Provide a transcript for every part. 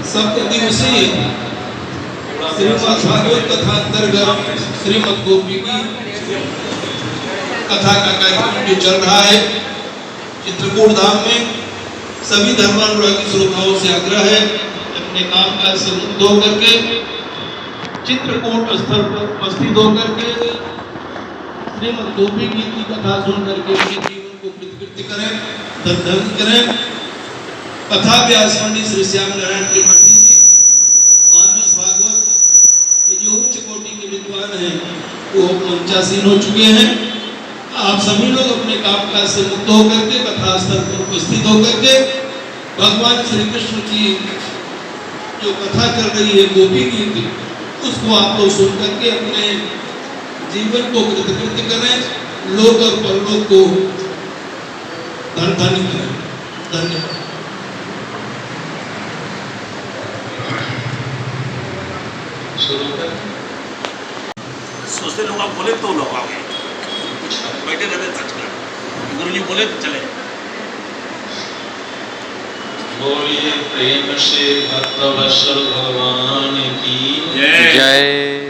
सप्तदिवसीय श्रीमद् भागवत कथा अंतर्गत श्रीमद् गोपी की कथा का कार्यक्रम जो चल रहा है चित्रकूट धाम में, सभी धर्मानुरागी श्रोताओं से आग्रह है अपने काम काज से मुक्त होकर के चित्रकूट स्थल पर उपस्थित होकर के श्रीमद् गोपी की कथा सुन करके अपने जीवन को कृतकृत्य करें, धन करें। कथा व्यास पंडित श्री श्याम नारायण त्रिपाठी जी मानस भागवत के जो उच्च कोटि के विद्वान हैं वो मंचासीन हो चुके हैं। आप सभी लोग अपने काम काज से मुक्त होकर के कथा स्थल पर उपस्थित होकर के भगवान श्री कृष्ण की जो कथा चल रही है गोपी गीत, उसको आप लोग सुन करके अपने जीवन को कृतकृत्य करें, लोक और परलोक को धन करें। धन्यवाद। सोचते लोग आप बोले तो लोग आ गए, बैठे रहते सच कर, गुरु जी बोले तो चले। बोलिए प्रेम से भक्तवत्सल भगवान की जय।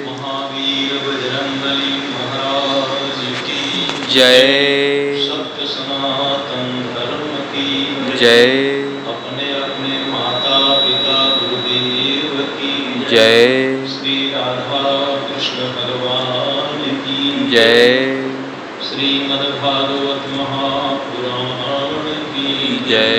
महावीर बजरंगबली महाराज की जय। सत्य सनातन धर्म की जय। अपने अपने माता पिता गुरुदेव की जय। श्री राधा कृष्ण भगवान की जय। श्रीमद्भागवत महापुराण की जय।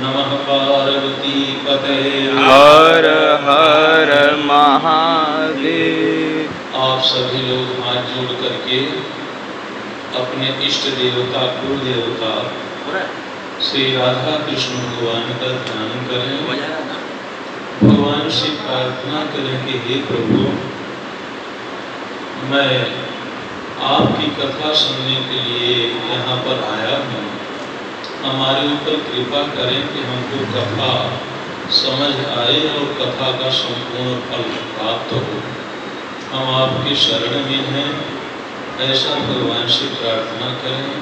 नमः पार्वती पते हर हर महादेव। आप सभी लोग हाथ जोड़ करके अपने इष्ट देवता कुल देवता श्री राधा कृष्ण भगवान का ध्यान करें। भगवान से प्रार्थना करें कि हे प्रभु, मैं आपकी कथा सुनने के लिए यहाँ पर आया हूँ, हमारे ऊपर कृपा करें कि हमको कथा समझ आए और कथा का संपूर्ण फल प्राप्त हो। हम आपके शरण में हैं, ऐसा भगवान से प्रार्थना करें।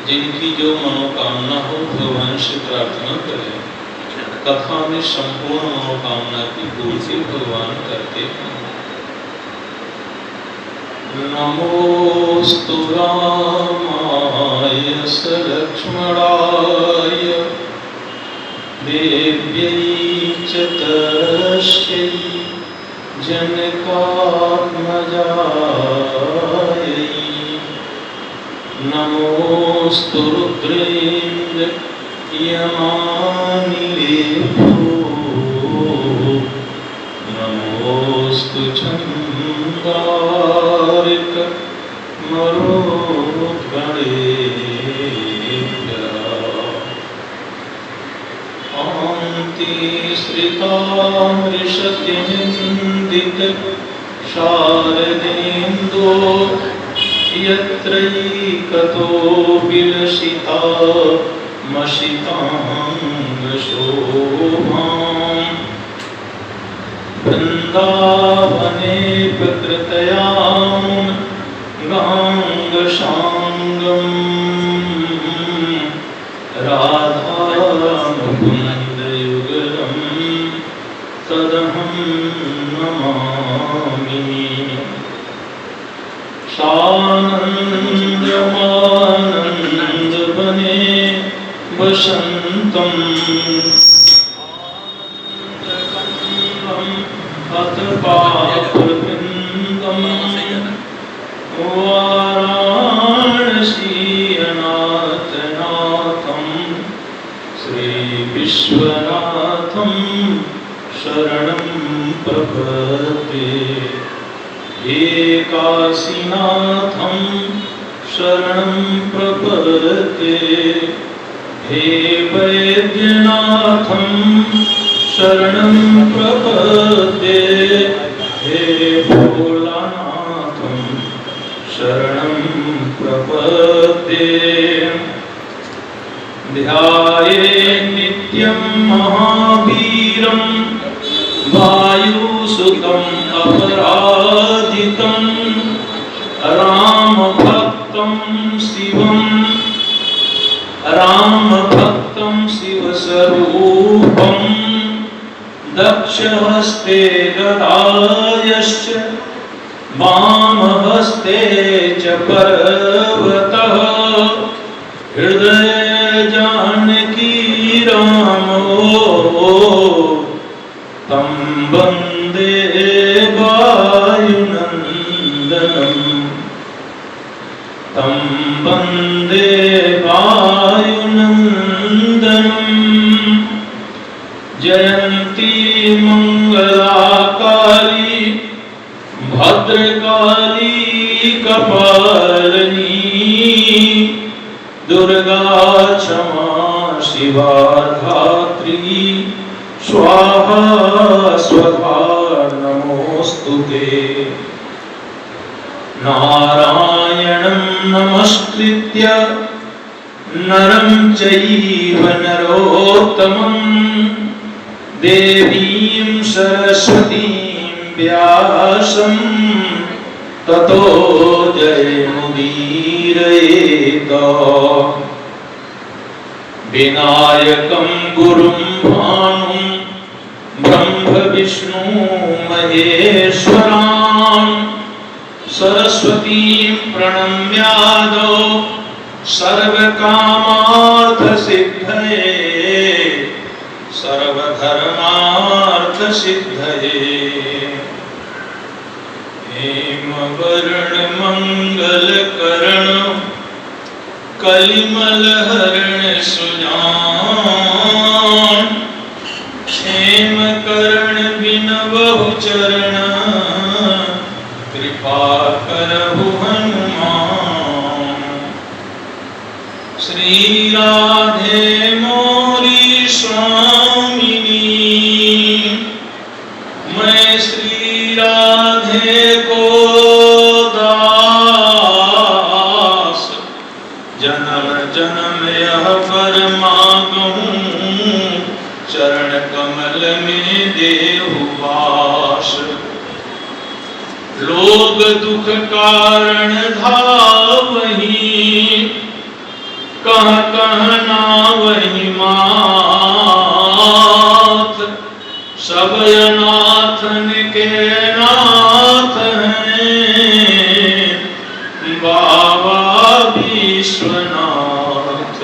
जिनकी जो मनोकामना हो भगवान से प्रार्थना करें। कथा में संपूर्ण मनोकामना की पूर्ति भगवान करते हैं। नमोस्तु रामाय लक्ष्मणाय देव्यै च तस्यै जनकात्मजायै नमोस्तु रुद्रेन्द्र यमानिलेभ्यो नमोस्तु छन्दारिक आन्ति श्रितामृषतिनिन्दित शारदेन्दो यत्रैकतो विलसिता मशिताङ्गशोभाम् वृन्दावने प्रकृतयां गाङ्गशाङ्गम् राधामुकुन्दयुगलं तदहं नमामि। सानन्दमानन्दवने वसन्तम् अतपापवृन्दं वाराणसीनाथनाथं श्रीविश्वनाथं शरणं प्रपद्ये। हे काशीनाथं शरणं प्रपद्ये। करते, हे वैद्यनाथं शरणं प्रपद्ये, हे भोलानाथं शरणं प्रपद्ये। ध्याये नित्यं महावीरं वायुसुतं अपराजितं रामभक्तं शिवस्वरूपं दक्षहस्ते गदायश्च वामहस्ते च पर्वतः हृदये जानकी रामो तं वन्दे वायुनन्दनम्, तं वन्दे वायुनन्दनम्। जयन्ती मंगला काली भद्रकाली कपालिनी, दुर्गा क्षमा शिवा धात्री स्वाहा स्वधा नमोस्तुते। नारायणं नमस्कृत्य नरं चैव नरोत्तमं, देवीं सरस्वतीं व्यासं ततो जयमुदीरयेत। विनायकं गुरुं भानुं ब्रह्म विष्णु महेश्वरान्, सरस्वतीं प्रणम्यादो सर्वकामार्थसिद्धये, सर्वधर्मार्थसिद्धये। हेमवर्णमङ्गलकर्ण कलिमलहरण सुजान, क्षेमकर्ण बिनबहु चरण कृपा करहु हनुमान। श्री राधे मोरी स्वामिनी, मैं श्री राधे को दास, जन्म जन्म यह पर मांगूं, चरण कमल में देहु वास। लोग दुख कारण धावहीं, कह नावहि मात, सब अनाथन के नाथ हैं, बाबा विश्वनाथ,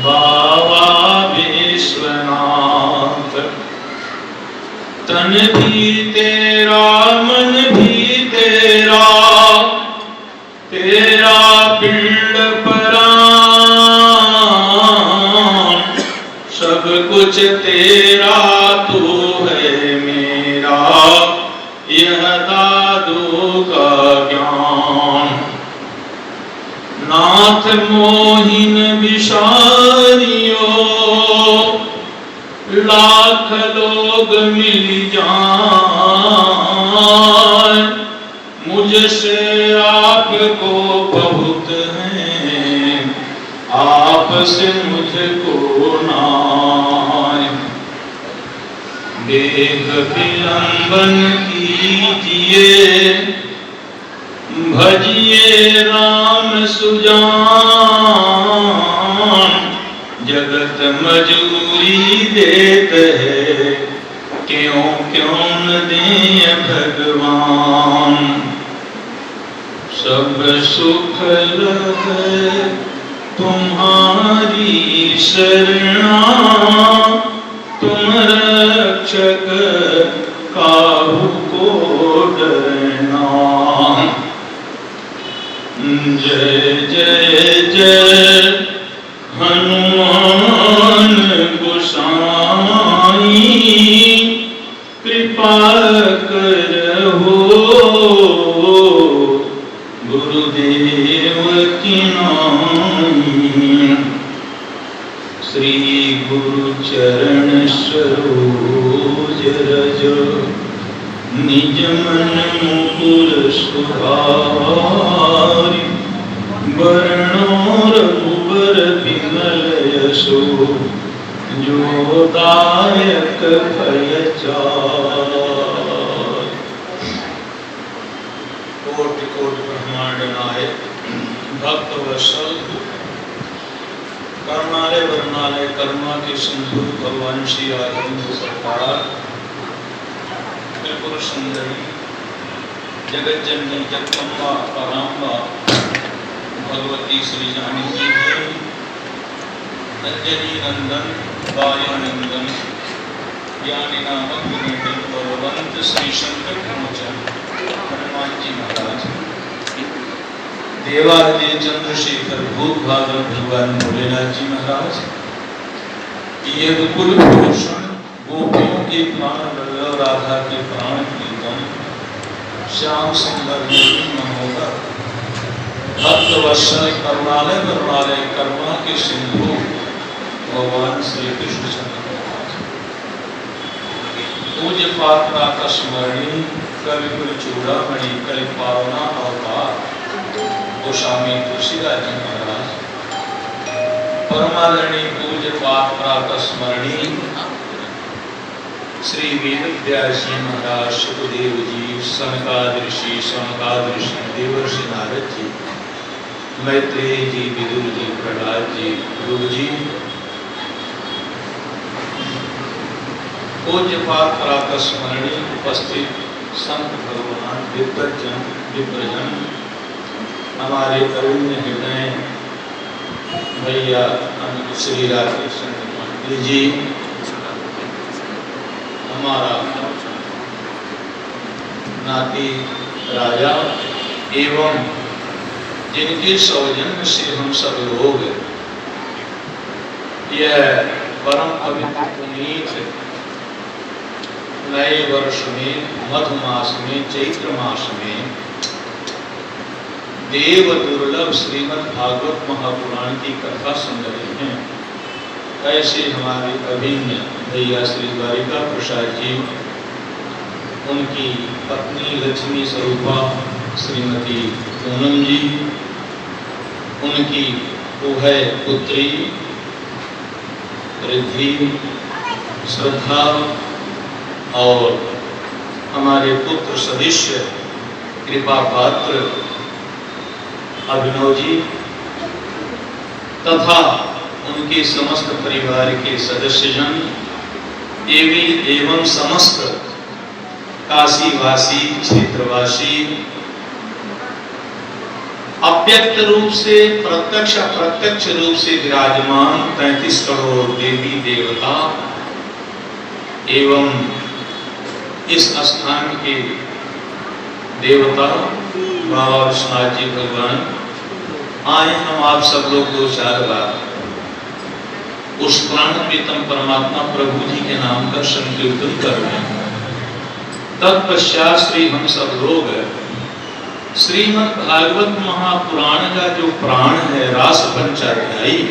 बाबा विश्वनाथ। तन भी तेरा मन भी तेरा, तेरा पिंड परान, सब कुछ तेरा तू है मेरा, यह दादू का ज्ञान। नाथ मोहिन विषारियो, लाख लोग मिल जाए, मुझसे आपको बहुत है, आपसे मुझको नाय। देह विलंबन कीजिए, भजिए राम सुजान, जगत मजूरी देते है, क्यों क्यों न दे भगवान। सब सुख लगे तुम्हारी शरणा, तुम रक्षक काहू को डरना। जय जय जय हनुमान गोसाई, कृपा करहो गुरुदेव की नाई। गुरु चरण सरोज रज निज मन मुकुर सुधारि वरणो रघुबर विमल यशो जो दायक फल चारि। कोटि कोटि ब्रह्मांड नायक भक्त वत्सल कर्मालय वर्णालय कर्मा के सिंधु भगवान श्री राघवेंद्र सरकार त्रिपुर सुंदरी जगत जननी जगदम्बा पराम्बा भगवती श्री जानकी देवी अंजनी नंदन वायुनंदन ज्ञानी नामक विनोदन बलवंत श्री शंकर मोचन हनुमान जी महाराज देवादि चंद्रशेखर भूत भाद्र भगवान भोलेनाथ जी महाराज यदुकुल भूषण गोपियों के प्राण वल्लभ राधा के प्राण प्रीतम श्याम सुंदर मनोहर भक्त वत्सल करुणालय वरुणालय कर्मा के सिंधु भगवान श्री कृष्ण चंद्र महाराज पूज्य पात्रा का स्मरणी कविकुल चूड़ामणि कलि पावना अवतार गोस्वामी तुलसीदास जी महाराज परमादरणीय पूज्य पात्रा का स्मरणी श्री वेदव्यास जी महाराज सुखदेव जी सनकादि ऋषि देवर्षि नारद जी मैत्रेय जी विदुर जी प्रहलाद जी ध्रुव जी पूज्य पात्रा का स्मरणी उपस्थित संत भगवान विप्रजन हमारे अरुण हृदय भैया श्री राधेकृष्ण पांडे जी हमारा नाती राजा एवं जिनके सौजन्य से हम सब लोग यह परम पवित्र पुनीत नए वर्ष में मधु मास में चैत्र मास में देव दुर्लभ श्रीमद् भागवत महापुराण की कथा सुन रहे हैं। कैसे हमारे अभिन्न भैया श्री द्वारिका प्रसाद जी उनकी पत्नी लक्ष्मी स्वरूपा श्रीमती पूनम जी उनकी उभय पुत्री रिद्धि श्रद्धा और हमारे पुत्र सदस्य कृपा पात्र अभिनव जी तथा उनके समस्त परिवार के सदस्यजन एवं समस्त काशीवासी क्षेत्रवासी अव्यक्त रूप से प्रत्यक्ष अप्रत्यक्ष रूप से विराजमान 33 करोड़ देवी देवता एवं इस स्थान के देवता बाबा विश्वनाथ जी भगवान आए हम आप सब लोग 2-4 बार उस प्राण प्रीतम परमात्मा प्रभु जी के नाम का संकीर्तन कर रहे हैं। तत्पश्चात श्री हम सब लोग श्रीमद् भागवत महापुराण का जो प्राण है रास पंचाध्यायी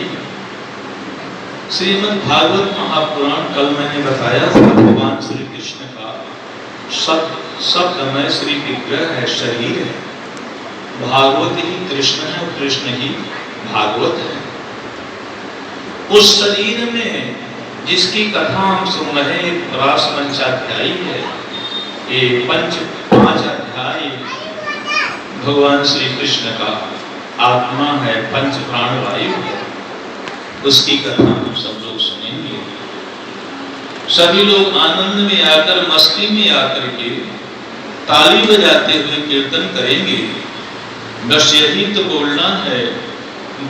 श्रीमद् भागवत महापुराण कल मैंने बताया था भगवान श्री कृष्ण का शब्दमय श्री विग्रह है, शरीर है। भागवत ही कृष्ण है और कृष्ण ही भागवत है। उस शरीर में जिसकी कथा हम सुन रहे हैं रास पंचाध्यायी है। ये 5 अध्याय भगवान श्री कृष्ण का आत्मा है, 5 प्राण वायु है। उसकी कथा हम सब लोग सुनेंगे। सभी लोग आनंद में आकर मस्ती में आकर के ताली बजाते हुए कीर्तन करेंगे। बस यही तो बोलना है,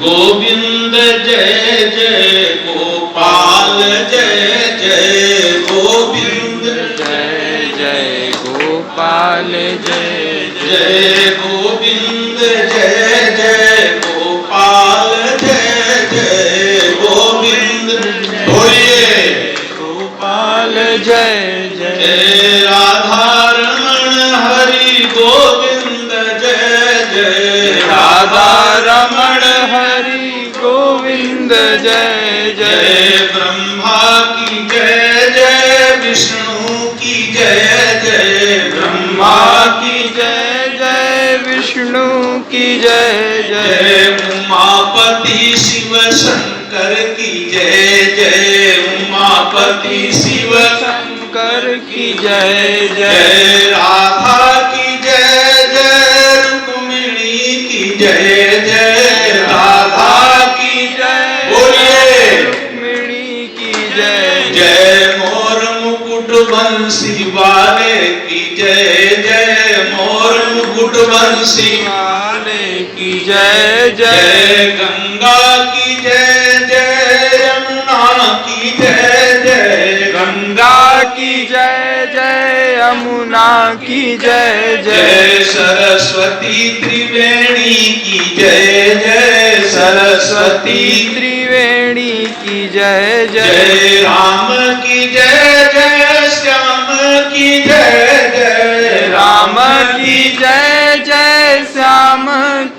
गोविंद जय जय गोपाल जय जय गोविंद जय जय गोपाल जय जय गोविंद जय जय गोपाल जय जय गोविंद बोलिए गोपाल जय जय जय राधा रमण हरि गोविंद जय जय राधा रमण हरि गोविंद गोविंद जय जय। जय ब्रह्मा की जय जय विष्णु की जय जय ब्रह्मा की जय जय विष्णु की जय जय। जय उमापति शिव शंकर की जय जय उमापति शिव शंकर की जय जय। जय राधा की जय जय रुक्मिणी की जय जय राधा की जय बोलिए रुक्मिणी की जय। जय मोर मुकुट बंसी वाले की जय जय मोर मुकुट बंसी वाले की जय जय। जय गंगा की जय जय यमुना की जय जय गंगा की जय जय यमुना की जय जय। जय सरस्वती त्रिवेणी की जय जय सरस्वती त्रिवेणी की जय जय। जय राम की जय जय श्याम की जय जय राम की जय जय श्याम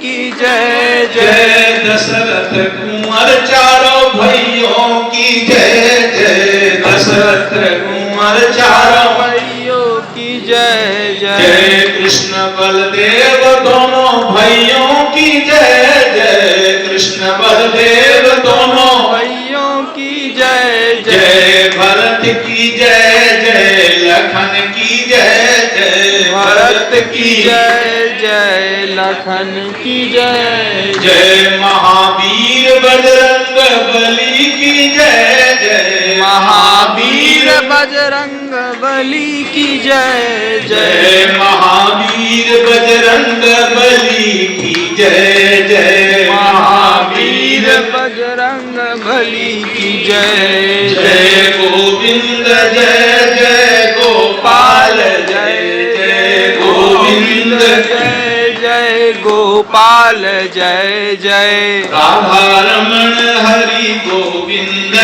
की जय जय। जय दशरथ कुंवर चारों भाइयों की जय जय दशरथ कुंवर चारों भाइयों की जय जय। जय कृष्ण बलदेव दोनों भाइयों की जय जय कृष्ण बलदेव दोनों भाइयों की जय जय। जय भरत की जय जय लखन की जय जय भरत की जय जय लखन की जय जय महावीर बजरंग बली की जय जय महावीर बजरंग बली की जय जय। जय महावीर बजरंग बली की जय जय महावीर बजरंग बली की जय जय गोविंद जय जय गोपाल जय जय गोविंद जय जय गोपाल जय जय। राधा रमण हरि गोविंद जय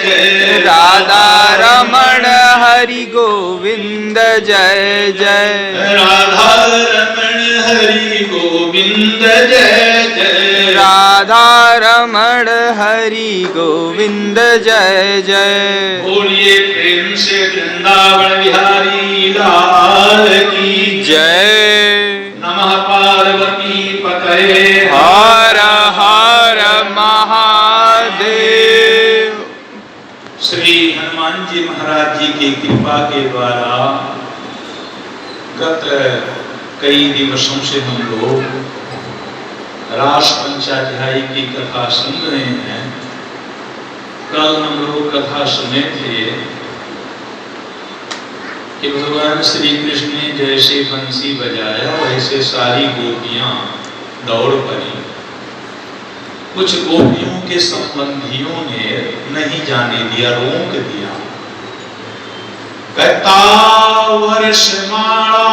जय राधा रमण हरि गोविंद जय जय। राधा रमण हरि गोविंद जय जय राधा रमण हरि गोविंद जय जय। बोलिए प्रेम से वृंदावन बिहारी लाल की जय। नमः पार्वती पतये हर हर महादेव। श्री हनुमान जी महाराज जी की कृपा के द्वारा गत कई दिवसों से हम लोग रास पंचाध्यायी की कथा सुन रहे हैं। कल हम लोग कथा सुने थे कि भगवान श्री कृष्ण ने जैसे बंसी बजाया वैसे सारी गोपियां दौड़ पड़ी। कुछ गोपियों के संबंधियों ने नहीं जाने दिया, रोक दिया। वर्षमाणा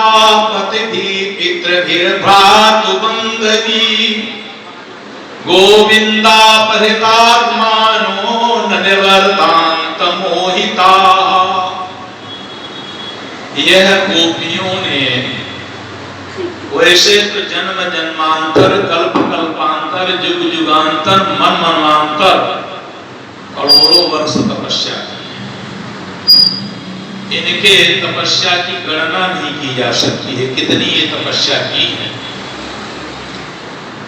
पतिभि पितृभिर्भ्रातु बंधवी गोविंदा परितात्मानो न निवर्तांत मोहिता। यह गोपियों ने वैसे तो जन्म जन्मांतर कल्प कल्पांतर युग युगांतर मन मनवांतर करोड़ों वर्ष तपस्या की है। इनके तपस्या की गणना नहीं की जा सकती है, कितनी ये तपस्या की है।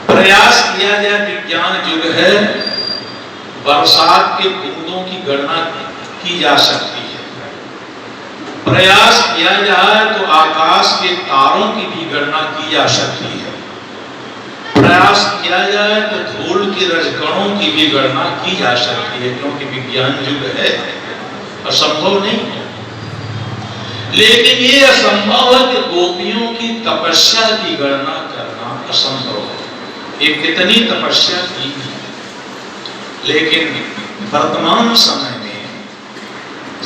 प्रयास किया जाए, विज्ञान युग है, बरसात के बूंदों की गणना की जा सकती है। प्रयास किया जाए तो आकाश के तारों की भी गणना की जा सकती है। प्रयास किया जाए तो धूल के रजकणों की भी गणना की जा सकती है, क्योंकि विज्ञान युग है, असंभव नहीं है। लेकिन ये असंभव है कि गोपियों की तपस्या की गणना करना असंभव है। ये कितनी तपस्या की है। लेकिन वर्तमान समय में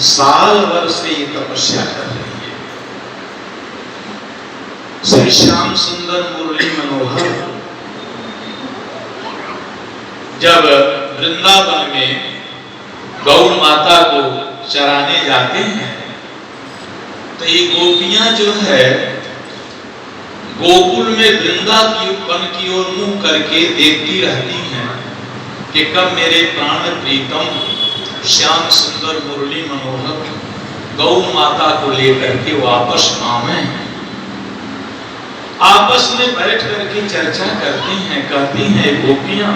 साल भर से ये तपस्या कर रही है। श्री श्याम सुंदर मुरली मनोहर जब वृंदावन में गौ माता को चराने जाते हैं तो ये गोपियां जो है गोकुल में वृंदा की वन की ओर मुंह करके देखती रहती हैं कि कब मेरे प्राण प्रीतम श्याम सुंदर मुरली मनोहर गौ माता को लेकर के वापस आवे। आपस में बैठ करके चर्चा करती हैं, कहती हैं गोपियां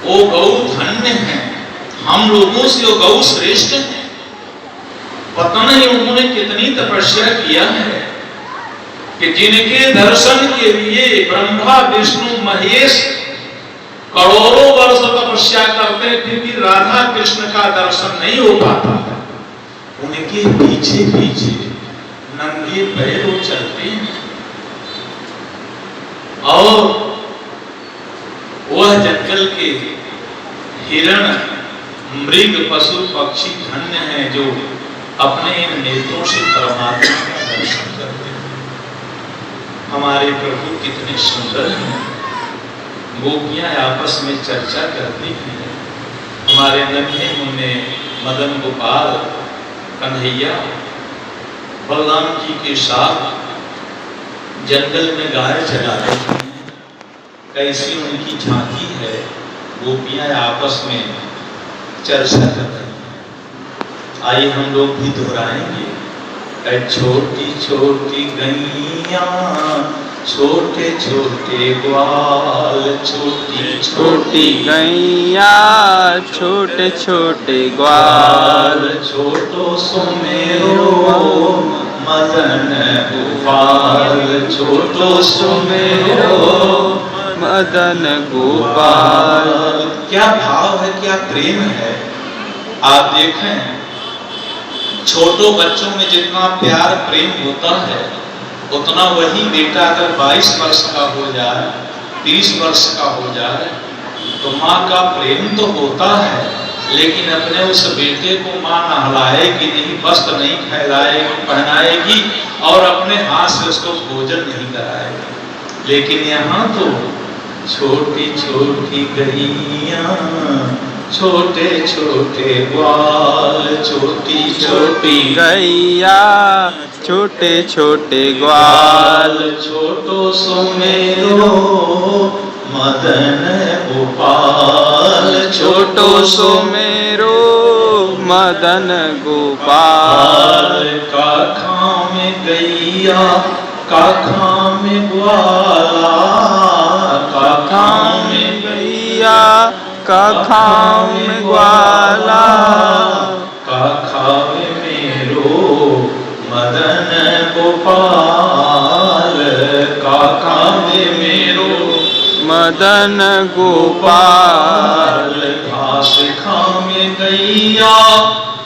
ओ गौ धन्य है, हम लोगों से वो गौ श्रेष्ठ है। पता नहीं उन्होंने कितनी तपस्या किया है कि जिनके दर्शन के लिए ब्रह्मा विष्णु महेश करोड़ों वर्ष तपस्या करते फिर भी राधा कृष्ण का दर्शन नहीं हो पाता। उनके पीछे पीछे नंगे पैरों चलते हैं और वह जंगल के हिरण मृग पशु पक्षी धन्य हैं जो अपने इन नेत्रों से परमात्मा का दर्शन करते हैं। हमारे प्रभु कितने सुंदर हैं। गोपियां आपस में चर्चा करती हैं। हमारे नन्हे मुन्ने मदन गोपाल कन्हैया बलराम जी के साथ जंगल में गाय चराते हैं। कैसी उनकी झांकी है, गोपियां आपस में चर्चा कर रही हैं। आइए हम लोग भी दोहराएंगे। छोटी छोटी गैया छोटे छोटे ग्वाल, छोटी छोटी गैया छोटे छोटे ग्वाल, छोटो सुमेरो मदन गोपाल, छोटो सुमेरो मदन गोपाल। क्या भाव है, क्या प्रेम है। आप देखें छोटो बच्चों में जितना प्यार प्रेम होता है उतना वही बेटा अगर 22 वर्ष का हो जाए, 30 वर्ष का हो जाए तो माँ का प्रेम तो होता है, लेकिन अपने उस बेटे को माँ नहलाएगी नहीं, वस्त्र नहीं फैलाएगी पहनाएगी और अपने हाथ से उसको भोजन नहीं कराएगी। लेकिन यहाँ तो छोटी छोटी गैया छोटे छोटे ग्वाल, छोटी छोटी गैया छोटे छोटे ग्वाल, छोटो सुमेरो मदन गोपाल, छोटो सुमेरो मदन गोपाल। काखा में गैया काखा में ग्वाला, काखा में गैया काखा में ग्वाला, काखा में मेरो मदन गोपाल, काखा में मेरो मदन गोपाल। घास खावे गैया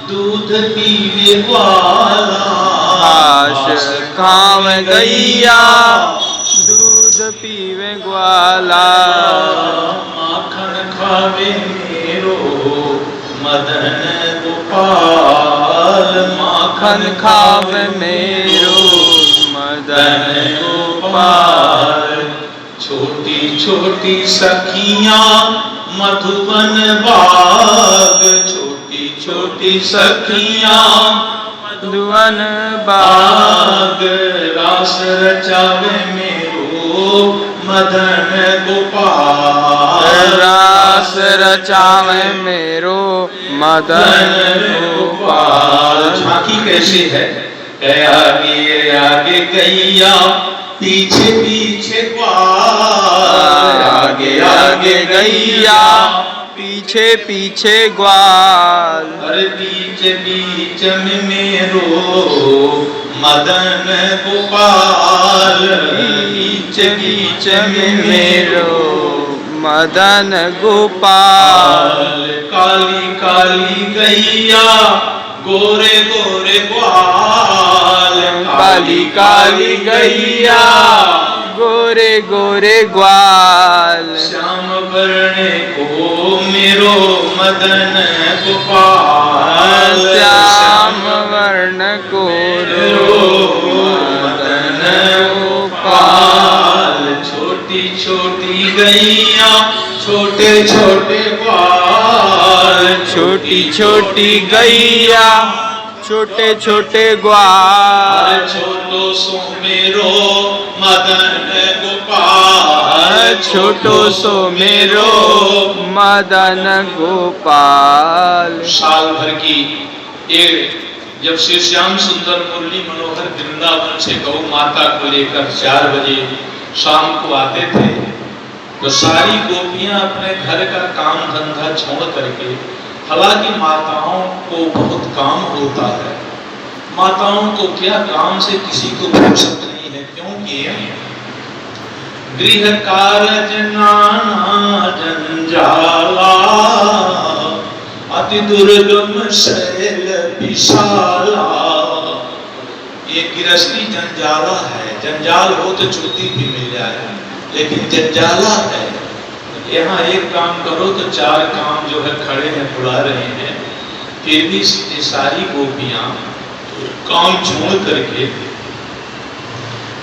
दूध पीवे ग्वाला, घास खावे गैया दूध पीवे ग्वाला, माखन खावे मेरो मदन गोपाल, माखन खावे मेरो मदन गोपाल। छोटी छोटी सखियां मधुबन बाग, छोटी छोटी सखियां मधुबन बाग, रास रचावे मेरो मदन गोपाल, रास रचावे मेरो मदन गोपाल। झांकी कैसी है, आगे आगे गैया पीछे पीछे ग्वाल, आगे आगे गैया पीछे पीछे ग्वाल, अरे बीच बीच में मेरो मदन गोपाल, बीच बीच में मेरो मदन गोपाल। काली काली गैया गोरे गोरे ग्वाल, काली काली गैया गोरे गोरे ग्वाल, श्याम वर्ण को मेरो मदन गोपाल, श्याम वर्ण को मदन गोपाल। छोटी छोटी गैया छोटे छोटे ग्वाल, छोटी छोटी गैया छोटे छोटे ग्वाल, छोटो सो मेरो मदन गोपाल, छोटो सो मेरो मदन गोपाल। साल भर की ये जब श्री श्याम सुंदर मुरली मनोहर वृंदावन से गौ माता को लेकर 4 बजे शाम को आते थे, तो सारी गोपियां अपने घर का काम धंधा छोड़ करके, हालांकि माताओं को बहुत काम होता है, माताओं को क्या काम से किसी को फुर्सत नहीं है, क्योंकि गृह कारज नाना जंजाला, अति दुर्गम शैल विशाला। ये गृहस्थी जंजाला है, जंजाल हो तो छुट्टी भी मिल जाए, लेकिन जंजाला है। यहाँ एक काम करो तो 4 काम जो है खड़े हैं बुला रहे हैं, फिर भी ये सारी गोपियां काम छोड़ करके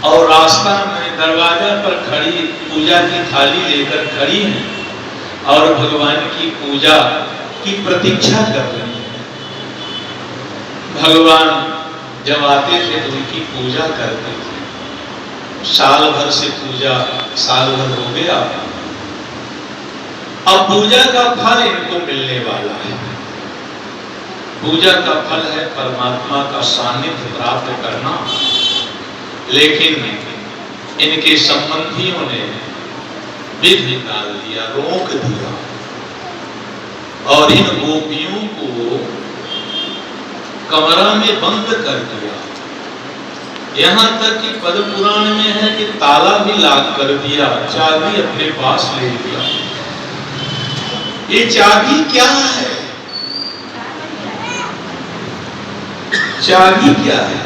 और रास्ता में दरवाजा पर खड़ी पूजा की थाली लेकर खड़ी हैं और भगवान की पूजा की प्रतीक्षा कर रही है। भगवान जब आते थे तो उनकी पूजा करते थे। साल भर से पूजा, साल भर हो गया, अब पूजा का फल इनको मिलने वाला है। पूजा का फल है परमात्मा का सानिध्य प्राप्त करना, लेकिन इनके संबंधियों ने विधि डाल दिया, रोक दिया और इन गोपियों को कमरा में बंद कर दिया। यहाँ तक कि पद्म पुराण में है कि ताला भी लाग कर दिया, चाबी अपने पास ले लिया। ये चाबी क्या है? चाबी क्या है?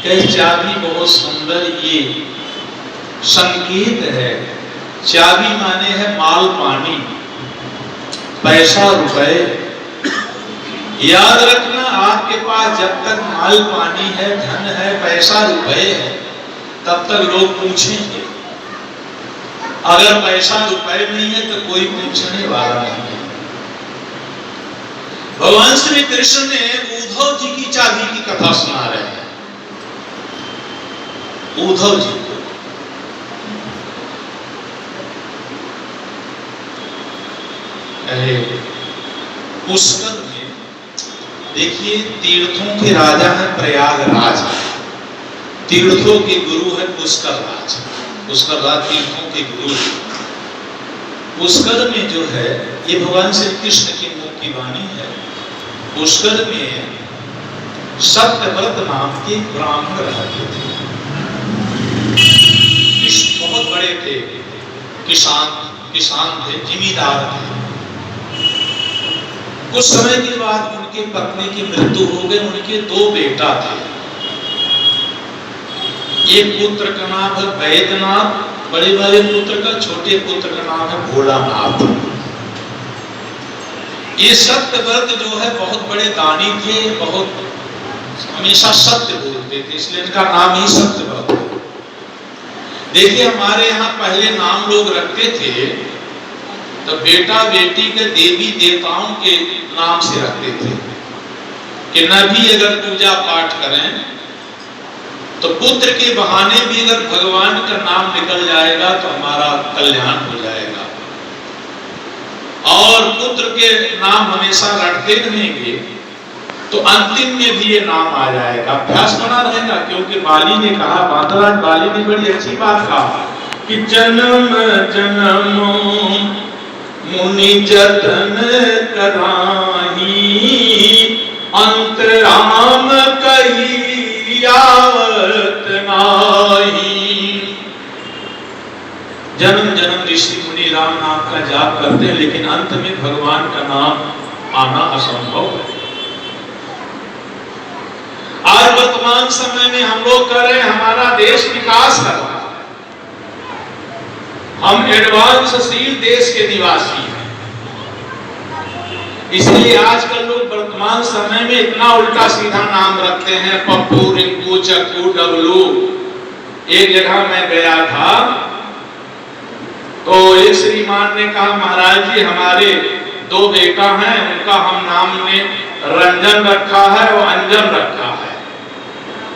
कई चाबी बहुत सुंदर ये संकेत है। चाबी माने है माल पानी, पैसा रुपए। याद रखना, आपके पास जब तक माल पानी है, धन है, पैसा रुपए है, तब तक लोग पूछेंगे। अगर पैसा रुपए नहीं है तो कोई पूछने वाला नहीं है। भगवान श्री कृष्ण ने उद्धव जी की चाबी की कथा सुना रहे हैं। उद्धव जी को पुष्कर में देखिए, तीर्थों के राजा है प्रयागराज, तीर्थों के गुरु है पुष्कर राज। पुष्कर राज तीर्थों के गुरु। पुष्कर में जो है, ये भगवान श्री कृष्ण की मुख की वाणी है। पुष्कर में सत्यव्रत नाम के ब्राह्मण रहते थे। बहुत बड़े थे, किसान थे, जिमीदार थे। कुछ समय के बाद उनके पत्नी की मृत्यु हो गई। उनके 2 बेटा थे। एक पुत्र का नाम है वैद्यनाथ, बड़े वाले पुत्र का, छोटे पुत्र का नाम है भोलानाथ। ये सत्यव्रत जो है बहुत बड़े दानी थे, बहुत हमेशा सत्य बोलते थे, इसलिए इनका नाम ही सत्यव्रत है। देखिए, हमारे यहाँ पहले नाम लोग रखते थे तो बेटा बेटी के देवी देवताओं के नाम से रखते थे कि नबी अगर पूजा पाठ करें तो पुत्र के बहाने भी अगर भगवान का नाम निकल जाएगा तो हमारा कल्याण हो जाएगा, और पुत्र के नाम हमेशा रटते रहेंगे तो अंतिम में भी ये नाम आ जाएगा, अभ्यास बना रहेगा। क्योंकि बाली ने कहा, बादराज बाली ने बड़ी अच्छी बात कहा कि जन्म जन्म मुनि जतन कराही, अंतराम कही आवत नाही। जन्म जन्म ऋषि मुनि राम नाम का जाप करते हैं, लेकिन अंत में भगवान का नाम आना असंभव है। आज वर्तमान समय में हम लोग कर रहे हैं, हमारा देश विकास कर रहा है, हम एडवांसशील देश के निवासी हैं। इसलिए आजकल लोग वर्तमान समय में इतना उल्टा सीधा नाम रखते हैं, पप्पू, रिंकू, चक्कू, डबलू। एक जगह मैं गया था तो एक श्रीमान ने कहा, महाराज जी हमारे दो बेटा हैं, उनका हम नाम ने रंजन रखा है और अंजन रखा है।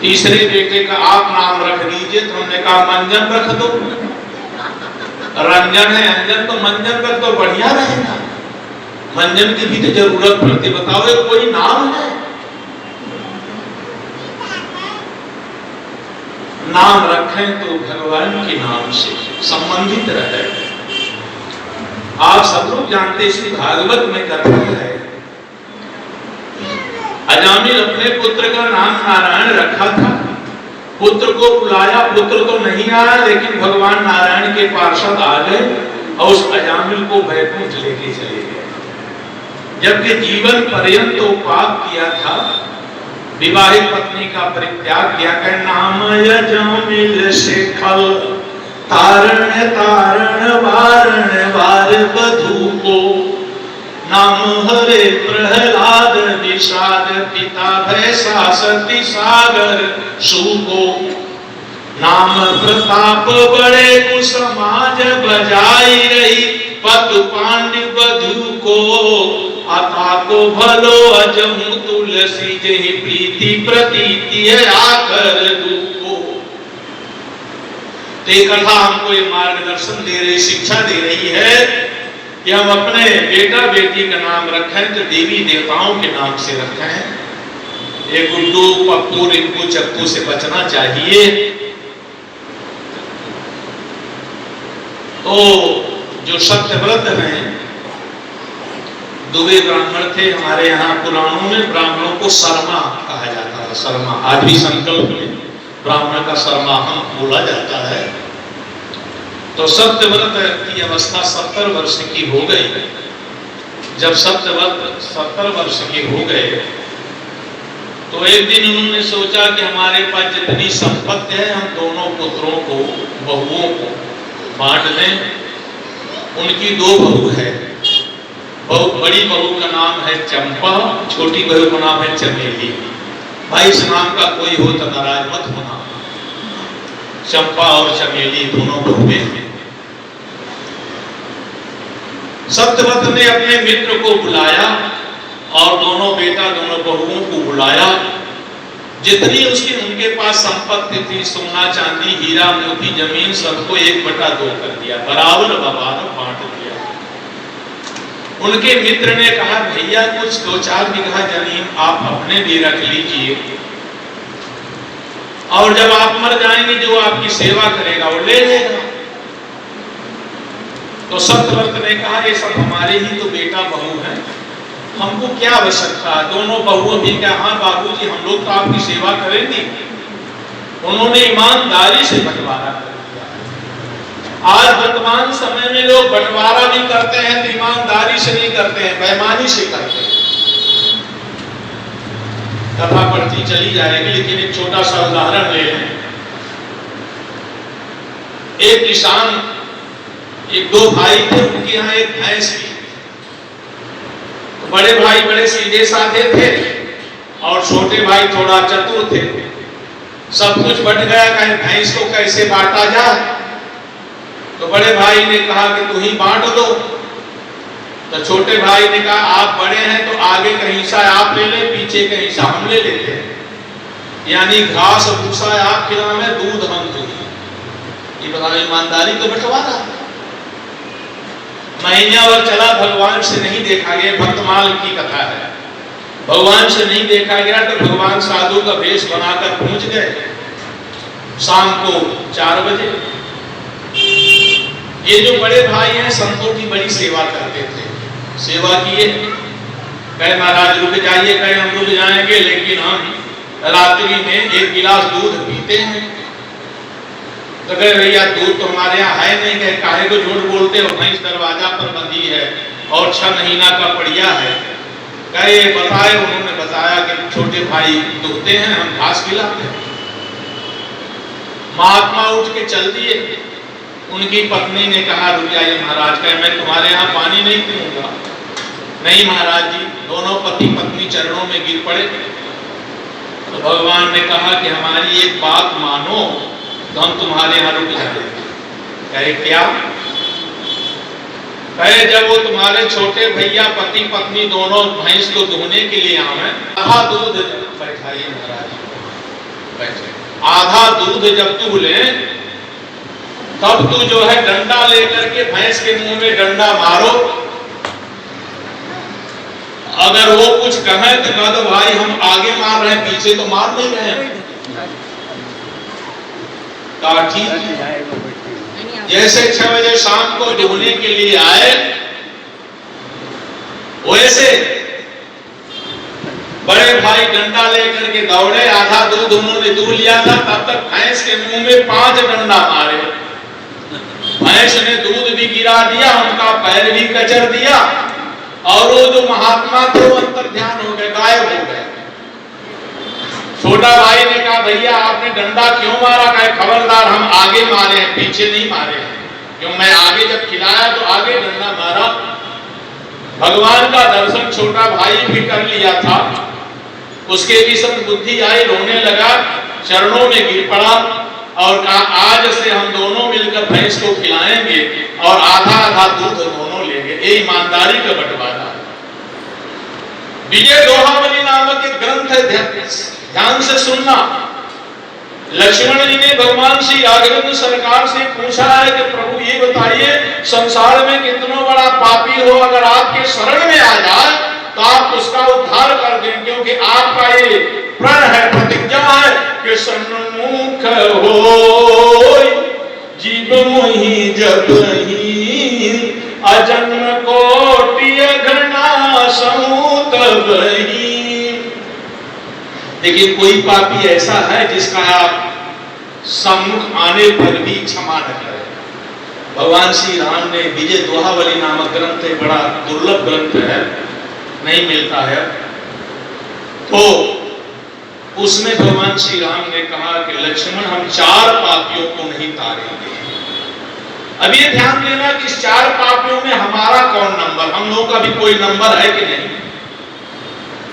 तीसरे बेटे का आप नाम रख दीजिए, तो हमने कहा मंजन रख दो। रंजन है अंजन तो मंजन रख दो, बढ़िया रहेगा। मंजन की भी तो जरूरत पड़ती, बताओ ये कोई नाम है? नाम रखें तो भगवान के नाम से संबंधित रहे। आप सब लोग जानते श्री भागवत में कथा है, अजामिल अपने पुत्र का नाम नारायण रखा था। पुत्र को बुलाया, पुत्र तो नहीं आया, लेकिन भगवान नारायण के पार्षद आ गए और उस अजामिल को वैकुंठ लेके चले गए। जबकि जीवन पर्यंत तो पाप किया था, विवाहित पत्नी का परित्याग किया, कर नाम अजामिल से खल तारण तारण वारण वार बधू को, नाम हरे प्रहलाद विषाद पिता भैसा सती सागर सुको, नाम प्रताप बड़े कुसमाज बजाई रही पतु पांडु बधू को, अता को भलो अजमु तुलसी जहि प्रीति प्रतीति आकर दूको। तो ये कथा हमको ये मार्गदर्शन दे रही, शिक्षा दे रही है कि हम अपने बेटा बेटी का नाम रखें तो देवी देवताओं के नाम से रखें। ये गुड्डू पप्पू रिंकू चप्पू से बचना चाहिए। तो जो सत्यव्रत हैं, दुबे ब्राह्मण थे हमारे यहाँ पुराणों में, ब्राह्मणों को शर्मा कहा जाता था। शर्मा आज भी संकल्प में ब्राह्मण का शर्मा हम बोला जाता है। तो सत्यव्रत की अवस्था 70 वर्ष की हो गई। जब सत्यव्रत 70 वर्ष के हो गए तो एक दिन उन्होंने सोचा कि हमारे पास जितनी संपत्ति है हम दोनों पुत्रों को, बहुओं को बांट दें। उनकी 2 बहू है, बहुत बड़ी बहू का नाम है चंपा, छोटी बहू का नाम है चमेली। भाई इस नाम का कोई हो तो नाराज मत होना, चंपा और चमेली दोनों बहुएं हैं। सत्यव्रत ने अपने मित्र को बुलाया और दोनों बेटा दोनों बहुओं को बुलाया। जितनी उसकी उनके पास संपत्ति थी, सोना चांदी हीरा मोती जमीन, सबको 1/2 कर दिया, बराबर बांट दिया। उनके मित्र ने कहा भैया कुछ 2-4 बीघा जमीन आप अपने लिए रख लीजिए, और जब आप मर जाएंगे जो आपकी सेवा करेगा वो ले लेगा। तो सत्यव्रत ने कहा ये सब हमारे ही तो बेटा बहू हैं, हमको क्या आवश्यकता है। दोनों बहुओं भी कहा हाँ बाबूजी हम लोग तो आपकी सेवा करेंगे। उन्होंने ईमानदारी से बंटवारा कर दिया। आज वर्तमान समय में लोग बंटवारा भी करते हैं तो ईमानदारी से नहीं करते हैं, बेईमानी से करते हैं। कथा बढ़ती चली जाएगी, लेकिन एक छोटा सा उदाहरण ले लें। एक किसान, एक 2 भाई थे, उनके यहाँ एक भैंस थी। बड़े भाई बड़े सीधे साधे थे और छोटे भाई थोड़ा चतुर थे। सब कुछ बट गया, कहे भैंस को कैसे बांटा जाए। तो बड़े भाई ने कहा कि तू ही बांट दो। तो छोटे भाई ने कहा आप बड़े हैं तो आगे का हिस्सा आप ले लें, पीछे का हिस्सा हम ले लेते हैं। यानी घास भूसा आप खिलावे, दूध हम दूध। ये बताओ ईमानदारी तो बंटवारा। महीना और चला, भगवान से नहीं देखा गया। भक्तमाल की कथा है, भगवान से नहीं देखा गया तो भगवान साधु का वेश बनाकर पहुंच गए शाम को 4 बजे। ये जो बड़े भाई हैं संतों की बड़ी सेवा करते थे। सेवा किए, कहे महाराज रुक जाइए, कहे हम रुक जाएंगे, लेकिन हम रात्रि में 1 गिलास दूध पीते हैं। तो कहे भैया दूध तो हमारे यहाँ है नहीं। कहे काहे को झूठ बोलते हो, भैंस दरवाजा पर बंधी है और 6 महीना का पड़िया है। कहे बताए, उन्होंने बताया कि छोटे भाई दुखते हैं, हम घास खिलाते हैं। महात्मा उठ के चल दिए। उनकी पत्नी ने कहा रुक जाइए महाराज, कहे मैं तुम्हारे यहाँ पानी नहीं पीऊंगा। नहीं महाराज जी, दोनों पति पत्नी चरणों में गिर पड़े। तो भगवान ने कहा कि हमारी एक बात मानो तो हम तुम्हारे यहाँ रुक जाएंगे। कहे क्या? कहे जब वो तुम्हारे छोटे भैया पति पत्नी दोनों भैंस को दुहने के लिए आवे, आधा दूध बैठाइए महाराज, बैठे, आधा दूध जब तू ले तब तू जो है डंडा लेकर के भैंस के मुंह में डंडा मारो। अगर वो कुछ कहे तो कह दो भाई हम आगे मार रहे हैं, पीछे तो मार नहीं रहे हैं। ठीक, जैसे 6 बजे शाम को दुहने के लिए आए, वैसे बड़े भाई डंडा लेकर के दौड़े, आधा दूध उन्होंने दूह लिया था, तब तक भैंस के मुंह में 5 डंडा मारे। भैंस ने दूध भी गिरा दिया, उनका पैर भी कचर दिया, और वो जो महात्मा थे वो अंतर ध्यान हो गए, गायब हो गए। छोटा भाई ने कहा भैया आपने डंडा क्यों मारा? कहे खबरदार हम आगे मारे हैं, पीछे नहीं मारे हैं, क्यों मैं आगे जब खिलाया तो आगे डंडा मारा। भगवान का दर्शन छोटा भाई भी कर लिया था, उसके भी सब बुद्धि आई, रोने लगा, चरणों में गिर पड़ा और कहा आज से हम दोनों मिलकर भैंस को खिलाएंगे और आधा आधा दूध दोनों लेंगे। ये ईमानदारी का बंटवारा। विजय दोहावली नामक एक ग्रंथ है, ध्यान से सुनना। लक्ष्मण जी ने भगवान श्री राघवेंद्र सरकार से पूछा है कि प्रभु ये बताइए संसार में कितना बड़ा पापी हो, अगर आपके शरण में आ जाए तो आप उसका उद्धार कर दें, क्योंकि आपका ये प्रण है, प्रतिज्ञा है कि सन्मुख हो जीव मोहि जबहि अजन्म कोटि घृणा समूत बहि। लेकिन कोई पापी ऐसा है जिसका आप सम्मुख आने पर भी क्षमा न करें। भगवान श्री राम ने विजय दोहावली नामक ग्रंथ, बड़ा दुर्लभ ग्रंथ है, नहीं मिलता है, तो उसमें भगवान श्री राम ने कहा कि लक्ष्मण हम 4 पापियों को नहीं तारेंगे। अब ये ध्यान देना कि इस 4 पापियों में हमारा कौन नंबर, हम लोगों का भी कोई नंबर है कि नहीं।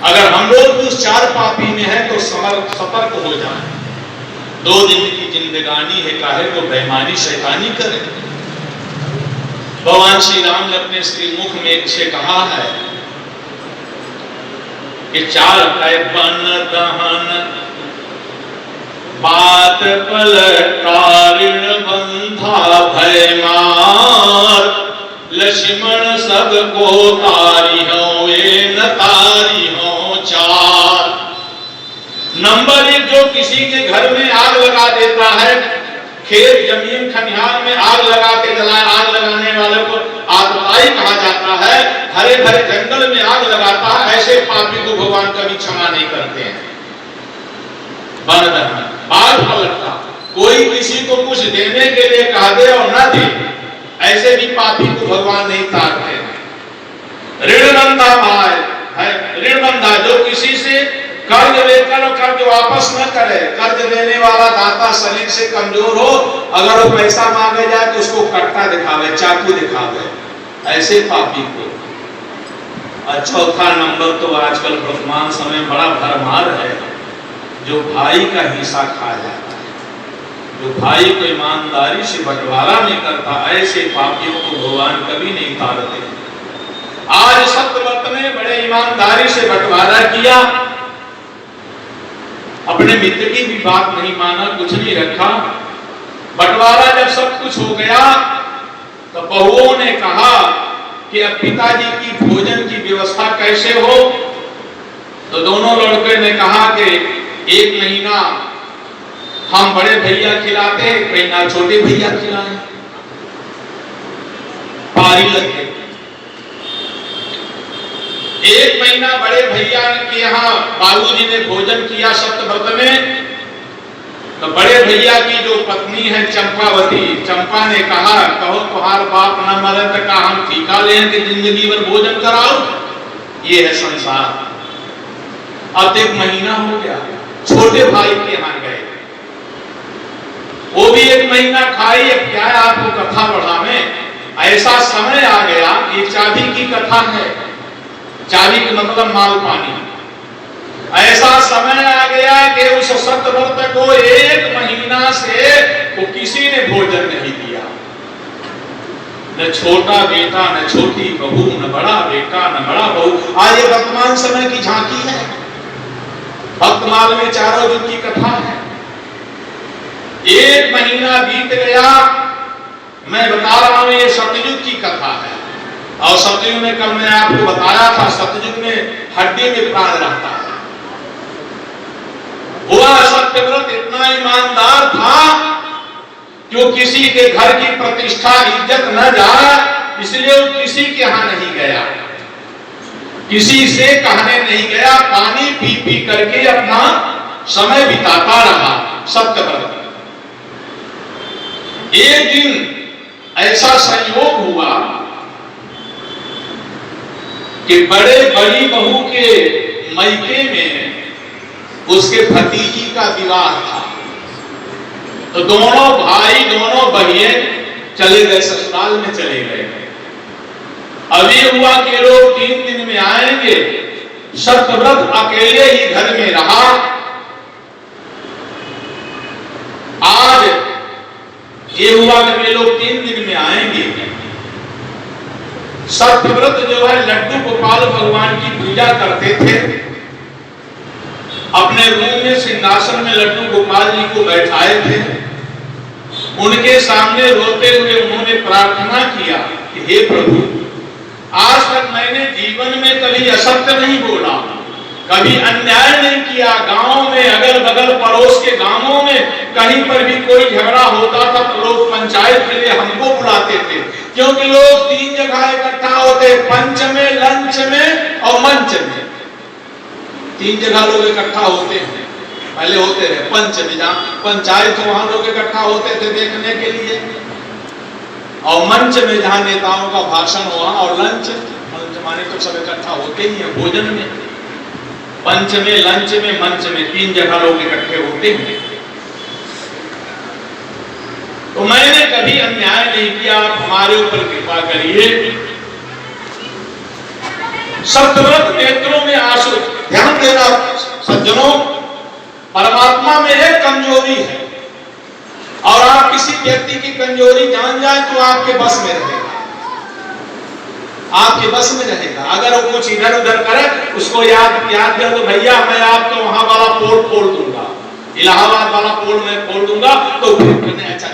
अगर हम लोग भी उस 4 पापी में है तो सतर्क हो जाए। 2 दिन की जिंदगानी है, काहे को बेईमानी शैतानी करे। भगवान श्री राम ने अपने श्रीमुख में से कहा है कि 4 बन दहन बात पलटारिण बंधा भय मार, लक्ष्मण सबको तारी हो ये न तारी हो 4। नंबर 1 जो किसी के घर में आग लगा देता है, खेत जमीन खलिहान में आग लगा के जलाए, आग लगाने वाले को आतताई कहा जाता है, हरे भरे जंगल में आग लगाता है, ऐसे पापी को भगवान कभी क्षमा नहीं करते हैं। बात पलटता, कोई किसी को कुछ देने के लिए कहा दे और ना दे, ऐसे भी पापी को भगवान नहीं तारते हैं। ऋणबंधा है, ऋणबंधा जो किसी से कर्ज लेकर और कर्ज वापस न करे, कर्ज देने वाला दाता शरीर से कमजोर हो, अगर वो पैसा मांगे जाए तो उसको कट्टा दिखावे, चाकू दिखावे, ऐसे पापी को। और 4था नंबर तो आजकल वर्तमान समय बड़ा भरमार है, जो भाई का हिस्सा खा जाता है, जो भाई को ईमानदारी से बंटवारा नहीं करता, ऐसे पापियों को भगवान कभी नहीं तारते। आज सत्यव्रत ने बड़े ईमानदारी से बंटवारा किया, अपने मित्र की भी बात नहीं माना, कुछ नहीं रखा। बंटवारा जब सब कुछ हो गया तो बहुओं ने कहा कि अब पिताजी की भोजन की व्यवस्था कैसे हो। तो दोनों लड़के ने कहा कि 1 महीना हम बड़े भैया खिलाते, 1 महीना छोटे भैया खिलाएं। पारी लग गई। 1 महीना बड़े भैया के यहाँ बाबूजी ने भोजन किया सत्यव्रत में, तो बड़े भैया की जो पत्नी है चंपावती, चंपा ने कहा कहो तुम्हार बाप न मरे तो का हम ठीका लें कि जिंदगी भर भोजन कराओ, ये है संसार। अब 1 महीना हो गया, छोटे भाई के यहाँ गए, वो भी 1 महीना खाई। अब क्या है आपको कथा बढ़ावे, ऐसा समय आ गया, ये चाबी की कथा है, चाबी का मतलब माल पानी। ऐसा समय आ गया कि उस सत्यव्रत को 1 महीना से वो किसी ने भोजन नहीं दिया, न छोटा बेटा न छोटी बहू, न बड़ा बेटा न बड़ा बहू। आज ये वर्तमान समय की झांकी है। भक्तमाल में चारों युग की कथा है। 1 महीना बीत गया, मैं बता रहा हूं ये सतयुग की कथा है। और सतयुग में कल मैंने आपको बताया था, सतयुग में हड्डी में प्राण रहता है। हुआ सत्यव्रत इतना ईमानदार था कि वो किसी के घर की प्रतिष्ठा इज्जत न जाए, इसलिए वो किसी के यहां नहीं गया, किसी से कहने नहीं गया, पानी पी पी करके अपना समय बिताता रहा सत्यव्रत। एक दिन ऐसा संयोग हुआ कि बड़ी बहू के मैके में उसके भतीजी का विवाह था। तो दोनों भाई दोनों बहनें चले गए, ससुराल में चले गए। अभी हुआ कि लोग 3 दिन में आएंगे, सत्यव्रत अकेले ही घर में रहा। आज ये हुआ कि वे लोग 3 दिन में आएंगे। सत्यव्रत जो है लड्डू गोपाल भगवान की पूजा करते थे। अपने रूम में सिंहासन में लड्डू गोपाल जी को बैठाए थे। उनके सामने रोते हुए उन्होंने प्रार्थना किया कि हे प्रभु, आज तक मैंने जीवन में कभी असत्य नहीं बोला, कभी अन्याय नहीं किया। गांव में अगल बगल पड़ोस के गांवों में कहीं पर भी कोई झगड़ा होता था तो लोग पंचायत के लिए हमको बुलाते थे, क्योंकि लोग 3 जगह इकट्ठा होते, पंच में, लंच में और मंच में। 3 जगह लोग इकट्ठा होते हैं। पहले होते रहे पंच में, जहां पंचायत हो वहां लोग इकट्ठा होते थे देखने के लिए, और मंच में जहां नेताओं का भाषण हुआ, और लंच माने तो सब इकट्ठा होते ही है भोजन में। पंच में, लंच में, मंच में 3 जगह लोग इकट्ठे होते हैं। तो मैंने कभी अन्याय नहीं किया, आप हमारे ऊपर कृपा करिए। सत्यव्रत नेत्रों में आंसू। ध्यान देना सज्जनों, परमात्मा में एक कमजोरी है, और आप किसी व्यक्ति की कमजोरी जान जाए तो आपके बस में रहेगा, आपके बस में रहेगा। अगर वो कुछ इधर उधर करे, उसको याद दिया तो भैया मैं आपको वहां वाला पोल खोल दूंगा, इलाहाबाद वाला पोल मैं खोल दूंगा, तो फिर अच्छा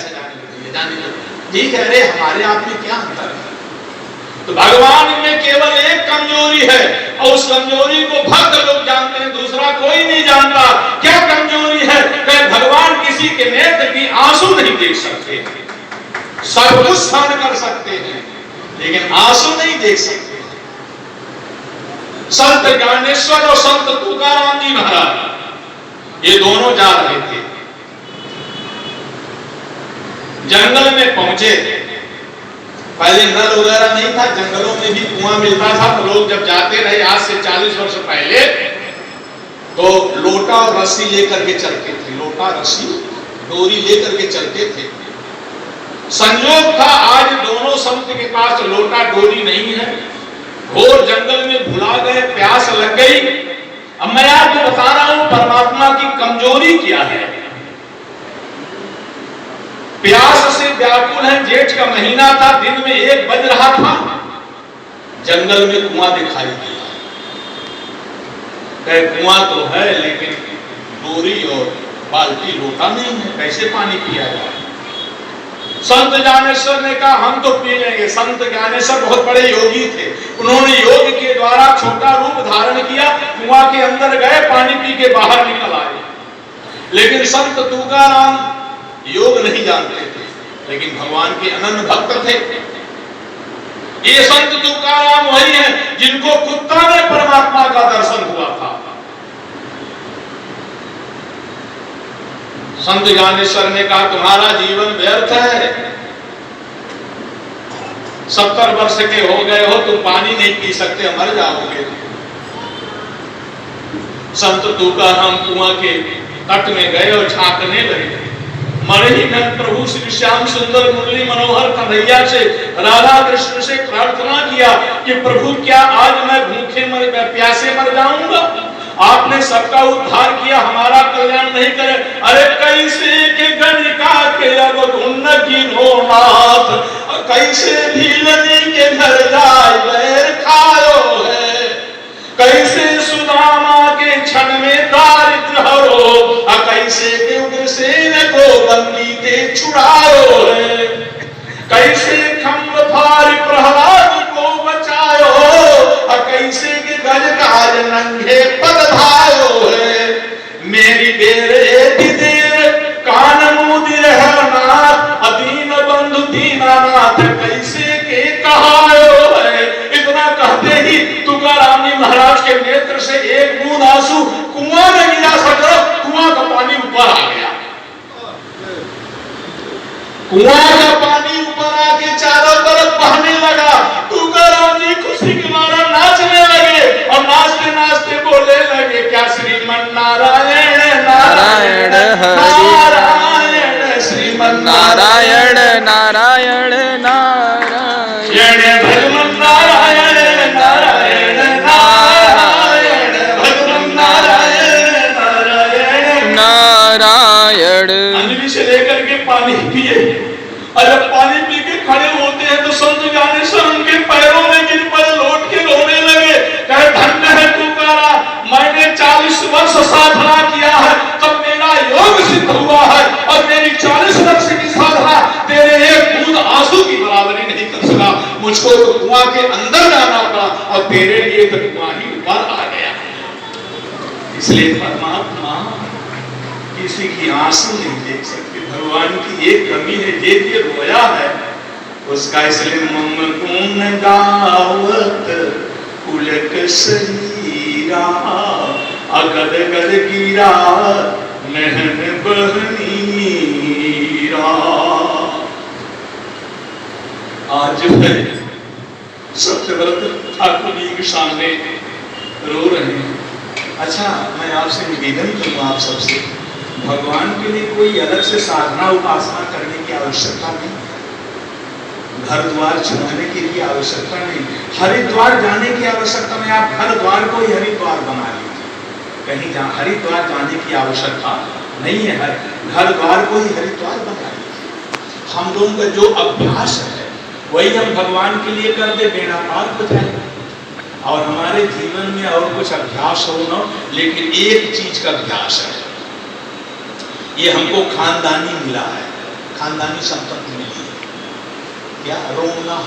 जाने दो, ठीक है। अरे हमारे आप में क्या अंतर है? तो भगवान में केवल एक कमजोरी है, और उस कमजोरी को भक्त लोग जानते हैं, दूसरा कोई नहीं जानता। क्या कमजोरी है? भगवान किसी के नेत्र की आंसू नहीं देख सकते, सब कुछ सहन कर सकते हैं, लेकिन आंसू नहीं देख सकते। संत ज्ञानेश्वर और संत तुकाराम जी महाराज ये दोनों जा रहे थे, जंगल में पहुंचे। पहले नल वगैरह नहीं था, जंगलों में भी कुआं मिलता था, तो लोग जब जाते रहे आज से 40 वर्ष पहले, तो लोटा और रस्सी लेकर के चलते थे, लोटा रस्सी डोरी लेकर के चलते थे। संयोग था आज दोनों संत के पास लोटा डोरी नहीं है, घोर जंगल में भुला गए, प्यास लग गई। अब मैं आपको बता रहा हूं परमात्मा की कमजोरी क्या है। प्यास से व्याकुल है, जेठ का महीना था, दिन में 1 बज रहा था, जंगल में कुआं दिखाई दिया। कुआं तो है लेकिन डोरी और बाल्टी लोटा नहीं है, कैसे पानी पिया जाए? संत ज्ञानेश्वर ने कहा हम तो पी लेंगे। संत ज्ञानेश्वर बहुत बड़े योगी थे, उन्होंने योग के द्वारा छोटा रूप धारण किया, कुआं के अंदर गए, पानी पी के बाहर निकल आए। लेकिन संत तुकाराम योग नहीं जानते थे, लेकिन भगवान के अनन्य भक्त थे। ये संत तुकाराम वही है जिनको कुत्ता में परमात्मा का दर्शन हुआ था। संत ज्ञानेश्वर ने कहा तुम्हारा जीवन व्यर्थ है, 70 वर्ष के हो गए हो, तुम पानी नहीं पी सकते, मर जाओगे। संत तुकाराम कुआं के तट में गए और झांकने लगे। मरे ही न प्रभु श्री श्याम सुंदर मुरली मनोहर कन्हैया से, राधा कृष्ण से प्रार्थना किया कि प्रभु क्या आज मैं भूखे प्यासे मर जाऊंगा? आपने सबका उद्धार किया, हमारा कल्याण नहीं करे। अरे कैसे के गणिका के अब गुण गिनो नाथ, कैसे भीलनी के घर जाय बैर खायो है, कैसे सुदामा के क्षण में दारिद्र हरो, कैसे के उग्रसेन को बंदी के छुड़ायो है, कैसे खंभ फार प्रहलाद को बचायो, कैसे के गजकाज नंगे पद धायो है। मेरी बेरे देर कान मुदिर है नाथ, अदीन बंधु दीनानाथ कैसे के कहायो है। इतना कहते ही तुकाराम जी महाराज के नेत्र से एक बूंद आंसू कुआं में गिरा सका, कुआं का पानी ऊपर आ गया। कुआं का पानी ऊपर आके चारों तरफ बहने लगा। तुकाराम जी खुशी के मारा नाचने लगे और नाचते नाचते बोले लगे क्या, श्रीमन नारायण नारायण नारायण श्रीमन नारायण नारायण नारायण भगवान नारायण नारायण नारायण भगवान नारायण नारायण नारायण। अंजलि से लेकर के पानी पिए और जब पानी पी के खड़े होते हैं तो संत ज्ञानेश्वर उनके पैरों में गिर पड़े, लौट के रोने लगे। कहे धन्य है तुकारा, मैंने 40 वर्ष साधना किया है तब मेरा योग सिद्ध हुआ है और मेरी 40 वर्ष की साधना तेरे एक बूंद आंसू की बराबरी नहीं कर सका। मुझको तो कुआं के अंदर जाना पड़ा और तेरे लिए तो कुआं ही ऊपर आ गया। इसलिए परमात्मा किसी की आंसू नहीं देख सकते। भगवान की एक कमी है, ये रोया है उसका, इसलिए मम गुण गावत पुलक शरीरा, अगद गद गिरा नहन बहनीरा। आज है सत्यव्रत ठाकुर जी के सामने रो रहे हैं। अच्छा, मैं आपसे निवेदन करूँ आप सबसे, भगवान के लिए कोई अलग से साधना उपासना करने की आवश्यकता नहीं, घर द्वार चुनाने की भी आवश्यकता नहीं, हरिद्वार जाने की आवश्यकता नहीं। आप घर द्वार को ही हरिद्वार बना लीजिए, कहीं हरिद्वार जाने की आवश्यकता नहीं है, घर द्वार को ही हरिद्वार बना लीजिए। हम लोगों का जो अभ्यास है वही हम भगवान के लिए कर दे, बेड़ा पार हो जाए। और हमारे जीवन में और कुछ अभ्यास हो ना, लेकिन एक चीज का अभ्यास है, ये हमको खानदानी मिला है, खानदानी संपत्ति मिली है, क्या रोना।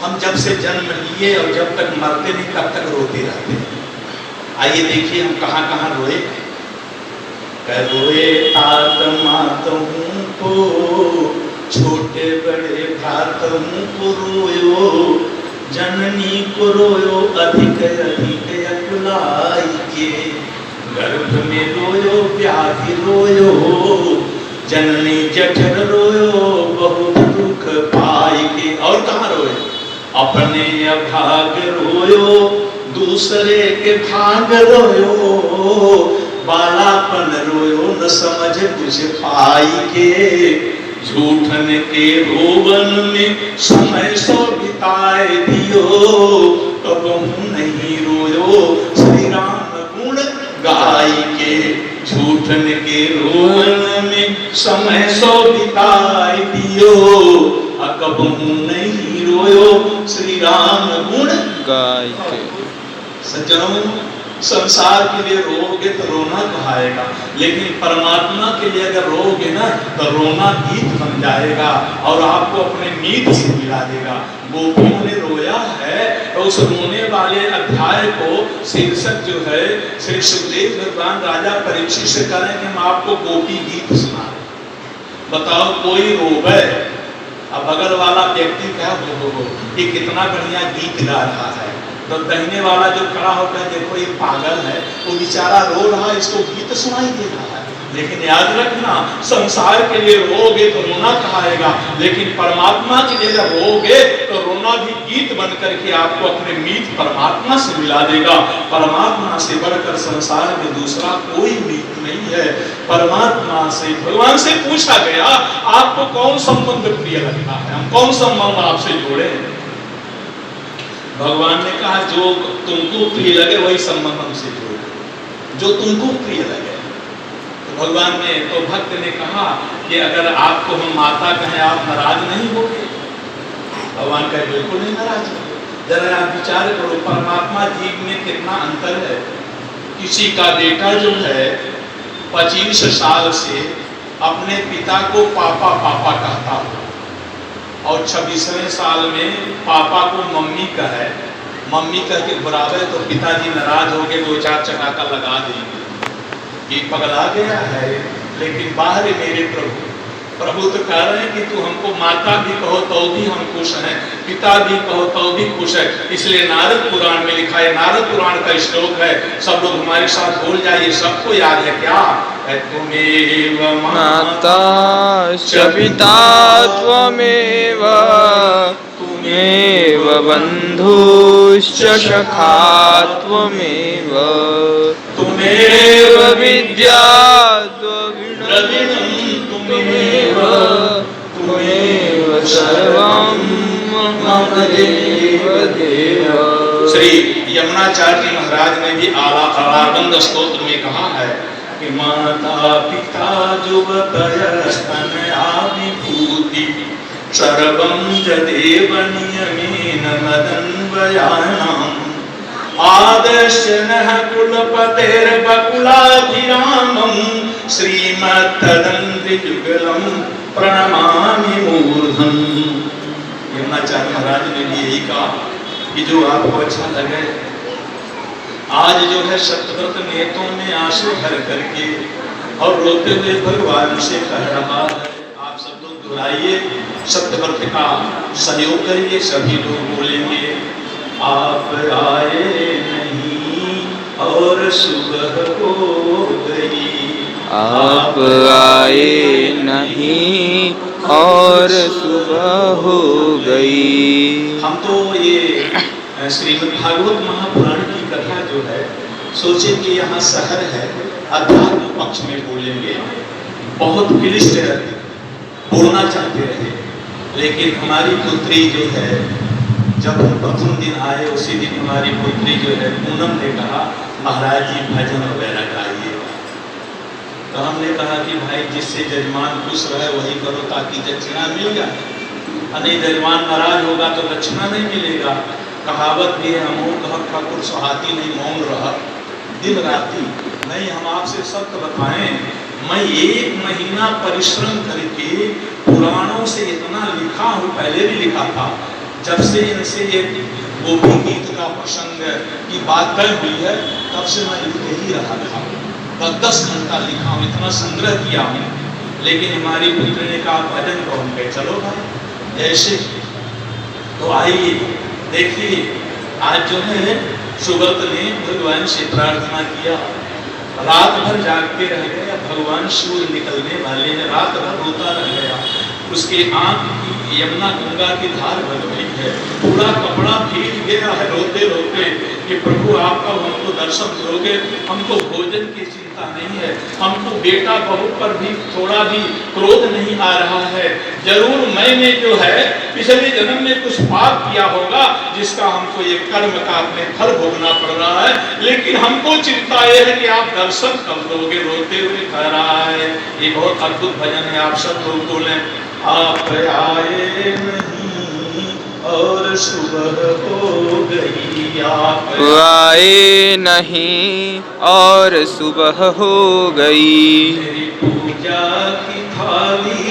हम जब से जन्म लिए और जब तक मरते नहीं तब तक रोते रहते हैं। आइए देखिए हम कहाँ कहाँ रोए। रोए तात मातों को, छोटे बड़े भ्रातों को रोयो, जननी को रोयो अधिक अधिक अकुलाई के, गर्भ में रोयो व्याधि रोयो, जननी जठर रोयो बहुत दुख पाई के। और कहाँ रोए, अपने अभाग रोयो, दूसरे के भाग रोयो, बालापन रोयो न समझ बुझ पाई के, झूठन के रोवन में समय सो बिताए दियो, कब नहीं रोयो श्री राम गुण गाय के, झूठन के रोवन में समय सो बिताए दियो, कब नहीं रोयो श्री राम गुण गाय के। सज्जनों, संसार के लिए रोगे तो रोना कहाएगा, लेकिन परमात्मा के लिए अगर रोगे ना तो रोना गीत बन जाएगा और आपको अपने मीत से मिला देगा। गोपियों ने रोया है तो उस रोने वाले अध्याय को शीर्षक जो है श्री सुखदेव भगवान राजा परीक्षित से करें कि हम आपको गोपी गीत सुना। बताओ कोई रोवे, अब बगल वाला व्यक्ति क्या हो ये कितना बढ़िया गीत गा रहा है, तो कहने वाला जो खड़ा होकर देखो ये पागल है, वो बेचारा रो रहा है, इसको गीत सुनाई दे रहा है। लेकिन याद रखना, संसार के लिए रोगे तो रोना कहाएगा, लेकिन परमात्मा के लिए जब रोगे तो रोना भी गीत बन करके आपको अपने मीत परमात्मा से मिला देगा। परमात्मा से बढ़कर संसार में दूसरा कोई मीत नहीं है। परमात्मा से, भगवान से पूछा गया आपको कौन संबंध प्रिय लगता है, हम कौन संबंध आपसे जोड़े। भगवान ने कहा जो तुमको प्रिय लगे वही संबंध हमसे जोड़ो, जो तुमको प्रिय लगे। तो भगवान ने तो भक्त ने कहा कि अगर आपको हम माता कहें आप नाराज नहीं होगे? भगवान कहे बिल्कुल नहीं नाराज होगे। जरा आप विचार करो, परमात्मा जीव में कितना अंतर है। किसी का बेटा जो है 25 साल से अपने पिता को पापा पापा कहता हो और 26वें साल में पापा को मम्मी कहे, मम्मी कह के बुलावे तो पिताजी नाराज हो गए, 2-4 चटाका लगा देंगे, ये पगला गया है। लेकिन बाहर मेरे प्रभु, प्रभु तो कह रहे हैं कि तू हमको माता भी कहो तो भी हम खुश हैं, पिता भी कहो तो भी खुश है। इसलिए नारद पुराण में लिखा है, नारद पुराण का श्लोक है, सब लोग हमारे साथ बोल जाइए, सबको याद है क्या? त्वमेव माता च पिता त्वमेव, त्वमेव बन्धुश्च सखा त्वमेव, त्वमेव विद्या द्रविणं त्वमेव, त्वमेव सर्वं मम देव देव। श्री यमुनाचार्य महाराज ने भी आलाकंद स्तोत्र में कहा है कि माता पिता जुगतयस्तन आविभूति सर्वं जदेव नियमेन मदन्वयानाम् आदर्शनः कुलपतेर्बकुलाभिरामं श्रीमत्तदन्त्रिजुगलं प्रणमामि मूर्धं। यमुनाचार्य महाराज ने भी यही कहा कि जो आपको अच्छा लगे। आज जो है सतव्रत नेत्रों में आंसू भर करके और रोते हुए भगवान से कह रहा है, आप सब लोग दोहराइए, सतव्रत का सहयोग करिए। सभी लोग बोलेंगे, आप आए नहीं और सुबह हो गई, आप आए नहीं और सुबह हो गई। हम तो ये श्रीमद् भागवत महापुराण की कथा जो है सोचे कि यहाँ शहर है, अध्यात्म पक्ष में बोलेंगे, बहुत क्लिष्ट बोलना चाहते रहे। लेकिन हमारी पुत्री जो है, जब हम प्रथम दिन आए उसी दिन हमारी पुत्री जो है पूनम ने कहा महाराज जी भजन वगैरह गाइए। तो हमने कहा कि भाई जिससे जजमान खुश रहे वही करो ताकि दक्षिणा मिल जाए, नहीं जजमान नाराज होगा तो दक्षिणा नहीं मिलेगा। कहावत भी है, मौन कहत ठाकुर सुहाती नहीं मौन रहा दिन राती। नहीं, हम आपसे सत्य बताएं, मैं 1 महीना परिश्रम करके पुराणों से इतना लिखा हूँ, पहले भी लिखा था। जब से इनसे ये गोपी गीत का प्रसंग की बात तय हुई है तब से मैं लिखते ही रहा था। 10 घंटा लिखा हूँ, इतना संग्रह किया हूँ। लेकिन हमारी पुत्री ने कहा भजन को हम कहे चलो भाई ऐसे। तो आइए देखिए, आज जो है सुब्रत ने भगवान से प्रार्थना किया, रात भर जागते रह गया। भगवान सूर्य निकलने वाले हैं, रात भर रोता रह गया। उसके आंख की यमुना गंगा की धार बह गई है, पूरा कपड़ा भीग गया है रोते रोते कि प्रभु आपका हमको दर्शन करोगे। हमको भोजन की चिंता नहीं है, हमको बेटा बहू पर भी थोड़ा भी क्रोध नहीं आ रहा है। जरूर मैंने जो है पिछले जन्म में कुछ पाप किया होगा जिसका हमको ये कर्म का अपने फल भोगना पड़ रहा है, लेकिन हमको चिंता ये है कि आप दर्शन कब दोगे। रोते हुए कह रहा है, ये बहुत अद्भुत भजन है, आप सब लोग बोलें, आप आए नहीं और सुबह हो गई, आप आए नहीं और सुबह हो गई, मेरी पूजा की थाली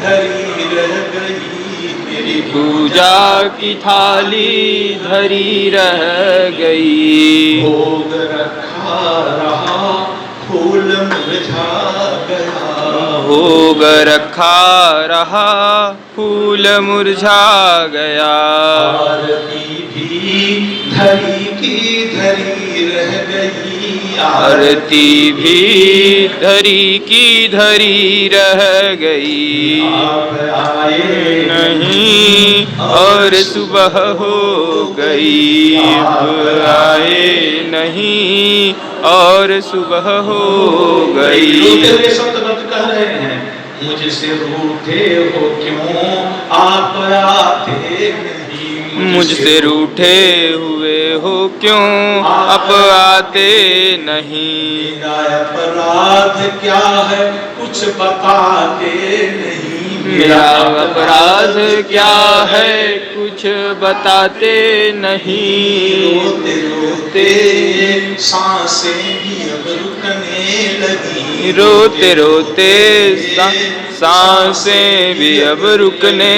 धरी रह गई, मेरी पूजा की थाली धरी रह गई, भोग रखा रहा फूल मुरझा गया, भोग रखा रहा फूल मुरझा गया, आरती भी धरी की धरी रह गई, आरती भी धरी की धरी रह गई, आप आए नहीं और सुबह हो गई, आप आए नहीं और सुबह हो गई। शब्द कह रहे हैं, मुझसे रूठे हो क्यों आप आते नहीं, मुझसे रूठे हुए हो क्यों अब आते नहीं। मेरा अपराध क्या है कुछ बताते नहीं। मेरा अपराध क्या है कुछ बताते नहीं। रोते रोते सांसें भी अब रुकने लगी। रोते रोते सांसें भी अब रुकने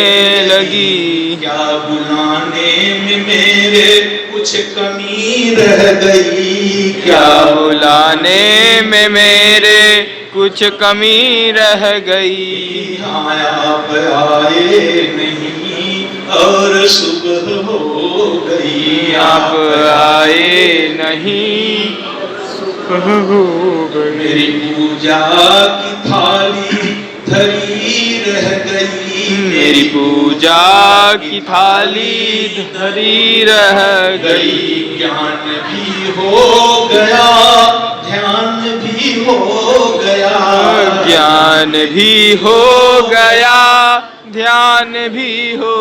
लगी। क्या बुलाने में मेरे कुछ कमी रह गई। क्या बुलाने में मेरे कुछ कमी रह गई। आप आए नहीं और सुबह हो गई। आप आए नहीं हो गई। मेरी पूजा की थाली धरी रह गई। मेरी पूजा की थाली धरी रह गई। ज्ञान भी हो गया ध्यान भी हो गया। ज्ञान भी हो गया ध्यान भी हो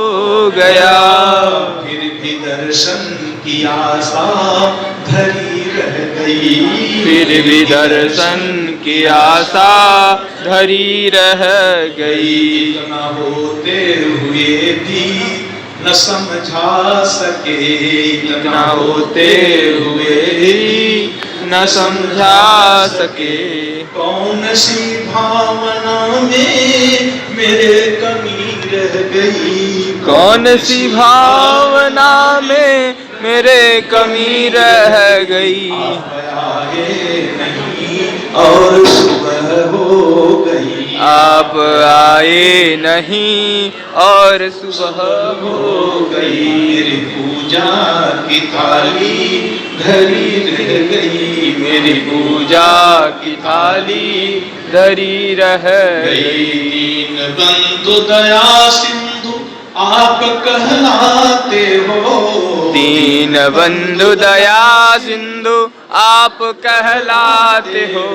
गया। फिर भी दर्शन की आशा धरी रह गई। फिर भी दर्शन की आशा धरी रह गई। इतना होते हुए भी न समझा सके। इतना होते हुए भी न समझा सके। कौन सी भावना में मेरे कमी रह गई। कौन सी भावना में मेरे कमी रह गई। आप आए नहीं और सुबह हो गई। आप आए नहीं और सुबह हो गई। मेरी पूजा की थाली धरी रह गई। मेरी पूजा की थाली धरी रह गई। दीन बंधु दया सिंधु आप कहलाते हो। दीन बंधु दया सिंधु आप कहलाते हो।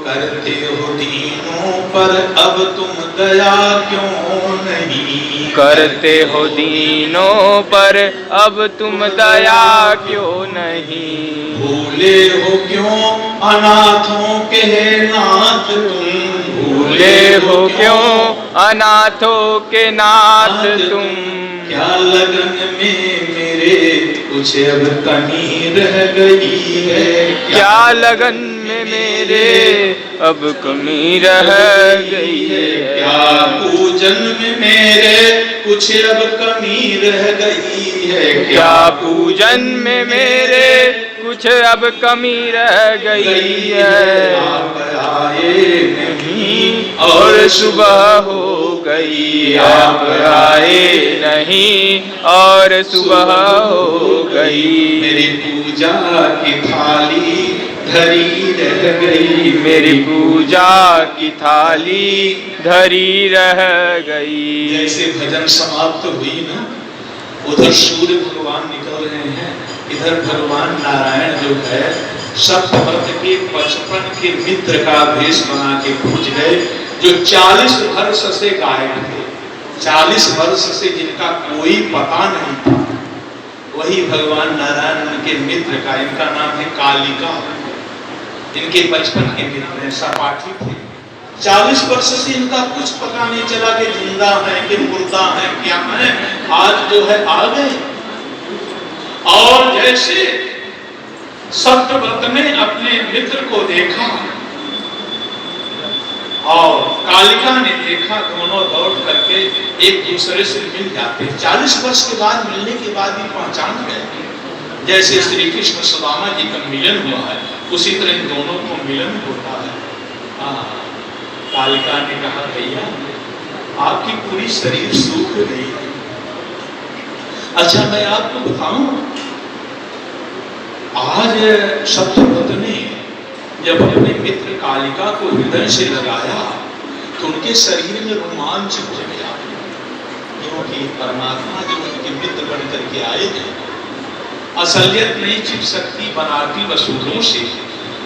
करते हो दीनों पर अब तुम दया क्यों नहीं। करते हो दीनों पर अब तुम दया क्यों नहीं। भूले हो क्यों अनाथों के नाथ तुम। भूले हो क्यों अनाथों के नाथ तुम। क्या लगन में मेरे कुछ अब कमी रह गई है। क्या लगन में मेरे अब कमी रह गई है। क्या पूजन में मेरे कुछ अब कमी रह गई है। क्या पूजन में मेरे कुछ अब कमी रह गई है। आप आए नहीं और सुबह हो गई। आप आए नहीं और सुबह हो गई। मेरी पूजा की थाली धरी रह गई। मेरी पूजा की थाली धरी रह गई। जैसे भजन समाप्त हुई ना, उधर सूर्य भगवान निकल रहे हैं, इधर भगवान नारायण जो है सप्तव्रत के 55 के मित्र का भेष बना के पूज गए, जो 40 वर्ष से गायब थे। 40 वर्ष से जिनका कोई पता नहीं था, वही भगवान नारायण उनके मित्र का, इनका नाम है कालिका। इनके 55 के मित्र हैं, सपाठी थे। 40 वर्ष से इनका कुछ पता नहीं चला कि जिंदा है कि मुर्दा है क्या है। आज जो है आ गए। और जैसे सप्तव्रत ने अपने मित्र को देखा और कालिका ने देखा, दोनों दौड़ करके एक दूसरे से मिल जाते। 40 वर्ष के बाद मिलने के बाद भी पहचान गए। जैसे श्री कृष्ण सुदामा जी का मिलन हुआ है, उसी तरह इन दोनों को मिलन होता है। कालिका ने कहा, भैया आपकी पूरी शरीर सूख गई है। अच्छा मैं आपको बताऊं, आज सप्तव्रत ने जब अपने मित्र कालिका को हृदय से लगाया तो उनके शरीर में रोमांच हो गया, क्योंकि परमात्मा जो उनके मित्र बन करके आए थे, असलियत नहीं छिप सकती बनावटी वसूलों से,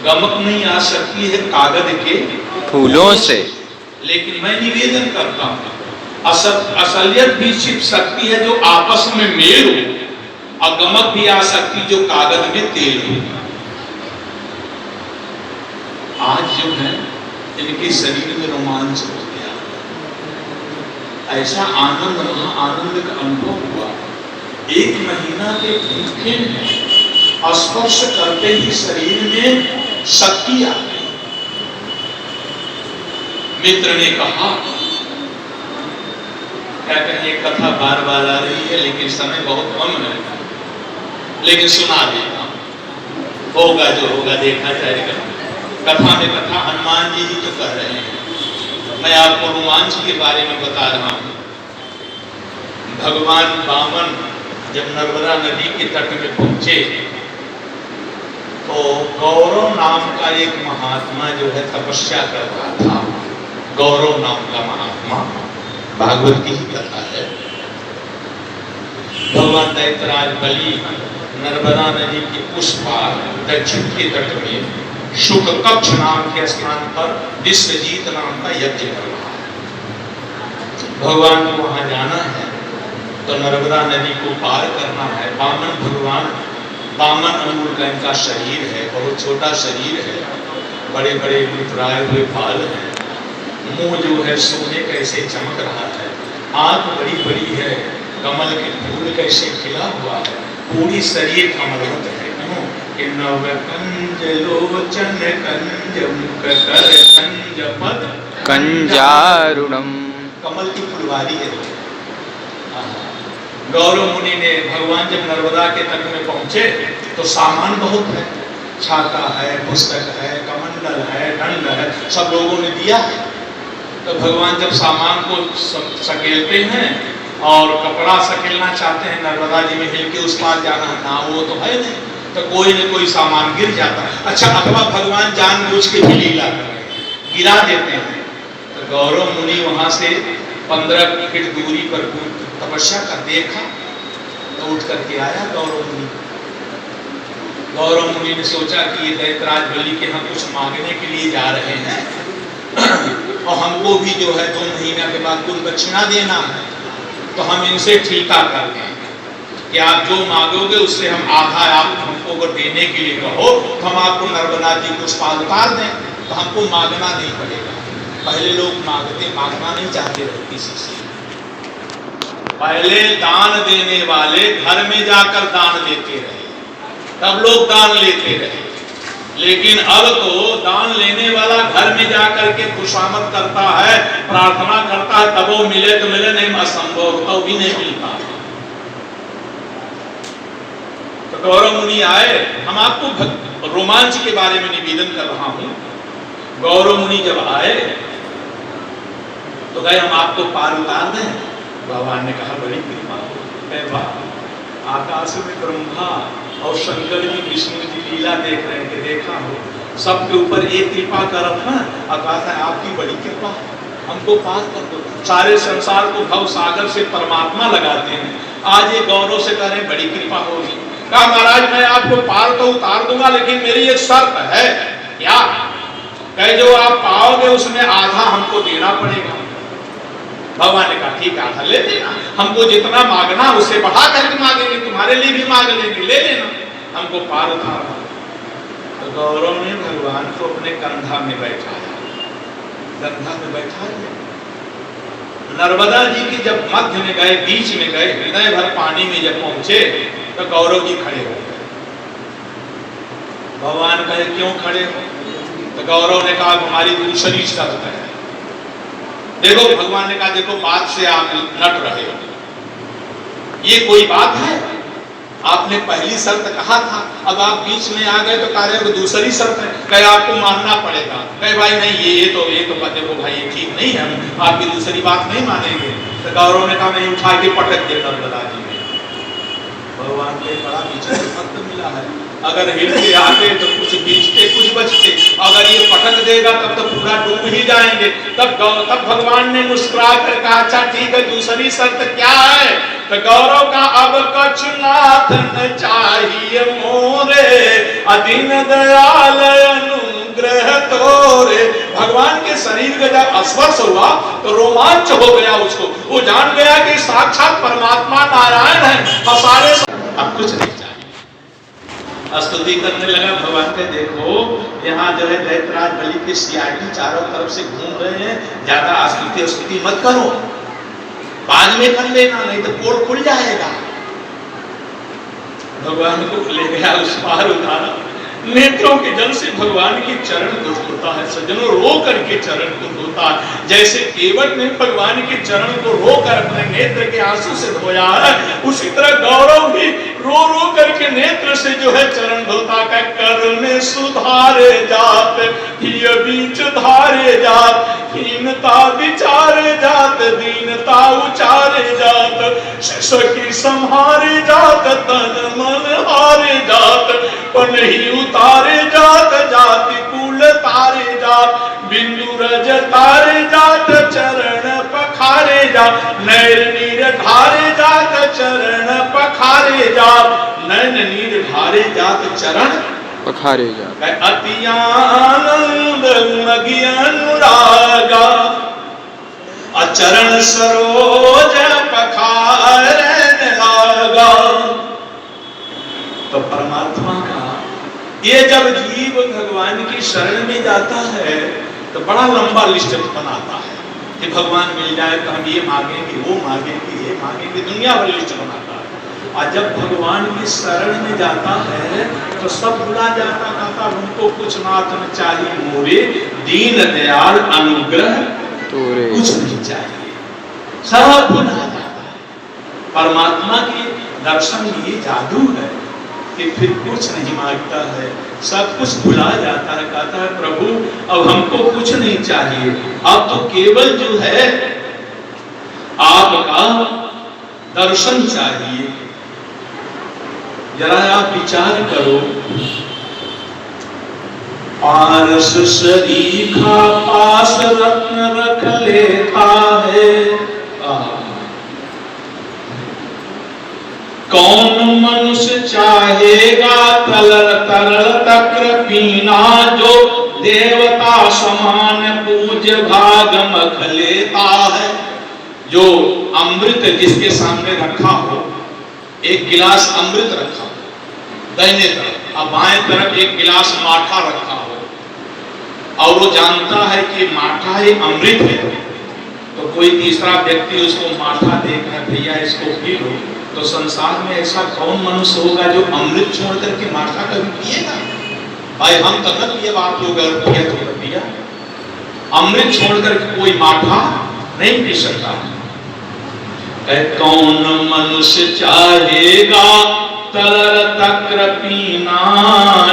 गमक नहीं आ सकती है कागज के फूलों से। लेकिन मैं निवेदन करता हूँ, असलियत भी छिप सकती है जो आपस में मेल हो, और गमक भी आ सकती जो कागज में तेल हो। आज जो है इनके शरीर में रोमांच हो गया, ऐसा आनंद रहा, आनंद का अनुभव हुआ। 1 महीना के भूखे में स्पर्श करते ही शरीर में शक्ति आ गई। मित्र ने कहा, क्या कहें, ये कथा बार बार आ रही है लेकिन समय बहुत कम है, लेकिन सुना देता हूं, होगा जो होगा देखा जाएगा। कथा में कथा हनुमान जी ही तो कह रहे हैं, मैं आपको रोमांच के बारे में बता रहा हूं। भगवान वामन जब नर्मदा नदी के तट में पहुंचे तो गौरव नाम का एक महात्मा जो है तपस्या कर रहा था। गौरव नाम का महात्मा, भागवत की ही कथा है। भगवान दैत्यराज बलि नर्मदा नदी के उस पार दक्षिण के तट में शुक्ल कक्ष नाम के स्थान पर विश्वजीत नाम का यज्ञ कर रहा है। भगवान को वहां जाना है तो नर्मदा नदी को पार करना है। वामन भगवान, वामन अंगुल का इनका शरीर है, बहुत छोटा शरीर है, बड़े बड़े उतराए हुए बाल हैं, मुंह जो है सोने कैसे चमक रहा है, आंख बड़ी बड़ी है, कमल के फूल कैसे खिला हुआ है, पूरी शरीर कमलवत है। कि नव कंज लोचन कंज मुख कर कंज पद कंजारुणम, कमल की फुलवारी है। गौरव मुनि ने, भगवान जब नर्मदा के तट में पहुंचे तो सामान बहुत है, छाता है, पुस्तक है, कमंडल है, दंड है, सब लोगों ने दिया है। तो भगवान जब सामान को सकेलते हैं और कपड़ा सकेलना चाहते हैं, नर्मदा जी में हिल के उस पार जाना है ना, वो तो है नहीं, तो कोई न कोई सामान गिर जाता है। अच्छा, अथवा भगवान जानबूझ के भी लीला कर रहे हैं, गिरा देते हैं। तो गौरव मुनि वहां से 15 फीट दूरी पर तपस्या कर देखा तो उठ करके आया गौरव मुनि। गौरव मुनि ने सोचा कि ये दैत्यराज बलि के हम कुछ मांगने के लिए जा रहे हैं और हमको भी जो है 2 महीना के बाद कुल दक्षिणा देना है, तो हम इनसे ठीका कर दें कि आप जो मांगोगे उससे हम आधा, आप हमको अगर देने के लिए कहो तो हम आपको नर्मदा जी कुछ पाल उतार दें, तो हमको मांगना नहीं पड़ेगा। पहले लोग मांगना नहीं चाहते थे किसी से। पहले दान देने वाले घर में जाकर दान देते रहे, तब लोग दान लेते रहे। लेकिन अब तो दान लेने वाला घर में जाकर के खुशामद करता है, प्रार्थना करता है, तब वो मिले तो मिले, नहीं असंभव तो भी नहीं मिलता। तो गौरव मुनि आए। हम आपको रोमांच के बारे में निवेदन कर रहा हूं। गौरव मुनि जब आए तो गए, हम आपको पार उतार दें। भगवान ने कहा, बड़ी कृपा हो, आकाश में ब्रह्मा और शंकर जी, विष्णु जी लीला देख रहे हैं कि देखा हो, सबके ऊपर एक कृपा कर रखा, आकाश है आपकी बड़ी कृपा, हमको पार कर दो। सारे संसार को भव सागर से परमात्मा लगाते हैं, आज ये गौरव से कह रहे हैं बड़ी कृपा होगी। कहा, महाराज मैं आपको पार तो उतार दूंगा, लेकिन मेरी एक शर्त है। क्या? कहे, जो आप पाओगे उसमें आधा हमको देना पड़ेगा। भगवान ने कहा, ठीक है, आधा ले लेना, हमको जितना मांगना उससे बढ़ा करके मांगेंगे, तुम्हारे लिए भी मांग लेंगे, ले लेना, हमको पार उतारना। तो गौरव ने भगवान को अपने कंधा में बैठाया, कंधा में बैठा लिया। नर्मदा जी के जब मध्य में गए, बीच में गए, हृदय भर पानी में जब पहुंचे तो गौरव जी खड़े हो गए। भगवान कहे, क्यों खड़े हो? तो गौरव ने कहा, हमारी दूसरी शर्त है। देखो, भगवान ने कहा, देखो बात से आप लट रहे हो, ये कोई बात है? आपने पहली शर्त कहा था, अब आप बीच में आ गए तो कह रहे हो दूसरी शर्त है। कहे, आपको मानना पड़ेगा। कहे, भाई नहीं, ये तो देखो भाई, ये ठीक नहीं है, हम आपकी दूसरी बात नहीं मानेंगे। तो गौरव ने कहा, मैं उठा के पटक दे नर्मदा जी में। भगवान को बड़ा पीछे पत्र मिला है, अगर हिल के आते तो कुछ बीचते कुछ बचते, अगर ये पटक देगा तब तो पूरा डूब ही जाएंगे। तब भगवान ने मुस्कुरा कर कहा, अच्छा ठीक है, दूसरी शर्त क्या है? तो गौरव का, अब कछुनाथ न चाहिए मोरे, अधीन दयाल अनुग्रह अनुग्रह तोरे। भगवान के शरीर का जब स्पर्श हुआ तो रोमांच हो गया उसको, वो जान गया कि साक्षात परमात्मा नारायण है। और सारे अब कुछ नहीं चाहिए, स्तुति करने लगा भगवान के। देखो यहाँ जो है दैत्यराज बलि के सीआईडी चारों तरफ से घूम रहे हैं, ज्यादा स्तुति मत करो, बाद में कर लेना, नहीं तो पोल खुल जाएगा। भगवान को ले गया, उस पार उतारा, नेत्रों के जल से भगवान के चरण को धोता है। सज्जनों, रो करके चरण को धोता है। जैसे केवट ने भगवान के चरण को रो कर अपने नेत्र के आंसू से धोया है, उसी तरह गौरव भी रो रो करके नेत्र से जो है चरण धोता का। कर में सुधारे जात, ये बीच धारे जात, हीनता विचारे जात, दीनता उचारे जात, सखी संहारे जात, तन मन हारे जात, पनही उतारे जात, जाति कुल तारे जात, बिंदु रज तारे जात, चरण पखारे जात, नैन नीर ढारे जात, चरण पखारे जात, नैन नीर ढारे जात, चरण पखारे जात। अति आनंद मगी अनुरागा, अचरण सरोज पखारन लागा। तो परमात्मा का ये जब जीव भगवान की शरण में जाता है तो बड़ा लंबा लिस्ट बनाता है कि भगवान मिल जाए तो हम ये मांगेंगे, वो मांगेंगे, ये मांगेंगे, दुनिया भर लिस्ट बनाता है। और जब भगवान की शरण में जाता है तो सब भुला जाता, कहता हमको कुछ नाथ न चाहिए मोरे, दीन दयाल अनुग्रह तोरे, कुछ नहीं चाहिए, सब भुला जाता है। परमात्मा के दर्शन में ये जादू है कि फिर कुछ नहीं मांगता है, सब कुछ भुला जाता है। कहता है प्रभु अब हमको कुछ नहीं चाहिए, अब तो केवल जो है आपका दर्शन चाहिए। जरा आप विचार करो, पारस सरीखा पास रत्न रख लेता है, कौन मनुष्य चाहेगा तरल तरल तक्र पीना, जो देवता समान पूज भाग मख लेता है। जो अमृत जिसके सामने रखा हो, एक गिलास अमृत रखा हो दाहिने तरफ, और बाएं तरफ एक गिलास माठा रखा हो, और वो जानता है कि माठा ही अमृत है, तो कोई तीसरा व्यक्ति उसको माठा देकर भैया इसको पी लो, तो संसार में ऐसा कौन मनुष्य होगा जो अमृत छोड़ करके माठा कभी पिएगा? भाई हम तो न पिए, आप लोग अगर पिए तो पिया, अमृत छोड़ करके कोई माठा नहीं पी सकता। कौन मनुष्य चाहेगा तरल तक्र पीना,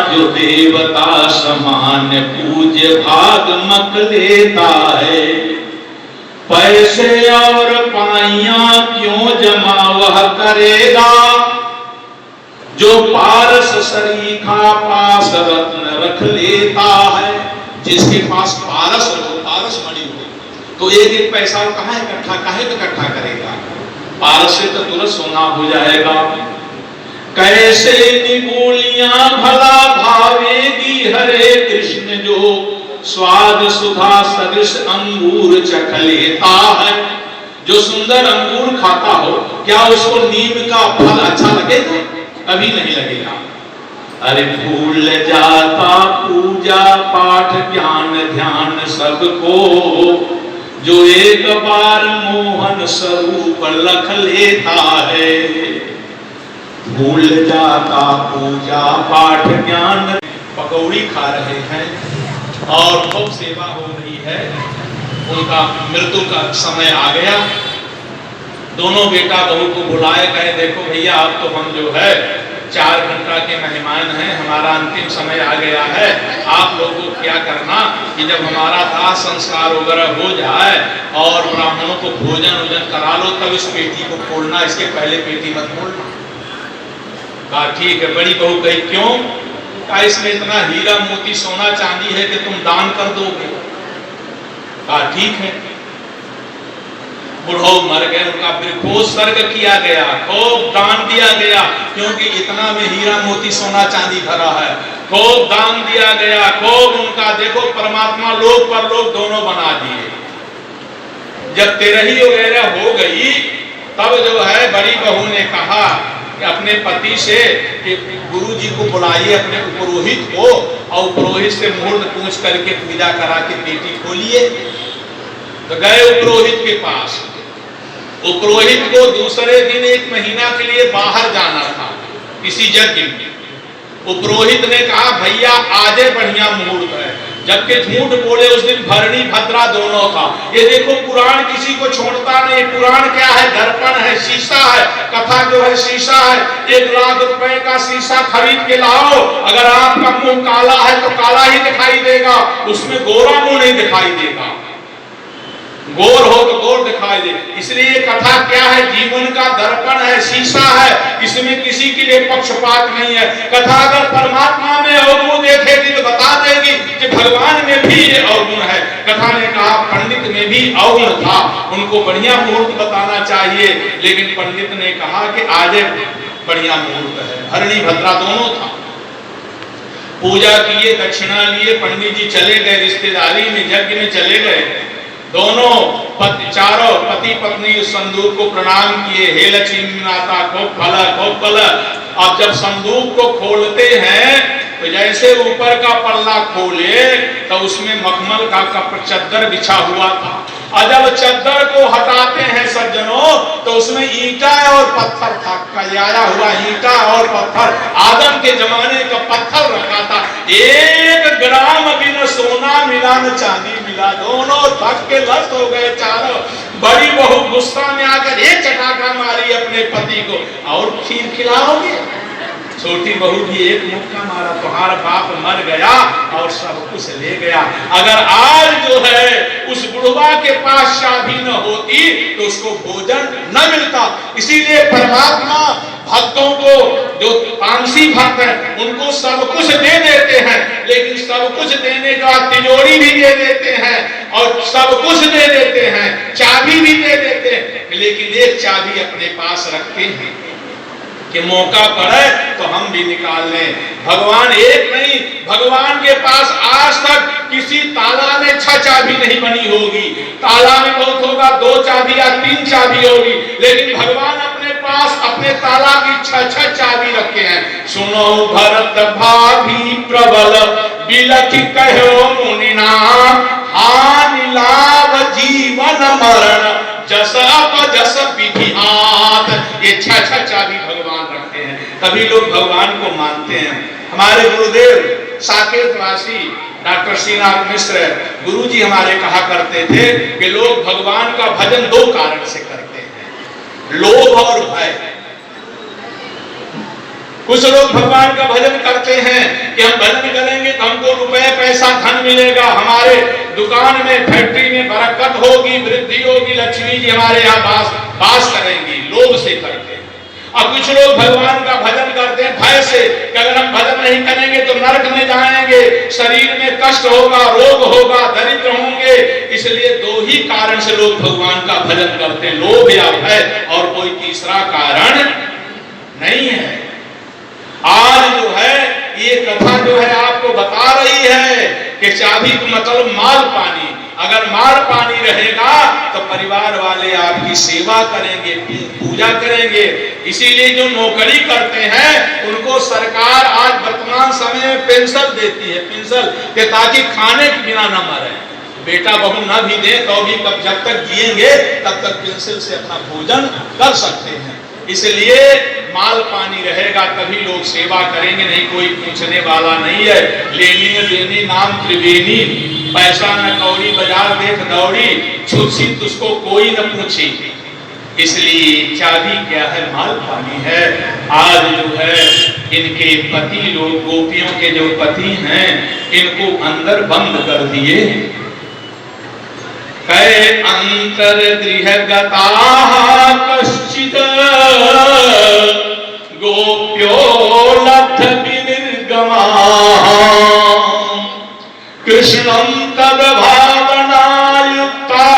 जो देवता समान पूज्य भाग मख लेता है। पैसे और पाइयां क्यों जमा वह करेगा, जो पारस सरीखा पास रत्न रख लेता है। जिसके पास पारस हो, पारस मणि हो, तो एक एक पैसा कहाँ इकट्ठा करेगा? पारस से तो तुरंत सोना हो जाएगा। कैसे निगोलियां भला भावेगी हरे कृष्ण, जो स्वाद सुधा सदृश अंगूर चख लेता है। जो सुंदर अंगूर खाता हो, क्या उसको नीम का फल अच्छा लगेगा? कभी नहीं लगेगा। अरे भूल जाता पूजा पाठ ज्ञान ध्यान सबको, जो एक बार मोहन स्वरूप लख लेता है। भूल जाता पूजा पाठ ज्ञान। पकौड़ी खा रहे हैं और खूब सेवा हो रही है, उनका मृत्यु का समय आ गया। दोनों बेटा बहू को बुलाए गए, देखो भैया अब तो हम जो है 4 घंटा के मेहमान हैं, हमारा अंतिम समय आ गया है। आप लोगों को क्या करना कि जब हमारा दाह संस्कार वगैरह हो जाए और ब्राह्मणों को भोजन वोजन करा लो, तब इस पेटी को खोलना, इसके पहले पेटी मत खोलना। कहा ठीक है। बड़ी बहू कही क्यों? कहा इसमें इतना हीरा मोती सोना चांदी है कि तुम दान कर दोगे। कहा ठीक है। बुढ़ो मर गए, उनका वृक्षोत्सर्ग किया गया, खूब दान दिया गया, क्योंकि इतना में हीरा मोती सोना चांदी भरा है, खूब दान दिया गया, खूब उनका देखो परमात्मा लोक परलोक दोनों बना दिए। जब तेरही वगैरह हो गई तब जो है बड़ी बहू ने कहा कि अपने पति से कि गुरु जी को बुलाइए अपने पुरोहित को, और पुरोहित से मुहूर्त पूछ करके पूजा करा के बेटी खोलिए। तो गए पुरोहित के पास। पुरोहित को दूसरे दिन 1 महीना के लिए बाहर जाना था किसी यज्ञ में। पुरोहित ने कहा भैया आज बढ़िया मुहूर्त है, जबकि झूठ बोले उस दिन भरणी भद्रा दोनों था। ये देखो पुराण किसी को छोड़ता नहीं। पुराण क्या है? दर्पण है, शीशा है। कथा जो है शीशा है। 1 लाख रुपए का शीशा खरीद के लाओ, अगर आपका मुंह काला है तो काला ही दिखाई देगा, उसमें गोरा मुंह नहीं दिखाई देगा। गोर हो तो गोर दिखाई दे। इसलिए कथा क्या है? जीवन का दर्पण है, शीशा है, इसमें किसी के लिए पक्षपात नहीं है। कथा अगर परमात्मा में अवगुण देखेगी तो बता देगी कि भगवान में भी ये अवगुण है। कथा ने कहा पंडित में भी अवगुण था, उनको बढ़िया मुहूर्त बताना चाहिए, लेकिन पंडित ने कहा कि आज बढ़िया मुहूर्त है, भरणी भद्रा दोनों था। पूजा किए, दक्षिणा लिए, पंडित जी चले गए रिश्तेदारी में, यज्ञ में चले गए। दोनों चारों पति पत्नी उस संदूक को प्रणाम किए, हे लक्ष्मी माता खूब फल। अब जब संदूक को खोलते हैं तो जैसे ऊपर का पल्ला खोले तो उसमें मखमल का चद्दर बिछा हुआ था, और जब चद्दर को हटाते हैं सज्जनों तो उसमें ईंटा और पत्थर था, कलियाया हुआ ईंटा और पत्थर। आदम के जमाने का पत्थर रखा था। 1 ग्राम भी न सोना मिला न चांदी मिला, दोनों थक के लस्त हो गए चारों। बड़ी बहू गुस्सा में आकर एक चटाका मारी अपने पति को, और खीर खिलाओगे? छोटी बहू भी एक मुक्का मारा, तुम्हारा बाप मर गया और सब कुछ ले गया। अगर आज जो है उस बुढ़वा के पास चाबी न होती तो उसको भोजन न मिलता। इसीलिए परमात्मा भक्तों को, जो तामसी भक्त हैं, उनको सब कुछ दे देते हैं, लेकिन सब कुछ देने के बाद तिजोरी भी दे देते हैं और सब कुछ दे देते हैं, चाबी भी दे देते हैं, लेकिन एक चाबी अपने पास रखते हैं कि मौका पड़े तो हम भी निकाल लें। भगवान एक नहीं, भगवान के पास आज तक किसी ताला में 6 चाबी नहीं बनी होगी। ताला में बहुत होगा 2 चाबी या 3 चाबी होगी, लेकिन भगवान अपने पास अपने ताला की 6 चाबी रखे हैं। सुनो भरत भाभी प्रबल बिलखि कहो मुनिना, हानि लाभ जीवन मरण जस अपजस विधिआत। ये 6 चाबी भगवान रखते हैं, तभी लोग भगवान को मानते हैं। हमारे गुरुदेव साकेत वासी डॉक्टर श्रीनाथ मिश्र गुरु जी हमारे कहा करते थे कि लोग भगवान का भजन 2 कारण से करते हैं, लोभ और भय। कुछ लोग भगवान का भजन करते हैं कि हम भजन करेंगे तो हमको रुपए पैसा धन मिलेगा, हमारे दुकान में फैक्ट्री में बरकत होगी, वृद्धि होगी, लक्ष्मी जी हमारे यहाँ वास करेंगी, लोभ से करते हैं। अब कुछ लोग भगवान का भजन करते हैं भय से कि अगर हम भजन नहीं करेंगे तो नरक में जाएंगे, शरीर में कष्ट होगा, रोग होगा, दरिद्र होंगे। इसलिए 2 ही कारण से लोग भगवान का भजन करते हैं, लोभ या भय, और कोई तीसरा कारण नहीं है। आज जो है ये कथा जो है आपको बता रही है कि चाबी का मतलब माल पानी। अगर माल पानी रहेगा तो परिवार वाले आपकी सेवा करेंगे, पूजा करेंगे। इसीलिए जो नौकरी करते हैं उनको सरकार आज वर्तमान समय में पेंशन देती है, पेंशन के ताकि खाने के बिना न मरे। बेटा बहू न भी दे तो भी जब तक जिएंगे तब तक पेंशन से अपना भोजन कर सकते हैं। इसलिए माल पानी रहेगा तभी लोग सेवा करेंगे, नहीं कोई पूछने वाला नहीं है। लेनी न देनी नाम त्रिवेणी, पैसा न कौड़ी बाजार देख दौड़ी, छुच्छी तुझको कोई न पूछी। इसलिए चाबी क्या है? माल पानी है। आज जो है इनके पति लोग, गोपियों के जो पति हैं, इनको अंदर बंद कर दिए। कै अंतर गृह गता कश्चित् गोप्यो लब्ध विनिर्गमा, कृष्णं तद भावना युक्ता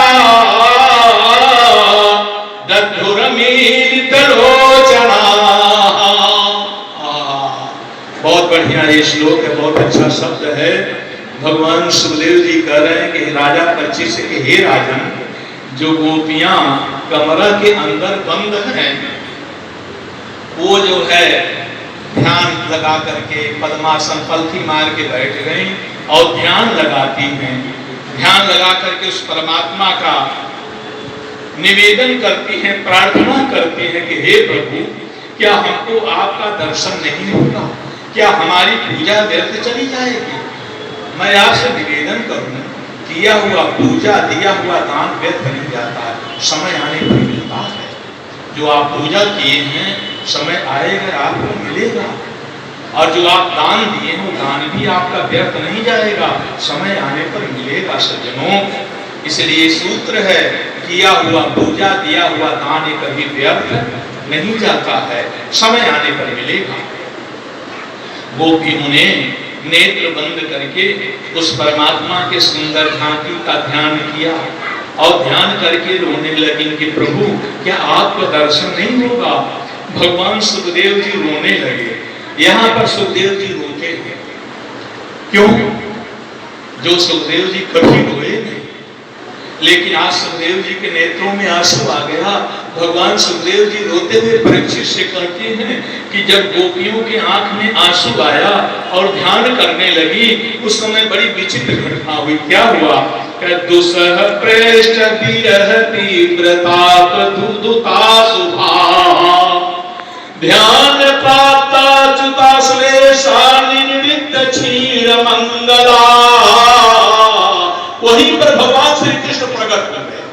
बढ़िया ये श्लोक है, बहुत अच्छा शब्द है। भगवान सुखदेव जी कह रहे हैं कि राजा पक्षी से कि हे राजन, जो गोपियां कमरा के अंदर बंद हैं, वो जो है ध्यान लगा करके पद्मासन पलथी मार के बैठ गई और ध्यान लगाती हैं, ध्यान लगा करके उस परमात्मा का निवेदन करती हैं, प्रार्थना करती हैं कि हे प्रभु, क्या हमको आपका दर्शन नहीं होगा? क्या हमारी पूजा व्यर्थ चली जाएगी? मैं आपसे निवेदन करूं, किया हुआ पूजा, दिया हुआ दान व्यर्थ नहीं जाता है, समय आने पर मिलता है। जो आप पूजा किए हैं, समय आएगा आपको मिलेगा, और जो आप दान दिए हैं, वो दान भी आपका व्यर्थ नहीं जाएगा, समय आने पर मिलेगा। सज्जनों, इसलिए सूत्र है, किया हुआ पूजा, दिया हुआ दान ये कभी व्यर्थ नहीं जाता है, समय आने पर मिलेगा। गोपियों ने नेत्र बंद करके उस परमात्मा के सुंदर झांकी का ध्यान किया और ध्यान करके रोने लगी कि प्रभु, क्या आपको दर्शन नहीं होगा? भगवान सुखदेव जी रोने लगे। यहाँ पर सुखदेव जी रोते हैं, क्यों? जो सुखदेव जी कभी रोए नहीं, लेकिन आज सुखदेव जी के नेत्रों में आंसू आ गया। भगवान सुखदेव जी रोते हुए परीक्षित से कहते हैं कि जब गोपियों के आंख में आंसू आया और ध्यान करने लगी, उस समय बड़ी विचित्र घटना हुई। क्या हुआ? दुसह प्रेष्ठ विरह तीव्रताप दुदुता सुभा ध्यान प्राप्त च्युताश्लेषा निवृत्त क्षीर मंगला। वहीं पर भगवान श्री कृष्ण प्रकट हो गए।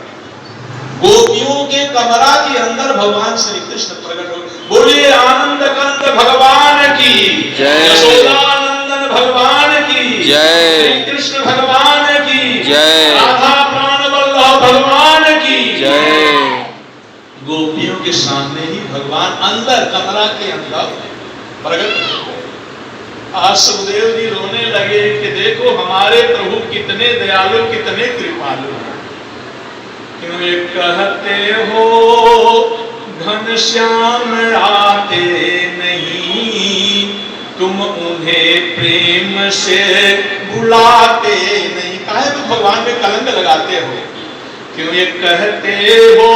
गोपियों के कमरा के अंदर भगवान श्री कृष्ण प्रकट हो गए। बोलिए आनंद कंद भगवान की जय, यशोदानंदन भगवान की जय, कृष्ण भगवान की जय, राधा प्राण वल्लभ भगवान की जय। गोपियों के सामने ही भगवान अंदर कमरा के अंदर प्रकट हो गए। आज सुखदेव जी रोने लगे कि देखो हमारे प्रभु कितने दयालु, कितने कृपालु हैं। क्यों कहते हो घनश्याम आते नहीं, तुम उन्हें प्रेम से बुलाते नहीं। काहे तुम भगवान में कलंक लगाते हो? क्यों ये कहते हो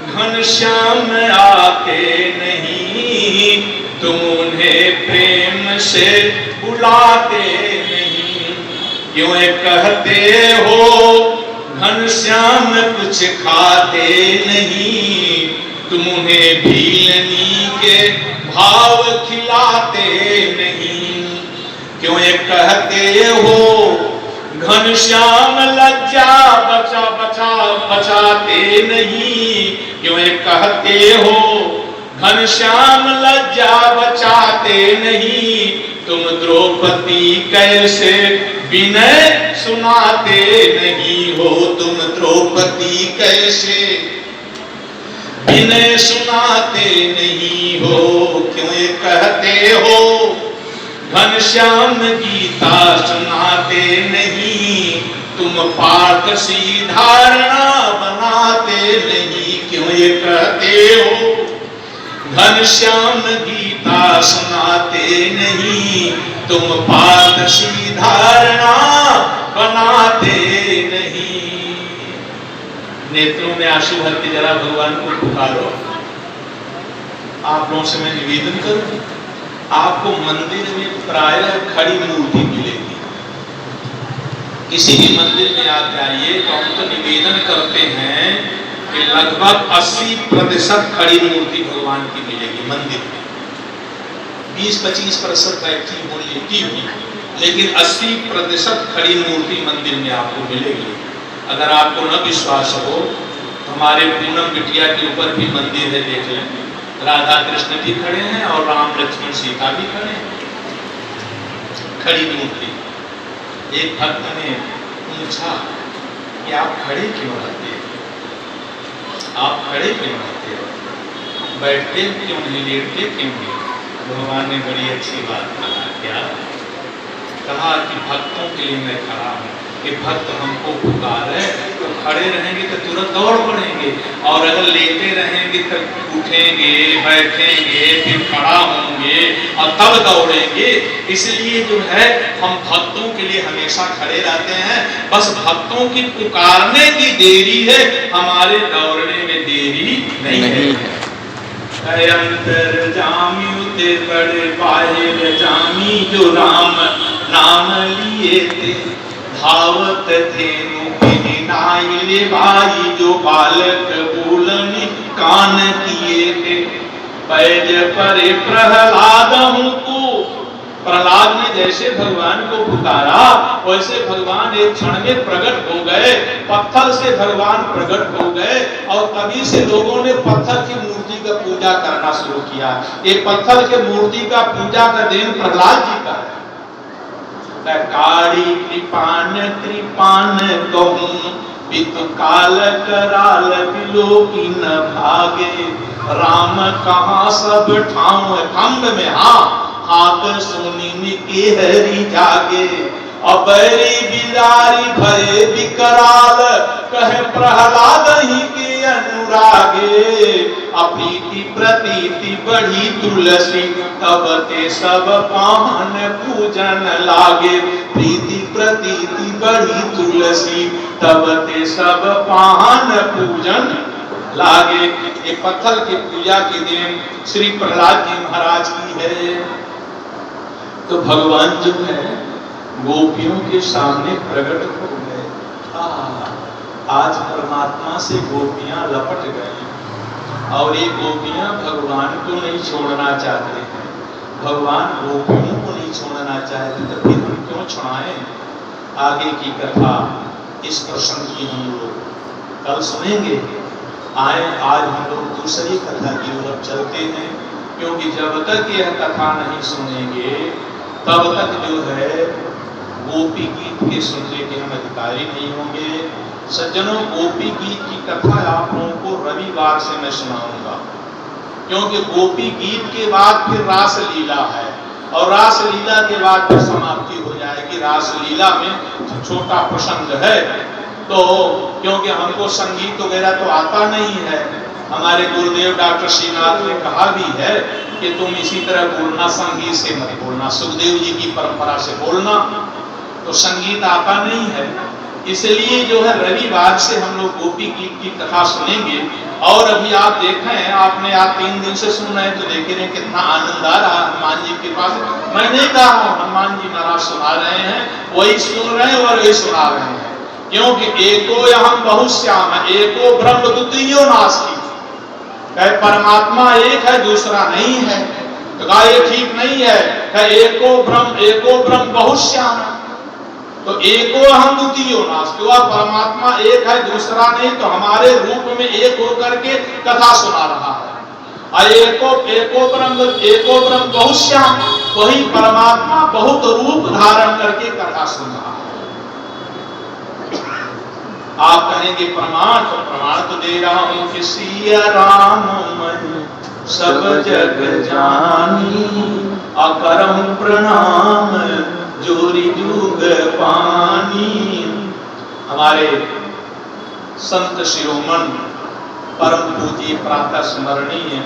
घनश्याम आते नहीं, तुम उन्हें प्रेम से बुलाते नहीं। क्यों कहते हो घनश्याम कुछ खाते नहीं, तुम उन्हें भीलनी के भाव खिलाते नहीं। क्यों कहते हो घनश्याम लज्जा बचाते नहीं। क्यों कहते हो घनश्याम लज्जा बचाते नहीं, तुम द्रौपदी कैसे विनय सुनाते नहीं हो। तुम द्रौपदी कैसे विनय सुनाते नहीं हो। क्यों कहते हो घनश्याम गीता सुनाते नहीं, तुम पाठ सी धारणा बनाते नहीं। क्यों ये कहते हो घनश्याम गीता सुनाते नहीं, तुम पाठ सी धारणा बनाते नहीं। नेत्रों में आंसू भर के जरा भगवान को पुकारो। आप लोगों से मैं निवेदन करूं, आपको मंदिर में प्रायः खड़ी मूर्ति मिलेगी। किसी भी मंदिर में आप जाइए तो हम तो निवेदन करते हैं कि लगभग 80% खड़ी मूर्ति भगवान की मिलेगी मंदिर में। 20-25% बैठी हो लेटी हुई, लेकिन 80% खड़ी मूर्ति मंदिर में आपको मिलेगी। अगर आपको न विश्वास हो, हमारे पूनम बिटिया के ऊपर भी मंदिर है, देख लें। राधा कृष्ण भी खड़े हैं और राम लक्ष्मण सीता भी खड़े हैं, खड़ी मूर्ति। एक भक्त ने पूछा कि आप खड़े क्यों रहते हैं? आप खड़े क्यों रहते हो? बैठते क्यों नहीं, लेटते क्यों नहीं? भगवान ने बड़ी अच्छी बात कहा। क्या कहा कि भक्तों के लिए मैं खड़ा हूँ। कि भक्त हमको पुकारे तो खड़े रहेंगे तो तुरंत दौड़ पड़ेंगे, और अगर लेटे रहेंगे तो उठेंगे, बैठेंगे, फिर खड़ा होंगे और तब दौड़ेंगे। इसलिए जो है हम भक्तों के लिए हमेशा खड़े रहते हैं, बस भक्तों की पुकारने की देरी है, हमारे दौड़ने में देरी नहीं है। अंतर जामी उते बड़े बाहिर जामी, जो राम नाम लिए थे धावत थे नाइले भाई, जो बालक बोलनी कान किए थे। पैज परे प्रहलाद को, प्रहलाद ने जैसे भगवान को पुकारा वैसे भगवान एक क्षण में प्रकट हो गए, पत्थर से भगवान प्रकट हो गए और तभी से लोगों ने पत्थर की मूर्ति का पूजा करना शुरू किया। ये पत्थर के मूर्ति का पूजा का दिन प्रहलाद जी का है। काड़ी कृपान कृपान कहूं, पितु काल कराल बिलो की न भागे, राम कहाँ सब ठाव खंड में हाथ सुनी के हरी जागे। अबरी बिलारी भय विकराल, कहे प्रहलाद ही के अनुरागे। अप्रीति प्रतीति बढ़ी तुलसी, तब ते सब पाहन पूजन लागे। प्रीति प्रतीति बढ़ी तुलसी, तब ते सब पाहन पूजन लागे। ये पत्थर की पूजा के दिन श्री प्रहलाद जी महाराज की है। तो भगवान जो है गोपियों के सामने प्रकट हो गए। आज परमात्मा से गोपियां लपट गई और ये गोपियां भगवान को नहीं छोड़ना चाहते हैं, भगवान गोपियों को नहीं छोड़ना चाहते, तो फिर हम क्यों छुड़ाएं? आगे की कथा इस प्रसंग की हम लोग कल सुनेंगे। आए आज हम लोग दूसरी कथा की ओर चलते हैं, क्योंकि जब तक यह कथा नहीं सुनेंगे तब तक जो है गोपी गीत के सुनने के हम अधिकारी नहीं होंगे। सज्जनों, गोपी गीत की कथा आप लोगों को रविवार से मैं सुनाऊंगा, क्योंकि गोपी गीत के बाद फिर रास लीला है और रास लीला के बाद फिर समाप्ति हो जाएगी। रास लीला में छोटा प्रसंग है, तो क्योंकि हमको संगीत वगैरह तो आता नहीं है, हमारे गुरुदेव डॉक्टर श्रीनाथ ने कहा भी है कि तुम इसी तरह बोलना, संगीत से मत बोलना, सुखदेव जी की परंपरा से बोलना। तो संगीत आता नहीं है, इसलिए जो है रविवार से हम लोग गोपी गीत की कथा सुनेंगे। और अभी आप देखें, आपने आज 3 दिन से सुन रहे हैं तो देख रहे हैं कितना आनंद आ रहा है हनुमान जी के पास। मैं नहीं कहा हनुमान जी महाराज सुना रहे हैं, वही सुन रहे हैं और वही सुना रहे हैं, क्योंकि एको यहम बहुश्याम, एको ब्रह्म द्वितीयो नास्ति। कहे परमात्मा एक है, दूसरा नहीं है, तो कहा ये ठीक नहीं है। कहे एको ब्रह्म बहुश्याम, तो एको अहम द्वितीयो नास्ति, वह परमात्मा एक है, दूसरा नहीं, तो हमारे रूप में एक होकर के कथा सुना रहा है। एको ब्रह्म बहुश्याम, वही परमात्मा बहुत रूप धारण करके कथा सुन रहा है। आप कहेंगे प्रमाण, तो प्रमाण तो दे रहा हूं कि सिया राम मन सब जग जानी, अकरहु प्रणाम जोरी जुग पानी। हमारे संत शिरोमण परम पूज्य प्रातः स्मरणीय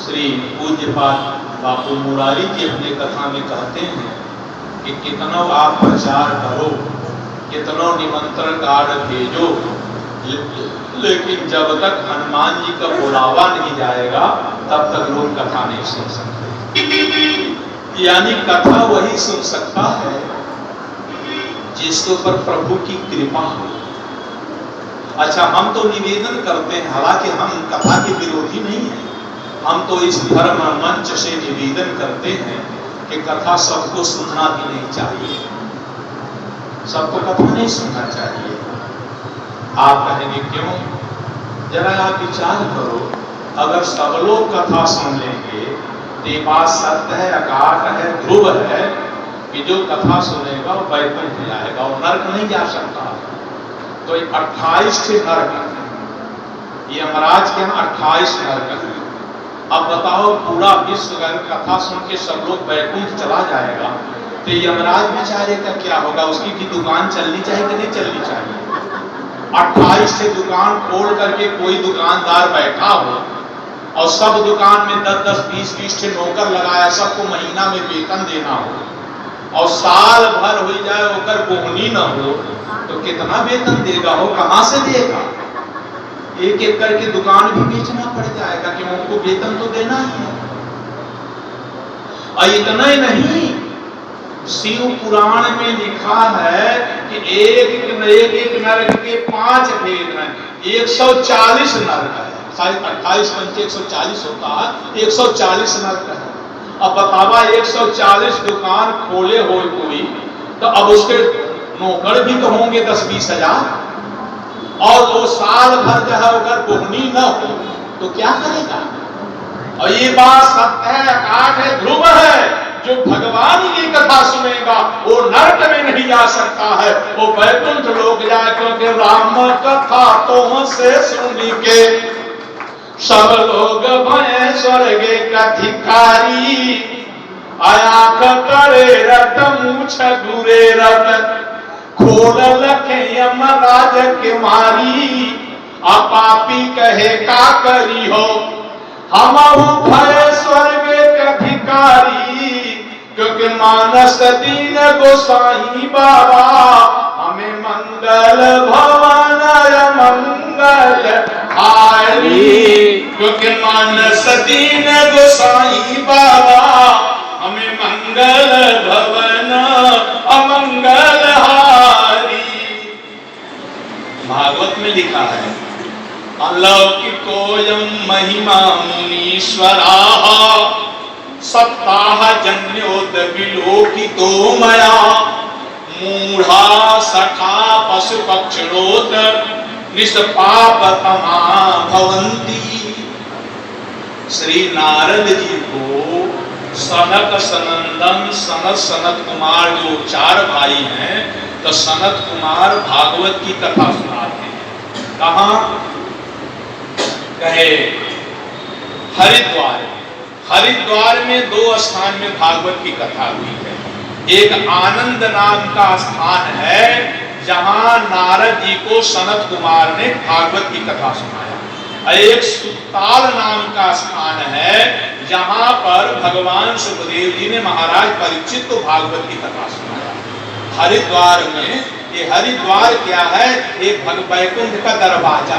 श्री पूज्यपाद बापू मुरारी जी अपने कथा में कहते हैं कि कितना आप प्रचार करो, कितनों निमंत्रण कार्ड भेजो, लेकिन जब तक हनुमान जी का बुलावा नहीं जाएगा तब तक लोग कथा नहीं सुन सकते। यानी कथा वही सुन सकता है जिसके ऊपर प्रभु की कृपा हो। अच्छा, हम तो निवेदन करते हैं, हालांकि हम कथा के विरोधी नहीं हैं, हम तो इस धर्म मंच से निवेदन करते हैं कि कथा सबको सुनना भी नहीं चाहिए, सबको कथा नहीं सुनना चाहिए। आप कहेंगे क्यों? जरा आप विचार करो, अगर सब लोग कथा सुन लेंगे तो ये बात सत्य है, अकाट है, ध्रुव है कि जो कथा सुनेगा वो वैकुंठ जाएगा और नरक नहीं जा सकता। तो 28 थे नरक है, ये यमराज के यहाँ 28 नरक है। अब बताओ, पूरा विश्व अगर कथा सुन के सब लोग वैकुंठ चला जाएगा तो यमराज बेचारे का क्या होगा? उसकी भी दुकान चलनी चाहिए कि नहीं चलनी चाहिए? 28 से दुकान खोल करके कोई दुकानदार बैठा हो और सब दुकान में 10-10, 20-20 नौकर लगाया, सबको महीना में वेतन देना हो और साल भर हो जाए होकर बोहनी न हो तो कितना वेतन देगा, हो कहां से देगा? एक एक करके दुकान भी बेचना पड़ जाएगा कि उनको वेतन तो देना ही है। और इतना ही नहीं, शिव पुराण में लिखा है कि एक नरक के 5 भेद हैं, 140 नरक है, 28 पंचे 140 होता है, 140 नरक है। अब बतावा 140 दुकान खोले हो कोई तो अब उसके नौकर भी तो होंगे 10-20 हजार, और वो साल भर जो है अगर बोहनी न हो तो क्या करेगा? और ये बात सत्य है, अकाट है, ध्रुव है। जो भगवान की कथा सुनेगा वो नरक में नहीं जा सकता है, वो वैकुंठ लोक जाए, क्योंकि राम कथा तो से सुनी के सब लोग भय स्वर्ग का धिकारी। आँख करे रत मूछ दूरे रत खोल लखे यमराज के मारी। पापी कहे का करी हो हमहु भय स्वर्ग के अधिकारी, क्योंकि मानस दीन गोसाई बाबा हमें मंगल भवन मंगल हारी। क्योंकि मानस दीन गोसाई बाबा हमें मंगल भवन अमंगल हारी। भागवत में लिखा है अलौकिकोयं महिमा मुनीश्वराः सप्ताह जन्योद विलोकितो मया मूढ़ा सखा पशु पक्षिणोत निष्पापतमा भवन्ति। श्री नारद जी को सनक सनंदन सनत कुमार जो 4 भाई हैं, तो सनत कुमार भागवत की कथा सुनाते हैं। कहाँ कहे? हरिद्वार में 2 स्थान में भागवत की कथा हुई है। एक आनंद नाम का स्थान है जहां नारद जी को सनत कुमार ने भागवत की कथा सुनाया। एक सुक्ताल नाम का स्थान है जहां पर भगवान सुखदेव जी ने महाराज परीक्षित को भागवत की कथा सुनाया। हरिद्वार में, ये हरिद्वार क्या है? ये वैकुंठ का दरवाजा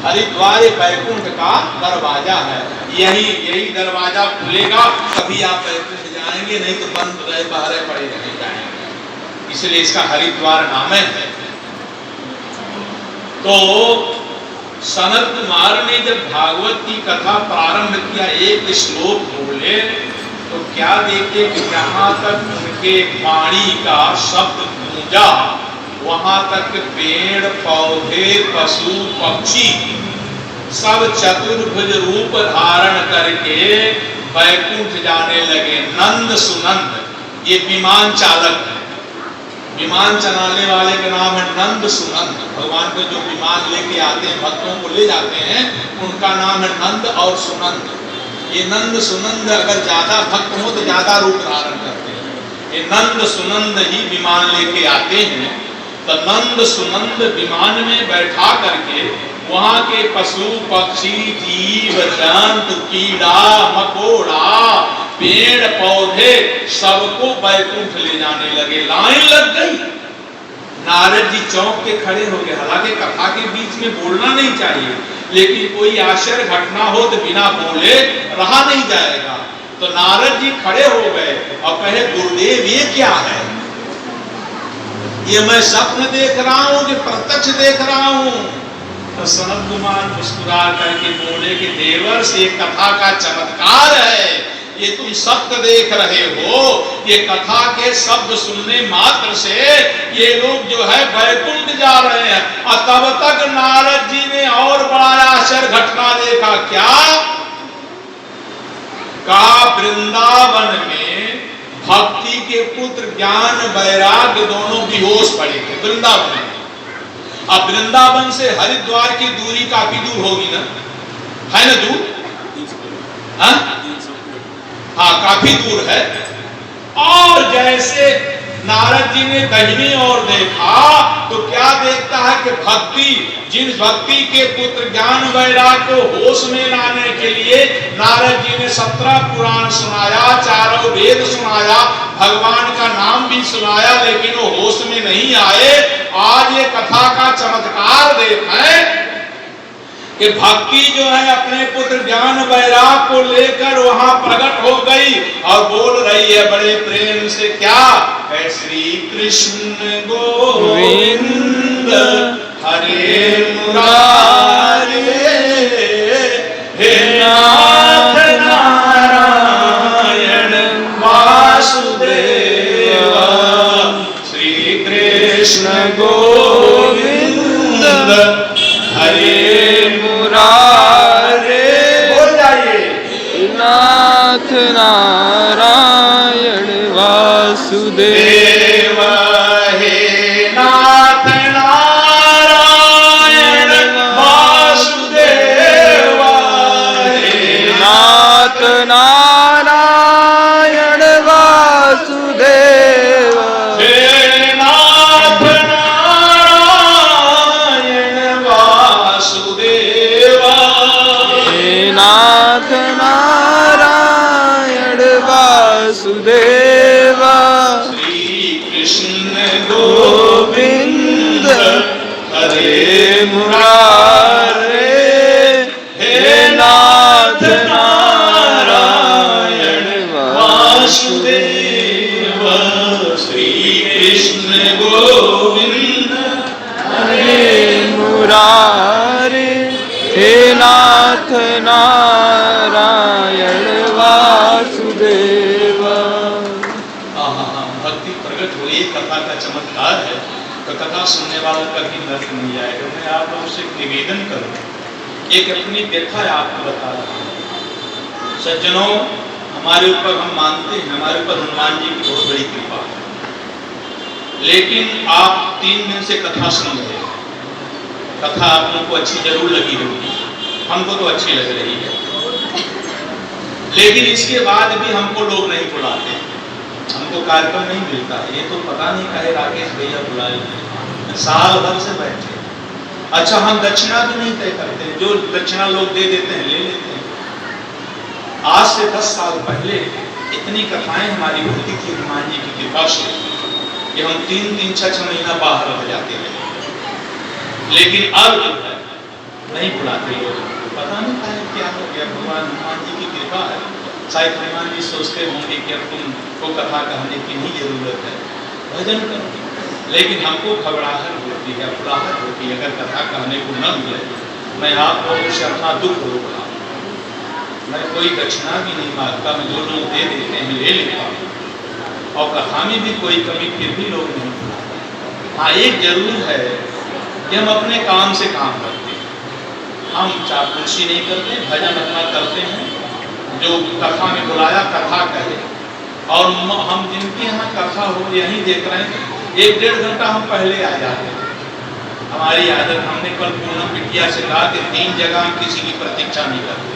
हरिद्वार वैकुंठ का दरवाजा है। यही दरवाजा खुलेगा तभी आप वैकुंठ जाएंगे, नहीं तो बंद रहे बाहर पड़े रह जाएंगे। इसलिए इसका हरिद्वार नाम है। तो सनत कुमार ने जब भागवत की कथा प्रारंभ किया, एक श्लोक बोले तो क्या देखे कि जहां तक उनके वाणी का शब्द गूंजा वहां तक पेड़ पौधे पशु पक्षी सब चतुर्भुज रूप धारण करके वैकुंठ जाने लगे। नंद सुनंद ये विमान चालक है, विमान चलाने वाले का नाम है नंद सुनंद। भगवान को जो विमान लेके आते हैं, भक्तों को ले जाते हैं, उनका नाम है नंद और सुनंद। ये नंद सुनंद अगर ज्यादा भक्त हो तो ज्यादा रूप धारण करते हैं। ये नंद सुनंद ही विमान लेके आते हैं। तो नंद सुनंद विमान में बैठा करके वहां के पशु पक्षी जीव जंतु कीड़ा मकोड़ा पेड़ पौधे सबको वैकुंठ ले जाने लगे। लाइन लग गई। नारद जी चौंक के खड़े हो गए। हालांकि कथा के बीच में बोलना नहीं चाहिए, लेकिन कोई आश्चर्य घटना हो तो बिना बोले रहा नहीं जाएगा। तो नारद जी खड़े हो गए और कहे, गुरुदेव ये क्या है? ये मैं स्वप्न देख रहा हूं कि प्रत्यक्ष देख रहा हूं? तो सनत कुमार मुस्कुरा करके बोले कि देवर से कथा का चमत्कार है, ये तुम सत्य देख रहे हो। ये कथा के शब्द सुनने मात्र से ये लोग जो है वैकुंठ जा रहे हैं। और तब तक नारद जी ने और बड़ा आश्चर्य घटना देखा। क्या कहा? वृंदावन में भक्ति के पुत्र ज्ञान वैराग्य दोनों बेहोश पड़े थे वृंदावन में। अब वृंदावन से हरिद्वार की दूरी काफी दूर होगी ना, है ना? दूर हाँ काफी दूर है। और जैसे नारद जी ने दाहिनी ओर देखा तो क्या देखता है कि भक्ति, जिन भक्ति के पुत्र ज्ञान वैराग को होश में लाने के लिए नारद जी ने 17 पुराण सुनाया, 4 वेद सुनाया, भगवान का नाम भी सुनाया, लेकिन वो होश में नहीं आए। आज ये कथा का चमत्कार देखें कि भक्ति जो है अपने पुत्र ज्ञान वैराग को लेकर वहां प्रकट हो गई और बोल रही है बड़े प्रेम से, क्या है? श्री कृष्ण गोविंद हरे मुरारे, हे नाथ नारायण वासुदेव, श्री कृष्ण गोविंद हरे मुरारे, बोल जाइए, नाथ नारायण वासुदेव, हे नाथ नारायण वासुदेव, हे नाथ नारायण वासुदेव, हे नाथ नारायण वासुदेव, हे नाथ नारायण वासुदेव, श्री कृष्ण गोविंद हरे मुरारे, हे नाथ नारायण वासुदेव, श्री कृष्ण गोविंद हरे मुरारे, हे नाथ नारायण वासुदेव। भक्ति प्रकट हुई, कथा का चमत्कार है, तो कथा सुनने वाला कभी नष्ट नहीं जाएगा। मैं आप लोगों से निवेदन करूं, एक अपनी व्यथा आपको बता रहा हूं। सज्जनों, हमारे ऊपर हम मानते हैं हमारे ऊपर हनुमान जी की बहुत बड़ी कृपा है, लेकिन आप 3 दिन से कथा सुन रहे हैं, कथा आप लोगों को अच्छी जरूर लगी होगी, हमको तो अच्छी लग रही है, लेकिन इसके बाद भी हमको लोग नहीं बुलाते, हमको कार्यक्रम नहीं मिलता है। ये तो पता नहीं कहे राकेश भैया बुलाए, साल भर से बैठे। अच्छा, हम दक्षिणा भी नहीं तय करते, जो दक्षिणा लोग दे देते हैं ले लेते हैं। आज से 10 साल पहले इतनी कथाएं हमारी होती थी हनुमान जी की कृपा से कि हम 3-3, 6-6 महीना बाहर रह जाते हैं, लेकिन अब नहीं बुलाते लोग। पता नहीं था क्या हो गया, भगवान हनुमान जी की कृपा है। शायद हनुमान जी सोचते होंगे कि अब तुमको कथा कहने की नहीं जरूरत है, भजन करो, लेकिन हमको घबराहट होती है, बुलाहट होती है अगर कथा कहने को न मिले। मैं आप लोगों से अपना दुख रोक रहा हूँ, मैं कोई दक्षिणा भी नहीं मांगता, मैं जो लोग दे देते हैं ले लेता हूँ, और कथा में भी कोई कमी फिर भी लोग नहीं बुलाते। हाँ, एक जरूर है कि हम अपने काम से काम करते हैं, हम चापलूसी नहीं करते, भजन अपना करते हैं, जो कथा में बुलाया कथा कहे। और हम जिनके यहाँ कथा हो यहीं देख रहे हैं, 1-1.5 घंटा हम पहले आ जाते हैं। हमारी आदत, हमने कल पूनम बिटिया से कहा कि 3 जगह हम किसी की प्रतीक्षा नहीं करते।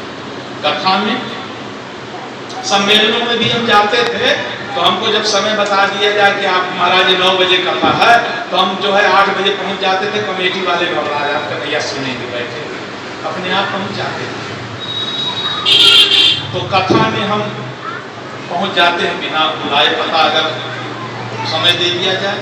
कथा में, सम्मेलनों में भी हम जाते थे तो हमको जब समय बता दिया जाए कि आप महाराज 9 बजे कथा है, तो हम जो है 8 बजे पहुंच जाते थे। कमेटी वाले घबरा जाते, भैया सुनेंगे, बैठे अपने आप पहुंच जाते थे। तो कथा में हम पहुंच जाते हैं बिना बुलाए, पता अगर समय दे दिया जाए।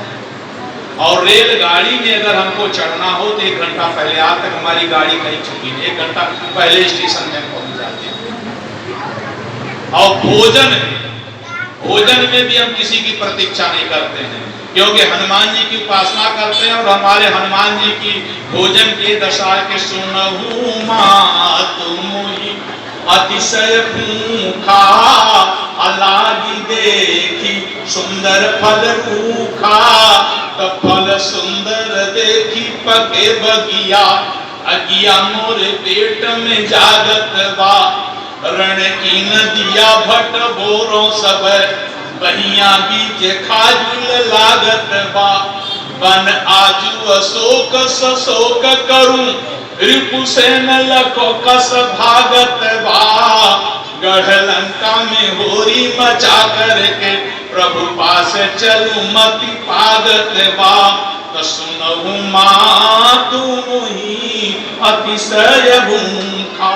और रेलगाड़ी में अगर हमको चढ़ना हो तो 1 घंटा पहले, आज तक हमारी गाड़ी कहीं छुट्टी नहीं, 1 घंटा पहले स्टेशन में पहुंच जाते हैं। और भोजन में भी हम किसी की प्रतीक्षा नहीं करते हैं, क्योंकि हनुमान जी की उपासना करते हैं और हमारे हनुमान जी की भोजन के दशा के सुनहु मात मोहि अतिशय भूखा, अलागी देखी सुंदर फल रूखा, तो फल सुंदर देखी पके बगिया, अगिया मोरे पेट में जागत बा, रण की नदिया भट बोरो सब, बहिया बीच खाजुल लागत बा, बन आजू अशोक सशोक करूं, रिपुसेन लखो कस भागत बा, गढ़ लंका में होरी मचा करके प्रभु पास चलू मति पागत बा, तो सुनहु माँ दोनों ही अतिशय भूखा,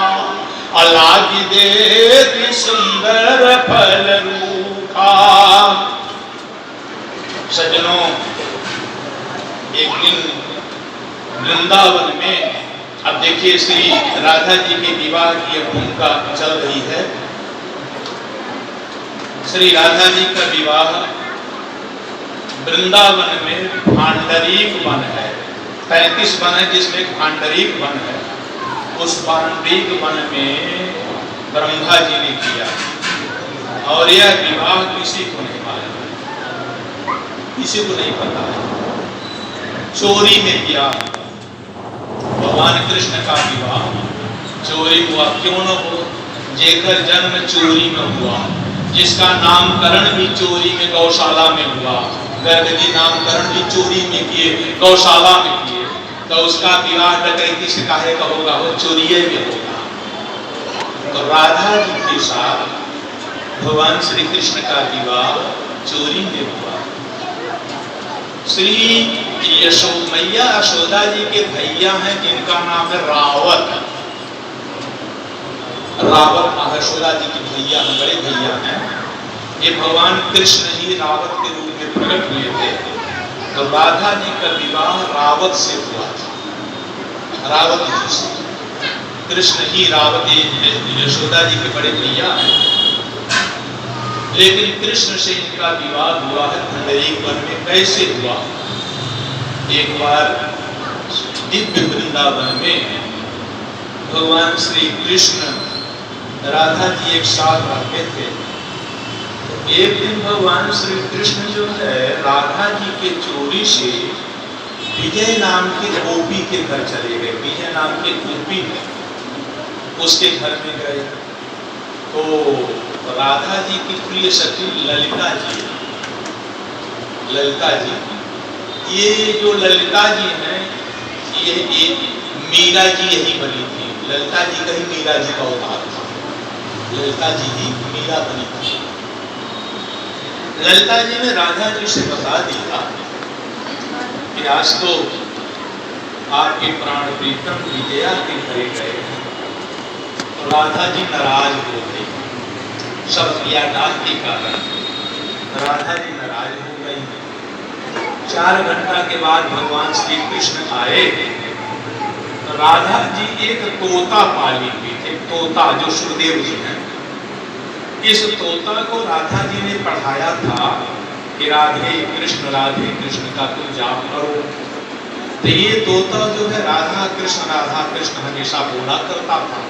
अलागी दे सुंदर फल रूखा। सज्जनों, एक दिन वृंदावन में, अब देखिए श्री राधा जी के विवाह की भूमिका चल रही है। श्री राधा जी का विवाह वृंदावन में भांडरीक वन है, 35 वन है जिसमें भांडरीक वन है। उस भांडरीक वन में ब्रह्मा जी ने किया, और यह विवाह किसी को नहीं मालूम, किसी को नहीं पता है। चोरी में किया भगवान कृष्ण का विवाह, चोरी हुआ। क्यों न हो, जेकर जन्म चोरी में हुआ, जिसका नामकरण भी चोरी में गौशाला में हुआ, गर्भ जी नामकरण भी चोरी में किए, गौशाला में किए, तो उसका विवाह डकैती से काहे का होगा, वो चोरिये में होगा। तो राधा जी के साथ भगवान श्री कृष्ण का विवाह चोरी में हुआ। श्री मैया यशोदा जी के भैया हैं जिनका नाम है रावत। रावत यशोदा जी के भैया हैं, बड़े भैया हैं। ये भगवान कृष्ण ही रावत के रूप में प्रकट हुए थे। तो राधा जी का विवाह रावत से हुआ था, रावत जी से। कृष्ण ही रावत यशोदा जी के बड़े भैया हैं, लेकिन कृष्ण से इनका विवाह हुआ है भांडरीक वन में। कैसे हुआ? एक बार दिव्य वृंदावन में भगवान श्री कृष्ण राधा जी एक साथ रहते थे। तो एक दिन भगवान श्री कृष्ण जो है राधा जी के चोरी से विजय नाम के गोपी के घर चले गए। विजय नाम के गोपी उसके घर में गए तो राधा जी की प्रिय सखी ललिता जी, ललिता जी, ये जो ललिता जी हैं ये मीरा जी यही बनी थी। ललिता जी का ही मीरा जी का अवतार था, ललिता जी ही मीरा बनी थी। ललिता जी ने राधा जी से बता दिया कि आज तो आपके प्राण प्रीतम विजया के घरे गए। तो राधा जी नाराज हो गई, सब क्रियादान के कारण राधा जी नाराज हो गई। 4 घंटा के बाद भगवान श्री कृष्ण आए तो राधा जी एक तोता पाली हुई थी, तोता जो सुखदेव जी हैं। इस तोता को राधा जी ने पढ़ाया था कि राधे कृष्ण का तुम जाप करो। तो ये तोता जो है राधा कृष्ण हमेशा बोला करता था।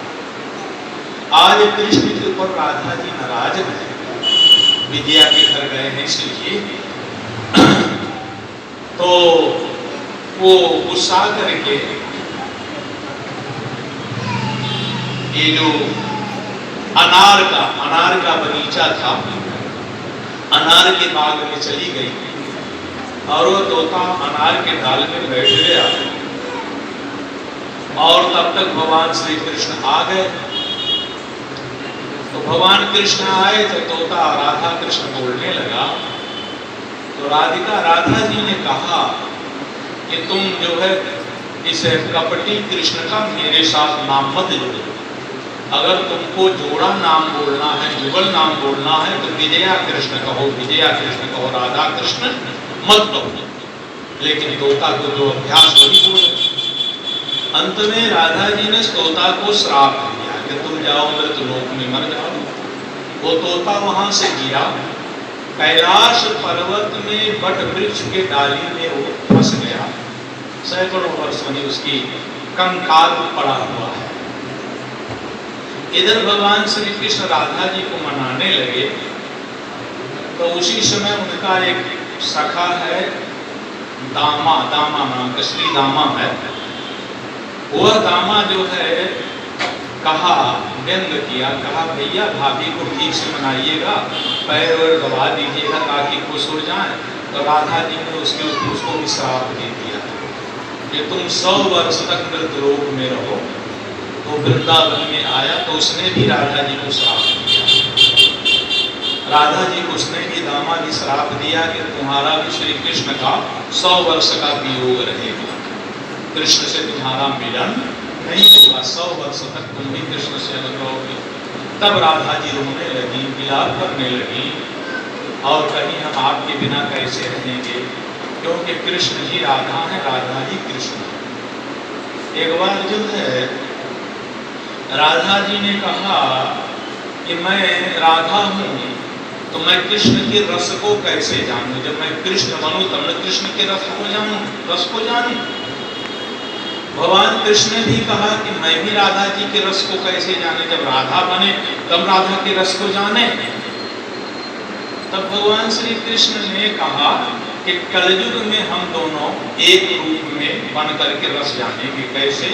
आज कृष्ण के ऊपर राधा जी नाराज है, विद्या के घर गए हैं इसलिए। तो वो गुस्सा करके ये जो अनार का बगीचा था, अनार के बाग में चली गई और वो तोता अनार के डाल में बैठ गया। और तब तक भगवान श्री कृष्ण आ गए। तो भगवान कृष्ण आए तो तोता राधा कृष्ण बोलने लगा। तो राधा जी ने कहा कि तुम जो है इस कपटी कृष्ण का मेरे साथ नाम मत जोड़ो। अगर तुमको जोड़ा नाम बोलना है, जुगल नाम बोलना है तो विजया कृष्ण कहो, राधा कृष्ण मत कहो। लेकिन तोता को जो अभ्यास वही बोले। अंत में राधा जी ने तोता को श्राप दिया कि तुम जाओ मृत लोक में मर जाओ। वो तोता वहां से गिरा, कैलाश पर्वत में बट वृक्ष के डाली में वो फंस गया। सैकड़ों वर्षों में उसकी कंकाल पड़ा हुआ है। इधर भगवान श्री कृष्ण राधा जी को मनाने लगे तो उसी समय उनका एक सखा है, दामा नाम का श्री दामा है। वह दामा जो है कहा, व्यंग किया, कहा भैया भाभी को ठीक से मनाइएगा, पैर वैर दबा दीजिएगा ताकि खुश हो जाए। तो राधा जी ने उसको भी श्राप दे दिया कि तुम 100 वर्ष तक मृत लोक में रहो। तो वृंदावन में आया तो उसने भी राधा जी को श्राप दिया। राधा जी को उसने दामा जी श्राप दिया कि तुम्हारा भी श्री कृष्ण का 100 वर्ष का वियोग रहेगा, कृष्ण से तुम्हारा मिलन नहीं होगा, 100 वर्ष तक तुम भी कृष्ण से अलग रहोगे। तब राधा जी रोने लगी, विलाप करने लगी और कहीं हम आपके बिना कैसे रहेंगे, क्योंकि कृष्ण जी राधा है, राधा जी कृष्ण है। एक बार जो है राधा जी ने कहा कि मैं राधा हूँ तो मैं कृष्ण के रस को कैसे जानूं, जब मैं कृष्ण बनूं तब मैं कृष्ण के रस को जानूं। भगवान कृष्ण ने भी कहा कि मैं भी राधा जी के रस को कैसे जाने, जब राधा बने तब राधा के रस को जाने। तब भगवान श्री कृष्ण ने कहा कि कलयुग में हम दोनों एक रूप में बन करके रस जानेंगे। कैसे?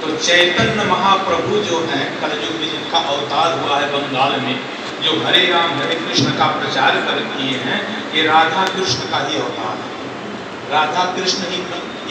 तो चैतन्य महाप्रभु जो है कलयुग में जिनका अवतार हुआ है बंगाल में, जो हरे राम हरे कृष्ण का प्रचार कर किए हैं, ये राधा कृष्ण का ही अवतार है। राधा कृष्ण ही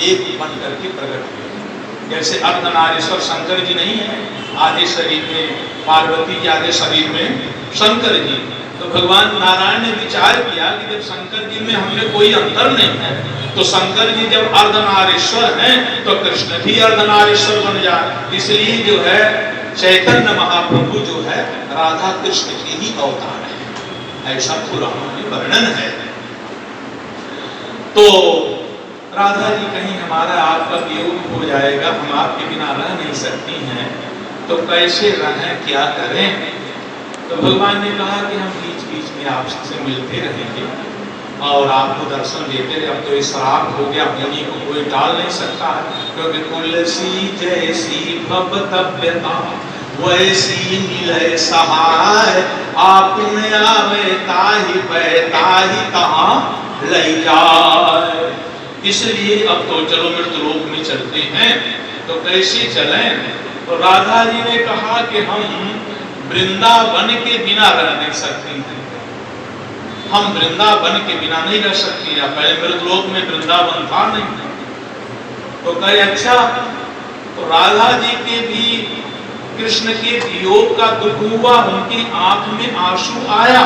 एक बन करके प्रकट हुए। जैसे अर्धनारीश्वर शंकर जी नहीं है, आधे शरीर में पार्वती के आधे शरीर में शंकर जी। तो भगवान नारायण ने विचार किया कि जब शंकर जी में हमें कोई अंतर नहीं है, तो शंकर जी जब अर्धनारीश्वर हैं तो कृष्ण भी अर्धनारीश्वर बन जाए। इसलिए जो है चैतन्य महाप्रभु जो है राधा कृष्ण के ही अवतार है, ऐसा पुराणों में वर्णन है। तो राधा जी कहीं हमारा आपका वियोग हो जाएगा, हम आपके बिना रह नहीं सकती हैं, तो कैसे रहें, क्या करें? तो भगवान ने कहा कि हम बीच बीच में आपसे मिलते रहेंगे और आपको दर्शन देते रहे। अब तो ये श्राप हो गया, मुनि को कोई टाल नहीं सकता है, क्योंकि तुलसी जैसी भवतव्यता वैसी मिले सहाय, आपने आवे ताहि बैताहि कहाँ ले जाए। इसलिए अब तो चलो मृतलोक में चलते हैं, तो कैसे चलें? तो राधा जी ने कहा कि हम वृंदावन के बिना रह नहीं सकती हैं, हम वृंदावन के बिना नहीं रह सकती हैं। पहले मृतलोक में वृंदावन था नहीं। तो कहे अच्छा, तो राधा जी के भी कृष्ण के वियोग का दुख हुआ, उनकी आंख में आंसू आया,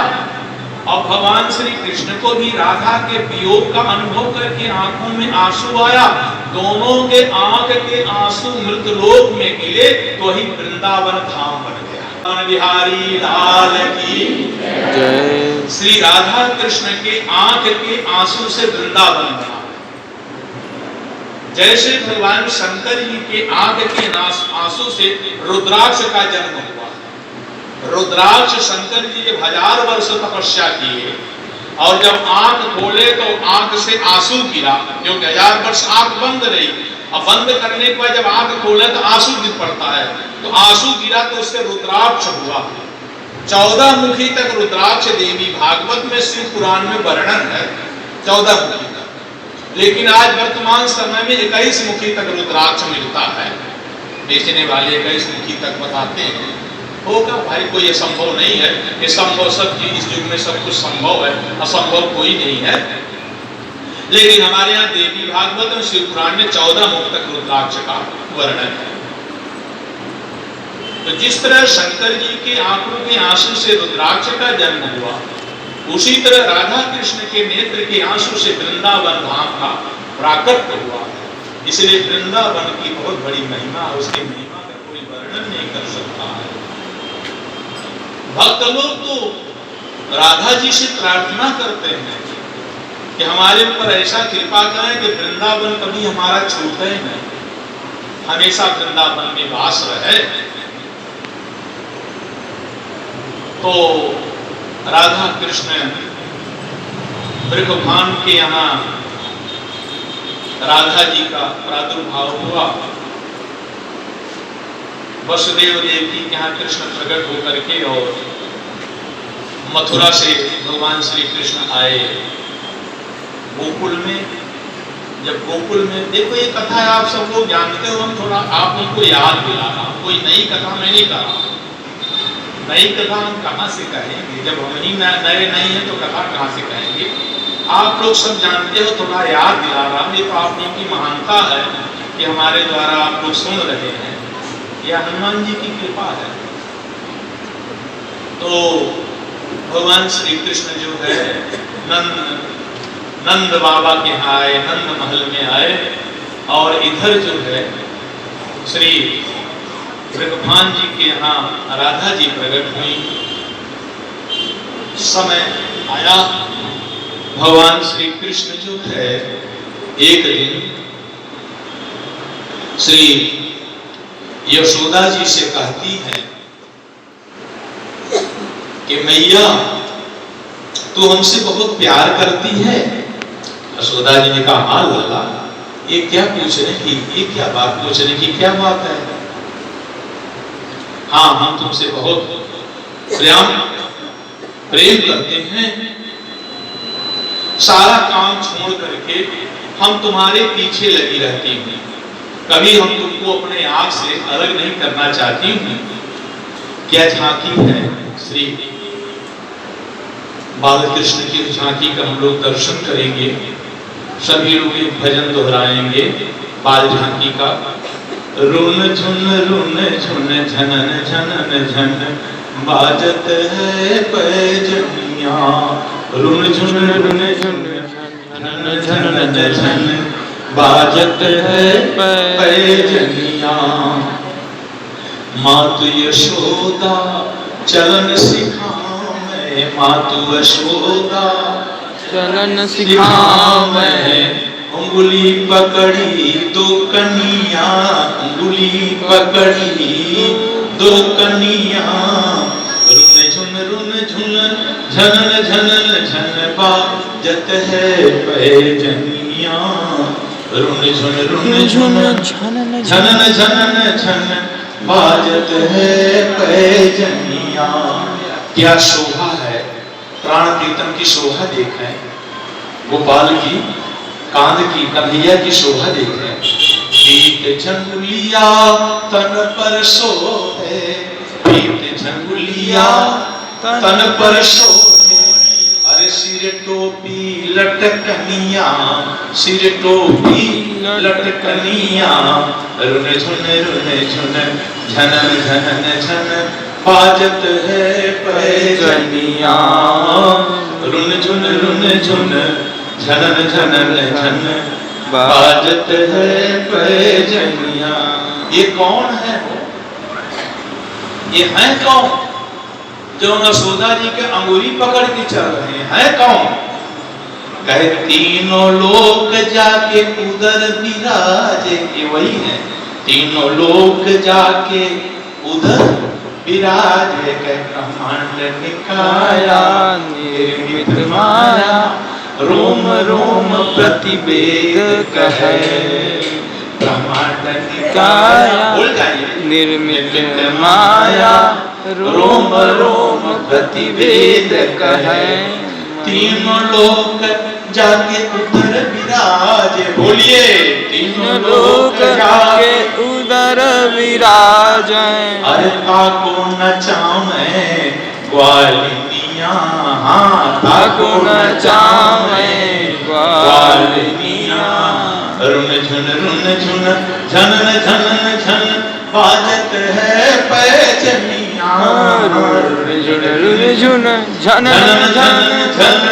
और भगवान श्री कृष्ण को भी राधा के वियोग का अनुभव करके आंखों में आंसू आया। दोनों के आंख के आंसू मृतलोक में गिरे, तो ही वृंदावन धाम बन गया। बिहारी लाल की जय। श्री राधा कृष्ण के आंख के आंसू से वृंदावन बना। जैसे भगवान शंकर जी के आंख के आंसू से रुद्राक्ष का जन्म हुआ। रुद्राक्ष शंकर जी जब 1000 वर्ष तपस्या किए और जब आंख खोले तो आंख से आंसू गिरा, क्योंकि 1000 वर्ष आंख बंद रही। अब बंद करने के बाद जब आंख खोले तो आंसू गिर पड़ता है, तो आंसू गिरा तो उससे रुद्राक्ष हुआ। 14 मुखी तक रुद्राक्ष देवी भागवत में शिव पुराण में वर्णन है 14 मुखी तक, लेकिन आज वर्तमान समय में 21 मुखी तक रुद्राक्ष मिलता है। बेचने वाले 21 मुखी तक बताते हैं। होगा भाई, कोई ये संभव नहीं है, ये संभव सब चीज, इस युग में सब कुछ संभव है, असंभव कोई नहीं है। लेकिन हमारे यहाँ देवी भागवत और शिव पुराण में 14 मुख तक रुद्राक्ष का वर्णन है। तो जिस तरह शंकर जी के आंखों के आंसू से रुद्राक्ष का जन्म हुआ, उसी तरह राधा कृष्ण के नेत्र के आंसू से वृंदावन धाम का प्राकट्य हुआ। इसलिए वृंदावन की बहुत बड़ी महिमा, उसकी महिमा का कोई वर्णन नहीं कर सकता है। भक्त लोग तो राधा जी से प्रार्थना करते हैं कि हमारे ऊपर ऐसा कृपा करें कि वृंदावन कभी हमारा छूटे नहीं, हमेशा वृंदावन में वास रहे। तो राधा कृष्ण ब्रह्मांड के यहाँ राधा जी का प्रादुर्भाव हुआ। वसुदेव देवकी के यहाँ कृष्ण प्रकट होकर के और मथुरा से भगवान श्री कृष्ण आए गोकुल में। जब गोकुल में, देखो ये कथा है, आप सब लोग जानते हो, हम थोड़ा आप उनको याद दिला रहा हूं। कोई नई कथा मैं नहीं कर रहा हूं। नई कथा हम कहाँ से कहेंगे, जब हम ही नए नहीं है तो कथा कहाँ से कहेंगे। आप लोग सब जानते हो, थोड़ा याद दिला रहा हूं। ये तो आप लोगों की महानता है कि हमारे द्वारा आप लोग सुन रहे हैं, यह हनुमान जी की कृपा है। तो भगवान श्री कृष्ण जो है नंद बाबा के यहाँ आए, नंद महल में आए, और इधर जो है श्री ऋगभान जी के यहाँ राधा जी प्रकट हुई। समय आया, भगवान श्री कृष्ण जो है एक दिन श्री यशोदा जी से कहती है कि मैया तू हमसे बहुत प्यार करती है। यशोदा जी ने कहा हाँ लाला, ये क्या पूछने की, ये क्या बात पूछने की क्या बात है? हाँ, हम तुमसे बहुत प्रेम करते हैं। सारा काम छोड़ करके हम तुम्हारे पीछे लगी रहती हूँ, कभी हम तुमको अपने आप से अलग नहीं करना चाहती हूँ। क्या झांकी है श्री बालकृष्ण की झांकी का हम लोग दर्शन करेंगे। सभी लोग एक भजन दोहराएंगे बाल झांकी का। रुन झुन झनन झनन झन बाजत है पैजनिया। रुन झुन झनन झनन झन बाजत है पैजनिया। मातु यशोदा चलन सिखावे, मातु यशोदा चलन सिखावे। उंगली पकड़ी दो कनिया, उंगली पकड़ी दो कनिया। रुन झुन झनन झनन झन बाजत है पैजनिया। रुन झुन झनन झनन झन बाजत है पैजनिया। क्या शोभा है, प्राण प्रीतम की शोभा देखें, गोपाल की कांध की कन्हैया की शोभा देखें। पीत झंगुलिया तन पर सोहे, पीत झंगुलिया तन पर सोहे। अरे सिर टोपी लटकनिया, सिर टोपी लटकनिया। रुन झुन झनन झनन झन बाजत है पैजनिया। रुन झुन झनन झनन झन बाजत है पैजनिया। ये कौन है? ये है कौन जो यशोदा जी के अंगुली पकड़ के चल रहे हैं? कौन? कहे तीनों लोग जाके उधर विराजे। ये वही है, तीनों लोग जाके उधर विराजे। ब्रह्मांड निकाया निर्मित माया, रोम रोम प्रतिवेद कहे। ब्रह्मांड निकाया बोल जाइए, निर्मित माया रोम रोम प्रतिवेद कहे। तीनों लोग जाके उधर विराजे। बोलिए, तीनों लोग जाके उधर विराजे। अरे ताको नचावे ग्वालिनिया, हाँ ताको नचावे ग्वालिनिया। रुन झुन झनन झनन झन बाजत है पैजनिया। रुन झुन झनन झनन झन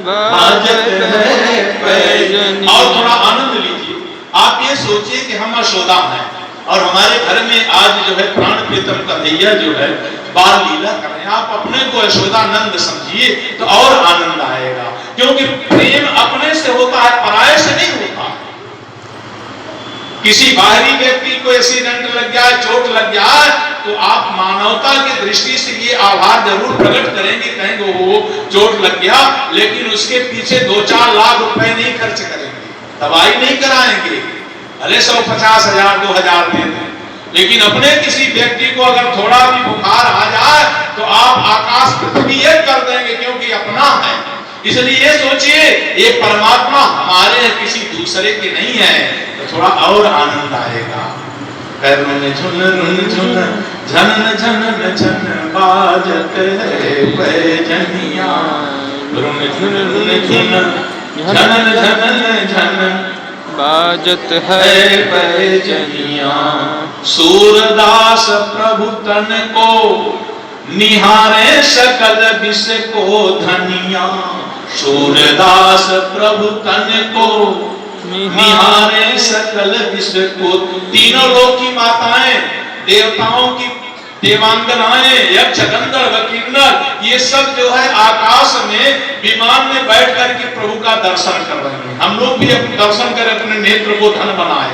बाजत है पैजनिया। और थोड़ा आनंद लीजिए। आप ये सोचिए कि हम यशोदा हैं और हमारे घर में आज जो है प्राण प्रीतम कन्हैया जो है बाल लीला कर रहे हैं। आप अपने को यशोदानंद समझिए तो और आनंद आएगा, क्योंकि प्रेम अपने से होता है, पराये से नहीं होता। किसी बाहरी व्यक्ति को एक्सीडेंट लग गया, चोट लग गया, तो आप मानवता की दृष्टि से ये आभार जरूर प्रकट करेंगे, कहेंगे वो चोट लग गया, लेकिन उसके पीछे 2-4 लाख रुपए नहीं खर्च करेंगे, दवाई नहीं कराएंगे, अरे 150,000 2,000 दे दें। लेकिन अपने किसी व्यक्ति को अगर थोड़ा भी बुखार आ जाए तो आप आकाश पृथ्वी एक कर देंगे, क्योंकि अपना है। इसलिए सोचिए ये परमात्मा हमारे है, किसी दूसरे के नहीं है, तो थोड़ा और आनंद आएगा। रुन झुन झनन झनन झन बाजत है पैजनिया। रुन झुन झनन झनन झन बाजत है पैजनिया। सूरदास प्रभु तन को निहारे सकल विश्व को धनिया, सूरदास प्रभु तन को निहारे सकल विश्व को। तीनों लोक की माताएं, देवताओं की देवांगनाएं, यक्ष गंधर्व किन्नर, ये सब जो है आकाश में विमान में बैठ करके प्रभु का दर्शन कर रहे हैं। हम लोग भी दर्शन करें, अपने नेत्र को धन बनाए।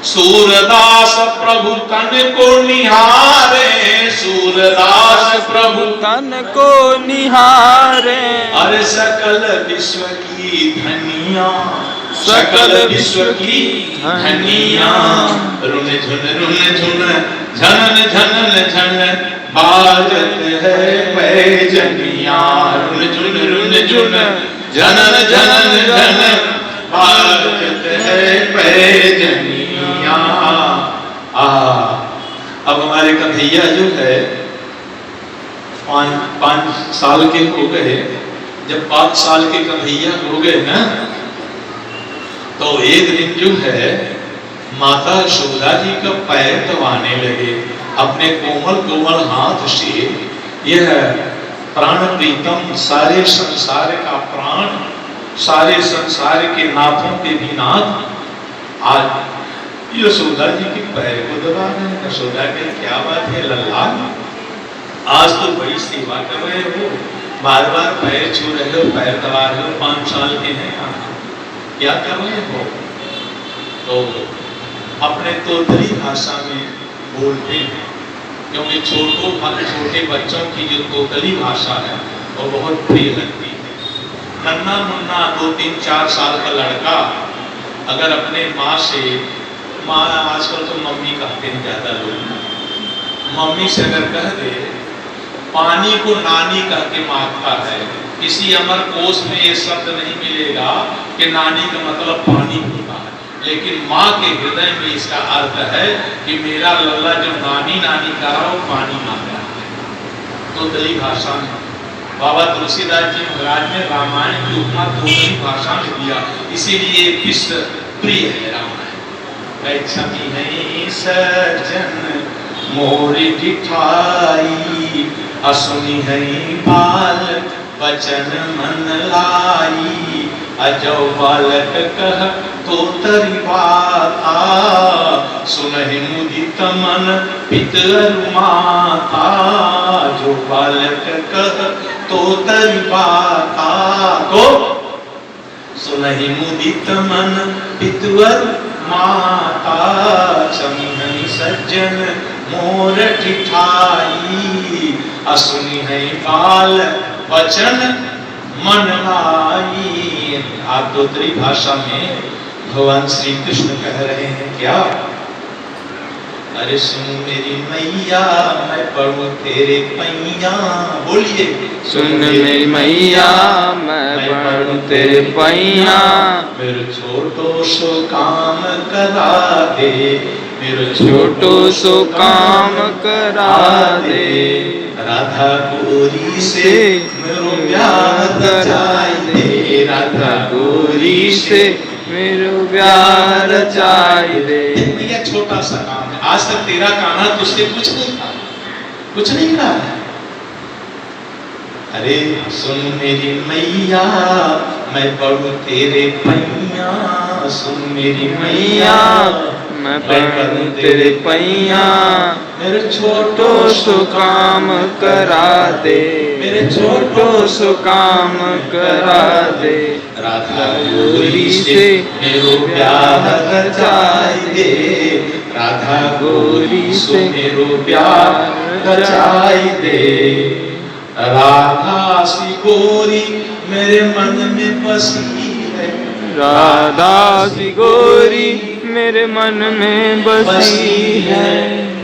सूरदास प्रभु तन को निहारे, सूरदास प्रभु तन को निहारे, अरे सकल विश्व की धनिया, सकल विश्व की धनिया। रुन झुन झनन झनन झन बाजत है पैजनिया। रुन झुन झनन झनन झन बाजत है पैजनिया। अब हमारे कन्हैया जो है 5 साल के हो गए। जब 5 साल के कन्हैया हो गए ना, तो एक दिन जो है माता यशोदा जी का पैर दबाने लगे अपने कोमल कोमल हाथ से। यह प्राण प्रीतम, सारे संसार का प्राण, सारे संसार के नाथों के भी नाथ, आज यशोदा जी के पैर को दबा रहे हैं। यशोदा के क्या बात है लल्ला, आज तो बड़ी सेवा कर रहे हो, बार बार पैर छू रहे हो, पैर दबा रहे हो, 5 साल के हैं, क्या कर रहे हो? तो अपने तोतली भाषा में बोलते हैं, क्योंकि छोटे बच्चों की जो तोतली भाषा है वो बहुत प्रिय लगती है। नन्ना मुन्ना 2, 3, 4 साल का लड़का अगर अपने माँ से, माँ आजकल तो मम्मी कहते हैं ज्यादा लोग, मम्मी से अगर कह दे, पानी को नानी कह के मांगता है। किसी अमर कोश में ये शब्द नहीं मिलेगा कि नानी का मतलब पानी होता है, लेकिन माँ के हृदय में इसका अर्थ है कि मेरा लल्ला जो नानी नानी कह रहा वो पानी मांग रहा है। तो दली भाषा में बाबा तुलसीदास जी महाराज ने रामायण की उपमा तोतली भाषा में दिया, इसीलिए विश्व प्रिय है रामायण। छवि है सज्जन मोरी दिखाई, असुनी है बाल वचन मन लाई। अजो बालक कह तो तरी बाता, सुनहि मुदित मन पितर माता। जो बालक कह तो तरी बाता, तो सुनहि मुदित मन पितर माता। छवि सज्जन मोर ठिठाई, असुनी है बाल वचन मन लाई। आप तोतरी भाषा में भगवान श्री कृष्ण कह रहे हैं क्या? अरे सुन मेरी मैया मैं पढ़ूं तेरे पैया, बोलिए। सुन मेरी मैया मैं पढ़ूं तेरे पैया, मेरे छोटो सो काम करा दे, मेरे छोटो सो काम करा दे। राधा गोरी से मेरो ब्याह रचाई दे, राधा गोरी से मेरो ब्याह रचाई दे। भैया छोटा सा काम है, आज तक तेरा कान्हा तुझसे कुछ नहीं था, कुछ नहीं कहा है। अरे सुन मेरी मैया मैं पढ़ूं तेरे पैया, सुन मेरी मैया मैं पढ़ूं तेरे पैया। मेरे छोटो सो काम करा दे, मेरे छोटो सो काम करा दे। राधा गोरी से मेरो ब्याह रचाई दे, राधा गोरी से मेरो ब्याह रचाई दे। राधा सी गोरी मेरे मन में बसी है, राधा सी गोरी मेरे मन में बसी है।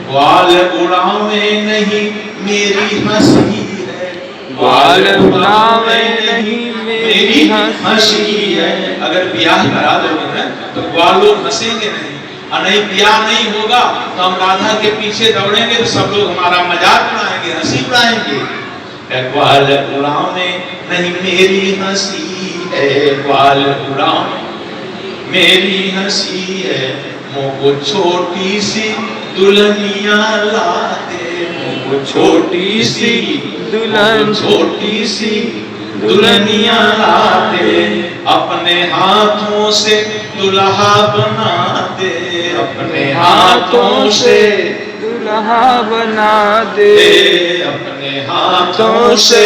ग्वाल उड़ावे नहीं मेरी हंसी है, ग्वाल उड़ावे नहीं मेरी हंसी है। अगर ब्याह करा दोगे ना तो ग्वाल लोग हंसेंगे नहीं, और नहीं ब्याह नहीं होगा तो हम राधा के पीछे दौड़ेंगे तो सब लोग हमारा मजाक उड़ाएंगे, हंसी उड़ाएंगे। ग्वाल उड़ावे नहीं मेरी हंसी है, ग्वाल उड़ावे मेरी हंसी है। मोको छोटी सी दुल्हनिया ला दे, मोको वो छोटी सी दुल्हन छोटी सी दुल्हनिया लाते, अपने हाथों से दुल्हा बनाते, अपने हाथों से दुल्हा बना दे, अपने हाथों से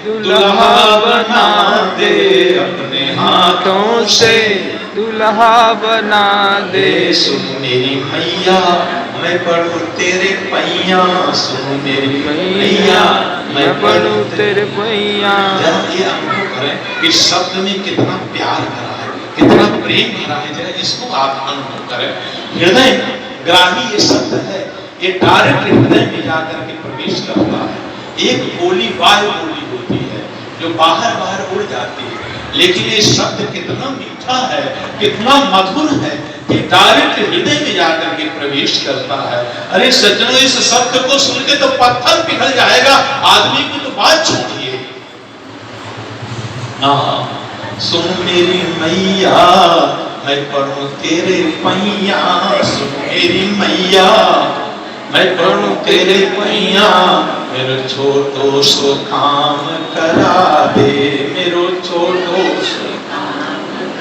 दुल्हा बना दे, अपने हाथों से दुल्हा बना दे। सुन मेरी मैया मैं पढ़ूं तेरे पैया, सुन मेरी मैया मैं पढ़ूं तेरे पैया। जरा ये अनुभव करें इस शब्द में कितना प्यार भरा है, कितना प्रेम भरा है, जरा इसको आप अनुभव करें। हृदय ग्राही ये शब्द है, ये डायरेक्ट हृदय में जाकर के प्रवेश करता है। एक बोली वायु बोली होती है जो बाहर बाहर उड़ जाती है, लेकिन ये शब्द कितना मीठा है, कितना मधुर है कि डायरेक्ट हृदय में जाकर के प्रवेश करता है। अरे सज्जनों, इस शब्द को सुन के तो पत्थर पिघल जाएगा, आदमी की तो बात छोड़िए। सुन मेरी मैया मैं पढ़ूं तेरे पैया, सुन मेरी मैया मैं पढ़ूं तेरे पैया, मेरो छोटो सो काम करा दे, मेरो छोटो सो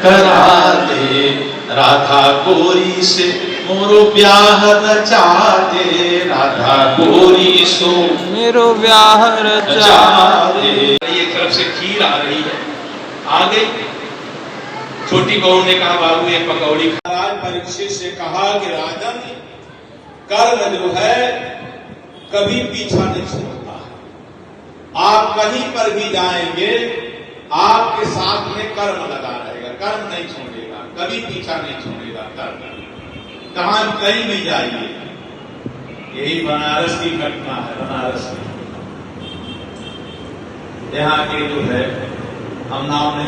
करा दे, राधा गोरी से मोरो ब्याह रचा दे, राधा गोरी सो मेरो ब्याह रचा दे। एक तरफ से खीर आ रही है, आ गई। छोटी बहू ने कहा बाबू ये पकौड़ी। महाराज परीक्षित से कहा कि राजन, कर्म जो है कभी पीछा नहीं छोड़ता है। आप कहीं पर भी जाएंगे आपके साथ में कर्म लगा रहेगा, कर्म नहीं छोड़ेगा, कभी पीछा नहीं छोड़ेगा कर्म। कहां कहीं भी जाइए, यही बनारस की घटना है। बनारस में यहाँ के जो है, हम नाम नहीं